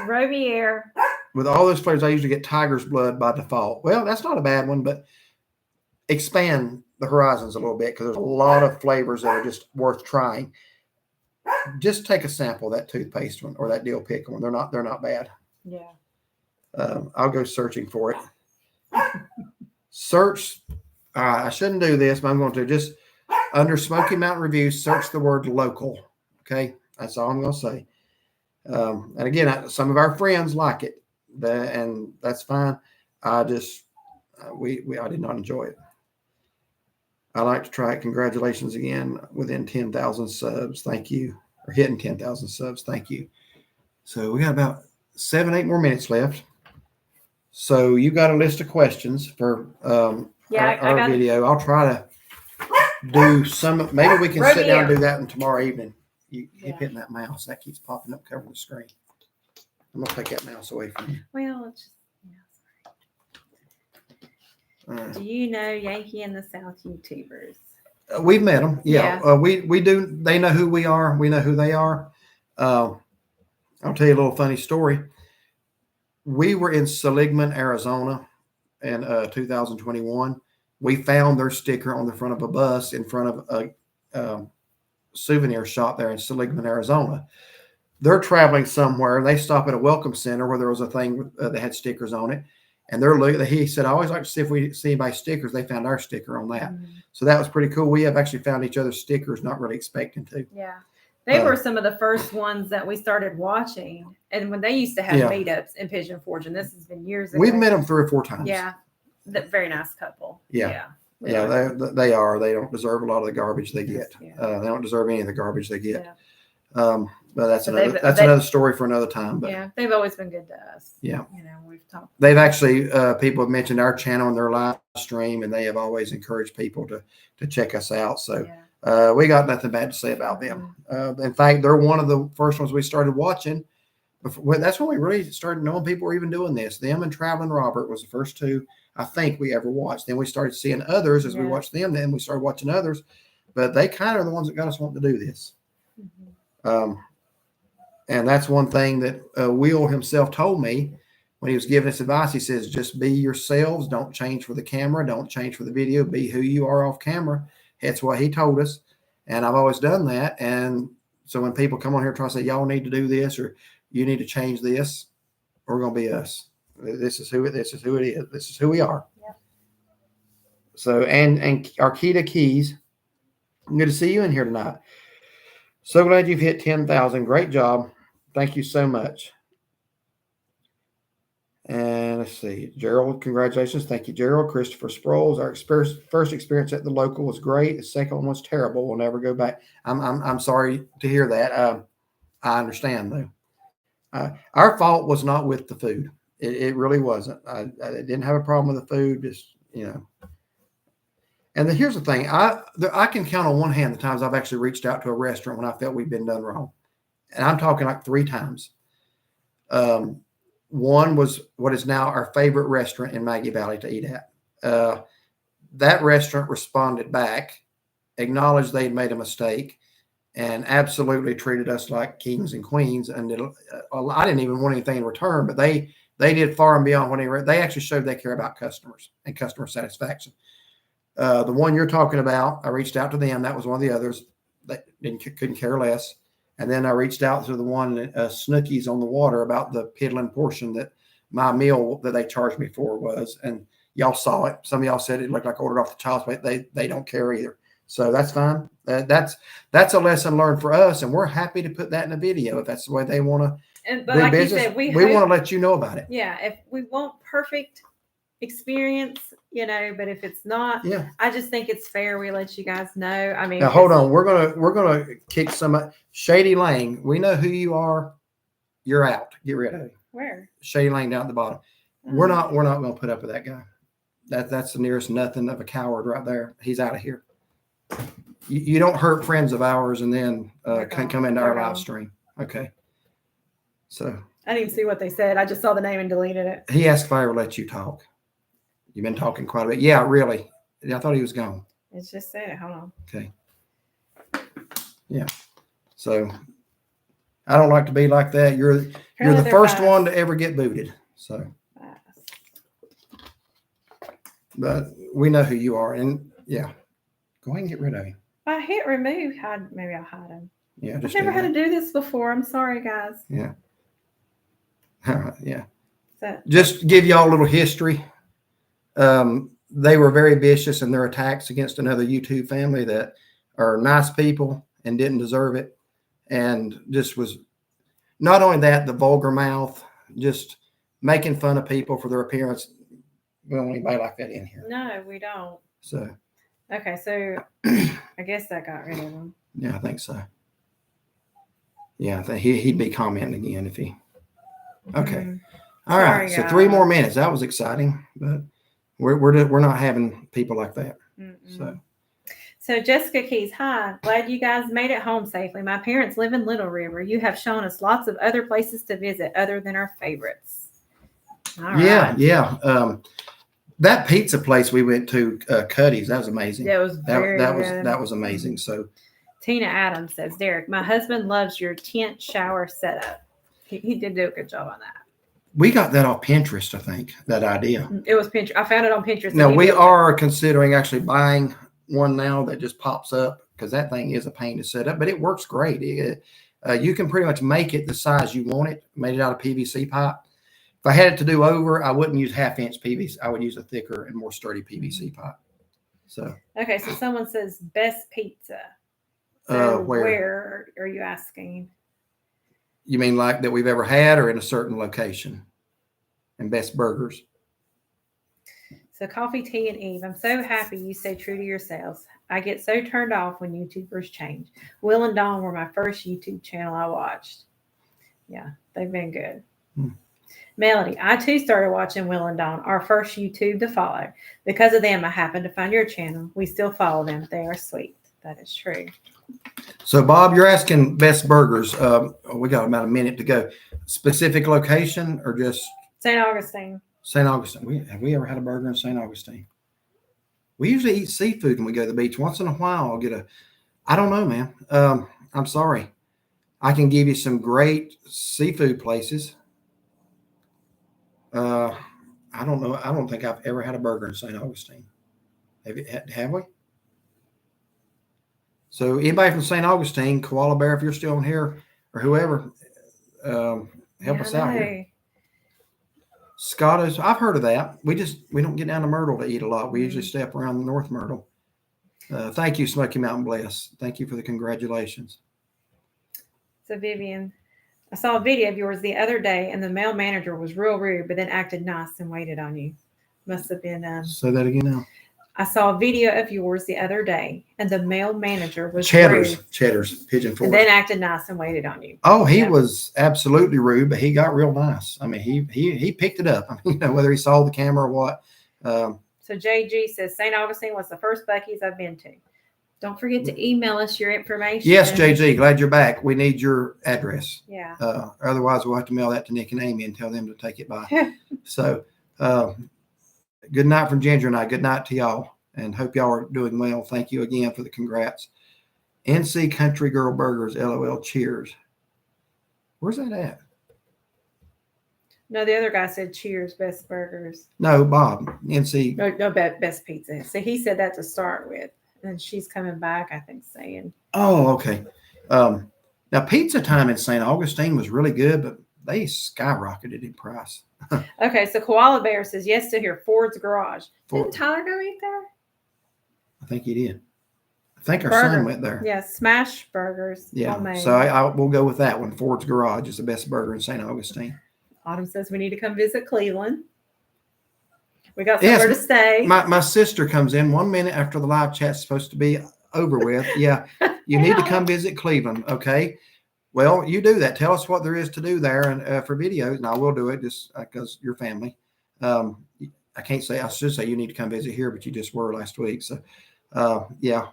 Robier. With all those flavors, I usually get tiger's blood by default. Well, that's not a bad one, but expand the horizons a little bit because there's a lot of flavors that are just worth trying. Just take a sample of that toothpaste one or that dill pickle one. They're not bad. Yeah. I'll go searching for it. Search. I shouldn't do this, but I'm going to just under Smoky Mountain Reviews, search the word local. Okay. That's all I'm going to say. And again, some of our friends like it, and that's fine. I just, I did not enjoy it. I like to try it. Congratulations again within 10,000 subs. Thank you. Or hitting 10,000 subs. Thank you. So we got about 7-8 more minutes left. So you got a list of questions for our video. I'll try to do some. Maybe we can sit down and do that tomorrow evening. You keep hitting that mouse. That keeps popping up covering the screen. I'm going to take that mouse away from you. Well, it's just, do you know Yankee and the South YouTubers? We've met them. Yeah. We do. They know who we are. We know who they are. I'll tell you a little funny story. We were in Seligman, Arizona in 2021. We found their sticker on the front of a bus in front of a souvenir shop there in Seligman, Arizona. They're traveling somewhere. They stop at a welcome center where there was a thing that had stickers on it. And they're looking. He said, I always like to see if we see anybody's stickers. They found our sticker on that. So that was pretty cool. We have actually found each other's stickers, not really expecting to. Yeah. They were some of the first ones that we started watching. And when they used to have Yeah. meetups in Pigeon Forge, and this has been years ago. We've met them 3 or 4 times. Yeah. Very nice couple. Yeah. We Yeah, like them. they are. They don't deserve a lot of the garbage they get. Yeah. They don't deserve any of the garbage they get. Yeah. But that's But another story for another time. But Yeah, they've always been good to us. Yeah. We've talked. They've actually people have mentioned our channel in their live stream, and they have always encouraged people to check us out. So we got nothing bad to say about them. In fact, they're one of the first ones we started watching. That's when we really started knowing people were even doing this. Them and Traveling Robert was the first 2 I think we ever watched. Then we started seeing others as we watched them. Then we started watching others, but they kind of are the ones that got us wanting to do this. And that's one thing that Will himself told me when he was giving us advice. He says, just be yourselves. Don't change for the camera. Don't change for the video. Be who you are off camera. That's what he told us. And I've always done that. And so when people come on here trying to say, y'all need to do this, or you need to change this, we're going to be us. This is who it is. This is who we are. Yep. So, and Arkita Keys, good to see you in here tonight. So glad you've hit 10,000. Great job. Thank you so much. And let's see. Gerald, congratulations. Thank you, Gerald. Christopher Sproles, our first experience at the local was great. The second one was terrible. We'll never go back. I'm sorry to hear that. I understand, though. Our fault was not with the food. It really wasn't. I didn't have a problem with the food. Just, And here's the thing. I can count on one hand the times I've actually reached out to a restaurant when I felt we've been done wrong. And I'm talking like 3 times. One was what is now our favorite restaurant in Maggie Valley to eat at. That restaurant responded back, acknowledged they'd made a mistake, and absolutely treated us like kings and queens. And I didn't even want anything in return, but they did far and beyond what they actually showed they care about customers and customer satisfaction. The one you're talking about, I reached out to them. That was one of the others that couldn't care less. And then I reached out to the one Snookies on the Water about the piddling portion that my meal that they charged me for was. And y'all saw it. Some of y'all said it looked like I ordered off the child's plate. They don't care either. So that's fine. That's a lesson learned for us. And we're happy to put that in a video if that's the way they want to But do like business. you said, we want to let you know about it. Yeah. If we want perfect experience, but if it's not, I just think it's fair we let you guys know. I mean, now hold on, we're gonna kick some Shady Lane. We know who you are. You're out. Get rid of it. Where? Shady Lane down at the bottom. We're not gonna put up with that guy. That's the nearest nothing of a coward right there. He's out of here. You don't hurt friends of ours and then come into our live stream. Okay. So I didn't even see what they said. I just saw the name and deleted it. He asked if I ever let you talk. You've been talking quite a bit. Yeah, really. I thought he was gone. It's just said it. Hold on. Okay. Yeah. So I don't like to be like that. You're the first one to ever get booted. So, but we know who you are, and go ahead and get rid of him. I hit remove. Maybe I'll hide him. Yeah, I've never had to do this before. I'm sorry, guys. Yeah. Yeah. Just give y'all a little history. They were very vicious in their attacks against another YouTube family that are nice people and didn't deserve it. And just was not only that, the vulgar mouth, just making fun of people for their appearance. We don't want anybody like that in here. No, we don't. So, okay. So I guess that got rid of him. Yeah, I think so. Yeah, I think he'd be commenting again if he. Okay. All right. So 3 more minutes. That was exciting, but we're not having people like that. So Jessica Keys, hi. Glad you guys made it home safely. My parents live in Little River. You have shown us lots of other places to visit other than our favorites. All right. Yeah. That pizza place we went to, Cuddy's, that was amazing. That was very good. That was amazing. So Tina Adams says, Derek, my husband loves your tent shower setup. He did do a good job on that. We got that off Pinterest, I think, that idea. It was Pinterest. I found it on Pinterest. Now, we are considering actually buying one now that just pops up because that thing is a pain to set up, but it works great. You can pretty much make it the size you want it, made it out of PVC pipe. If I had it to do over, I wouldn't use 1/2-inch PVC. I would use a thicker and more sturdy PVC pipe. So okay, so someone says best pizza. So Where? where are you asking? You mean like that we've ever had or in a certain location? And best burgers. So Coffee, Tea, and Eve. I'm so happy you stay true to yourselves. I get so turned off when YouTubers change. Will and Dawn were my first YouTube channel I watched. Yeah, they've been good. Melody, I too started watching Will and Dawn, our first YouTube to follow. Because of them, I happened to find your channel. We still follow them. They are sweet. That is true. So, Bob, you're asking best burgers. We got about a minute to go. Specific location or just St. Augustine. St. Augustine? Have we ever had a burger in St. Augustine? We usually eat seafood when we go to the beach. Once in a while, I'll get I don't know, man. I'm sorry. I can give you some great seafood places. I don't know. I don't think I've ever had a burger in St. Augustine. Have we? So anybody from St. Augustine, Koala Bear, if you're still in here, or whoever, help us out here. Scotto's, I've heard of that. We don't get down to Myrtle to eat a lot. We usually stay up around the North Myrtle. Thank you, Smoky Mountain Bless. Thank you for the congratulations. So Vivian, I saw a video of yours the other day, and the male manager was real rude, but then acted nice and waited on you. Must have been. Say that again now. I saw a video of yours the other day, and the male manager was Cheddar's rude, Pigeon Forge. and then acted nice and waited on you. Oh, he was absolutely rude, but he got real nice. I mean, he picked it up. I mean, whether he saw the camera or what. So JG says St. Augustine was the first Buc-ee's I've been to. Don't forget to email us your information. Yes, JG, glad you're back. We need your address. Yeah. Otherwise, we'll have to mail that to Nick and Amy and tell them to take it by. So, good night from Ginger and I. Good night to y'all, and hope y'all are doing well. Thank you again for the congrats. NC Country Girl Burgers, LOL, cheers. Where's that at? No, the other guy said cheers, best burgers. No, Bob, NC. No, best pizza. So he said that to start with. And she's coming back, I think, saying. Oh, okay. Now, pizza time in St. Augustine was really good, but they skyrocketed in price. Okay, so Koala Bear says yes to hear Ford's Garage. Ford. Didn't Tyler go eat there? I think he did. I think our son went there. Yeah, smash burgers. Yeah, Homemade. so we'll go with that one. Ford's Garage is the best burger in St. Augustine. Autumn says we need to come visit Cleveland. We got somewhere to stay. My sister comes in 1 minute after the live chat's supposed to be over with. Yeah, you need to come visit Cleveland. Okay. Well, you do that. Tell us what there is to do there, and for videos, and I will do it just because you're family. I can't say, I should say you need to come visit here, but you just were last week. So, yeah,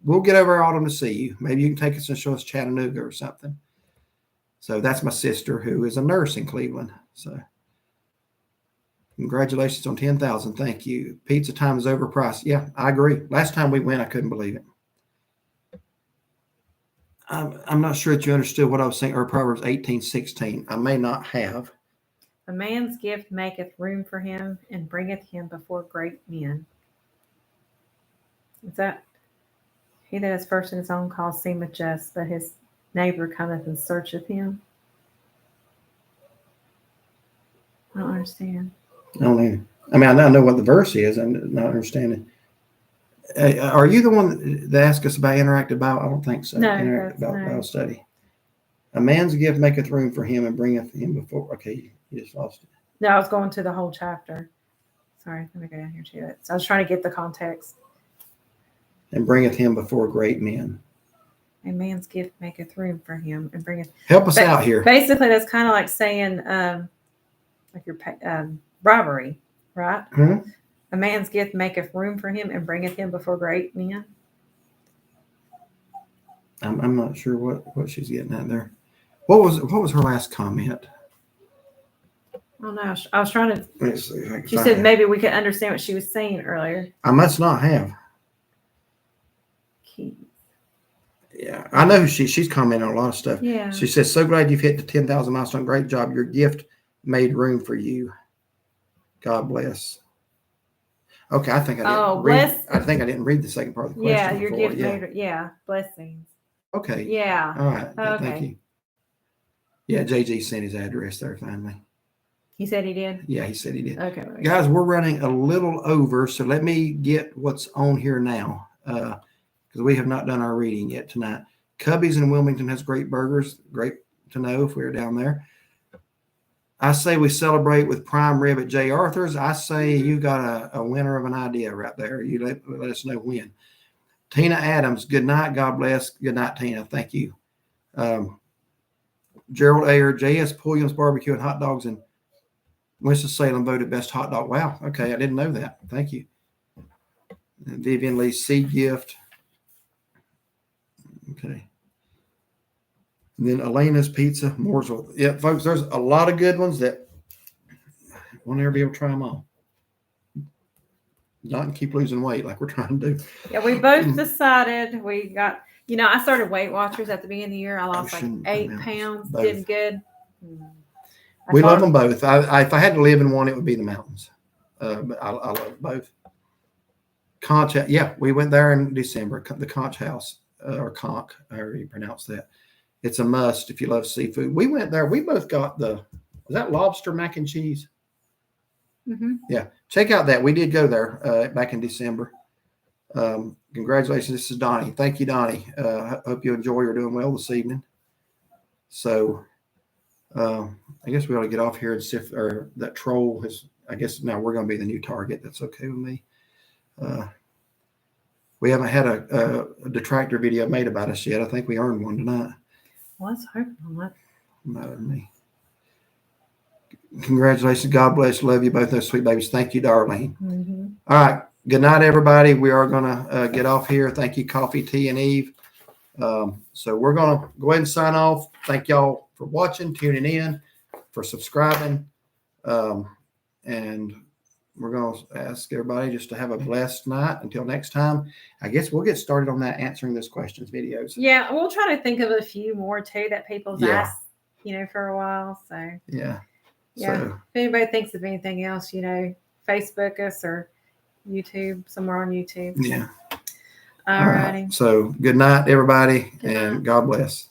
we'll get over Autumn to see you. Maybe you can take us and show us Chattanooga or something. So that's my sister who is a nurse in Cleveland. So. Congratulations on 10,000. Thank you. Pizza time is overpriced. Yeah, I agree. Last time we went, I couldn't believe it. I'm not sure that you understood what I was saying, or Proverbs 18:16. I may not have. A man's gift maketh room for him and bringeth him before great men. Is that he that is first in his own cause seemeth just, but his neighbor cometh and searcheth him? I don't understand. I don't either. I mean, I know what the verse is. I'm not understanding. Are you the one that asked us about interactive Bible? I don't think so. No, interactive no. Bible study. A man's gift maketh room for him and bringeth him before. Okay, you just lost it. No, I was going to the whole chapter. Sorry, let me go down here to it. So I was trying to get the context. And bringeth him before great men. A man's gift maketh room for him and bringeth. Help us out here. Basically, that's kind of like saying, like your robbery, right? Hmm? A man's gift maketh room for him and bringeth him before great men. I'm not sure what she's getting at there. What was her last comment? Oh no, I was trying to. Let's see if I can She find said it. maybe we could understand what she was saying earlier. I must not have. Keys. Yeah, I know she's commenting on a lot of stuff. Yeah. She says, "So glad you've hit the 10,000 milestone. Great job. Your gift made room for you. God bless." Okay, I think I didn't. Oh, bless. I think I didn't read the second part of the question. Yeah, your before. gift Yeah. made. Blessings. Okay. Yeah. All right. Yeah, Okay. thank you. Yeah, JG sent his address there finally. He said he did. Yeah, he said he did. Okay. Guys, we're running a little over, so let me get what's on here now. because we have not done our reading yet tonight. Cubby's in Wilmington has great burgers. Great to know if we're down there. I say we celebrate with prime rib at J. Arthur's. I say you got a winner of an idea right there. You let us know when. Tina Adams, good night. God bless. Good night, Tina. Thank you. Gerald Ayer, J.S. Pulliam's Barbecue and Hot Dogs in Winston-Salem voted best hot dog. Wow. Okay. I didn't know that. Thank you. And Vivian Lee, seed gift. Okay. And then Elena's Pizza, Mooresville. Yeah, folks, there's a lot of good ones that we'll never be able to try them all. Not and keep losing weight like we're trying to do. Yeah, we both decided we got, I started Weight Watchers at the beginning of the year. I lost like 8 pounds, Both. did good. We love them both. If I had to live in one, it would be the mountains. But I love both. Conch, yeah, we went there in December. The Conch House, or Conch, however you pronounce that. It's a must if you love seafood. We went there. We both got was that lobster mac and cheese? Mm-hmm. Yeah, check out that. We did go there back in December. Congratulations. This is Donnie. Thank you, Donnie. Hope you enjoy. You're doing well this evening. So I guess we ought to get off here and see if that troll has, I guess now we're going to be the new target. That's okay with me. We haven't had a detractor video made about us yet. I think we earned one tonight. Well, let's hope not. Not me. Congratulations. God bless. Love you both, those sweet babies. Thank you, Darlene. Mm-hmm. All right. Good night, everybody. We are going to get off here. Thank you, Coffee, Tea, and Eve. So we're going to go ahead and sign off. Thank y'all for watching, tuning in, for subscribing. And we're going to ask everybody just to have a blessed night. Until next time, I guess we'll get started on that answering those questions videos. Yeah, we'll try to think of a few more too that people's asked, for a while. So yeah. Yeah. So, if anybody thinks of anything else, Facebook us or YouTube, somewhere on YouTube. Yeah. All righty. So good night, everybody, Good night. and God bless.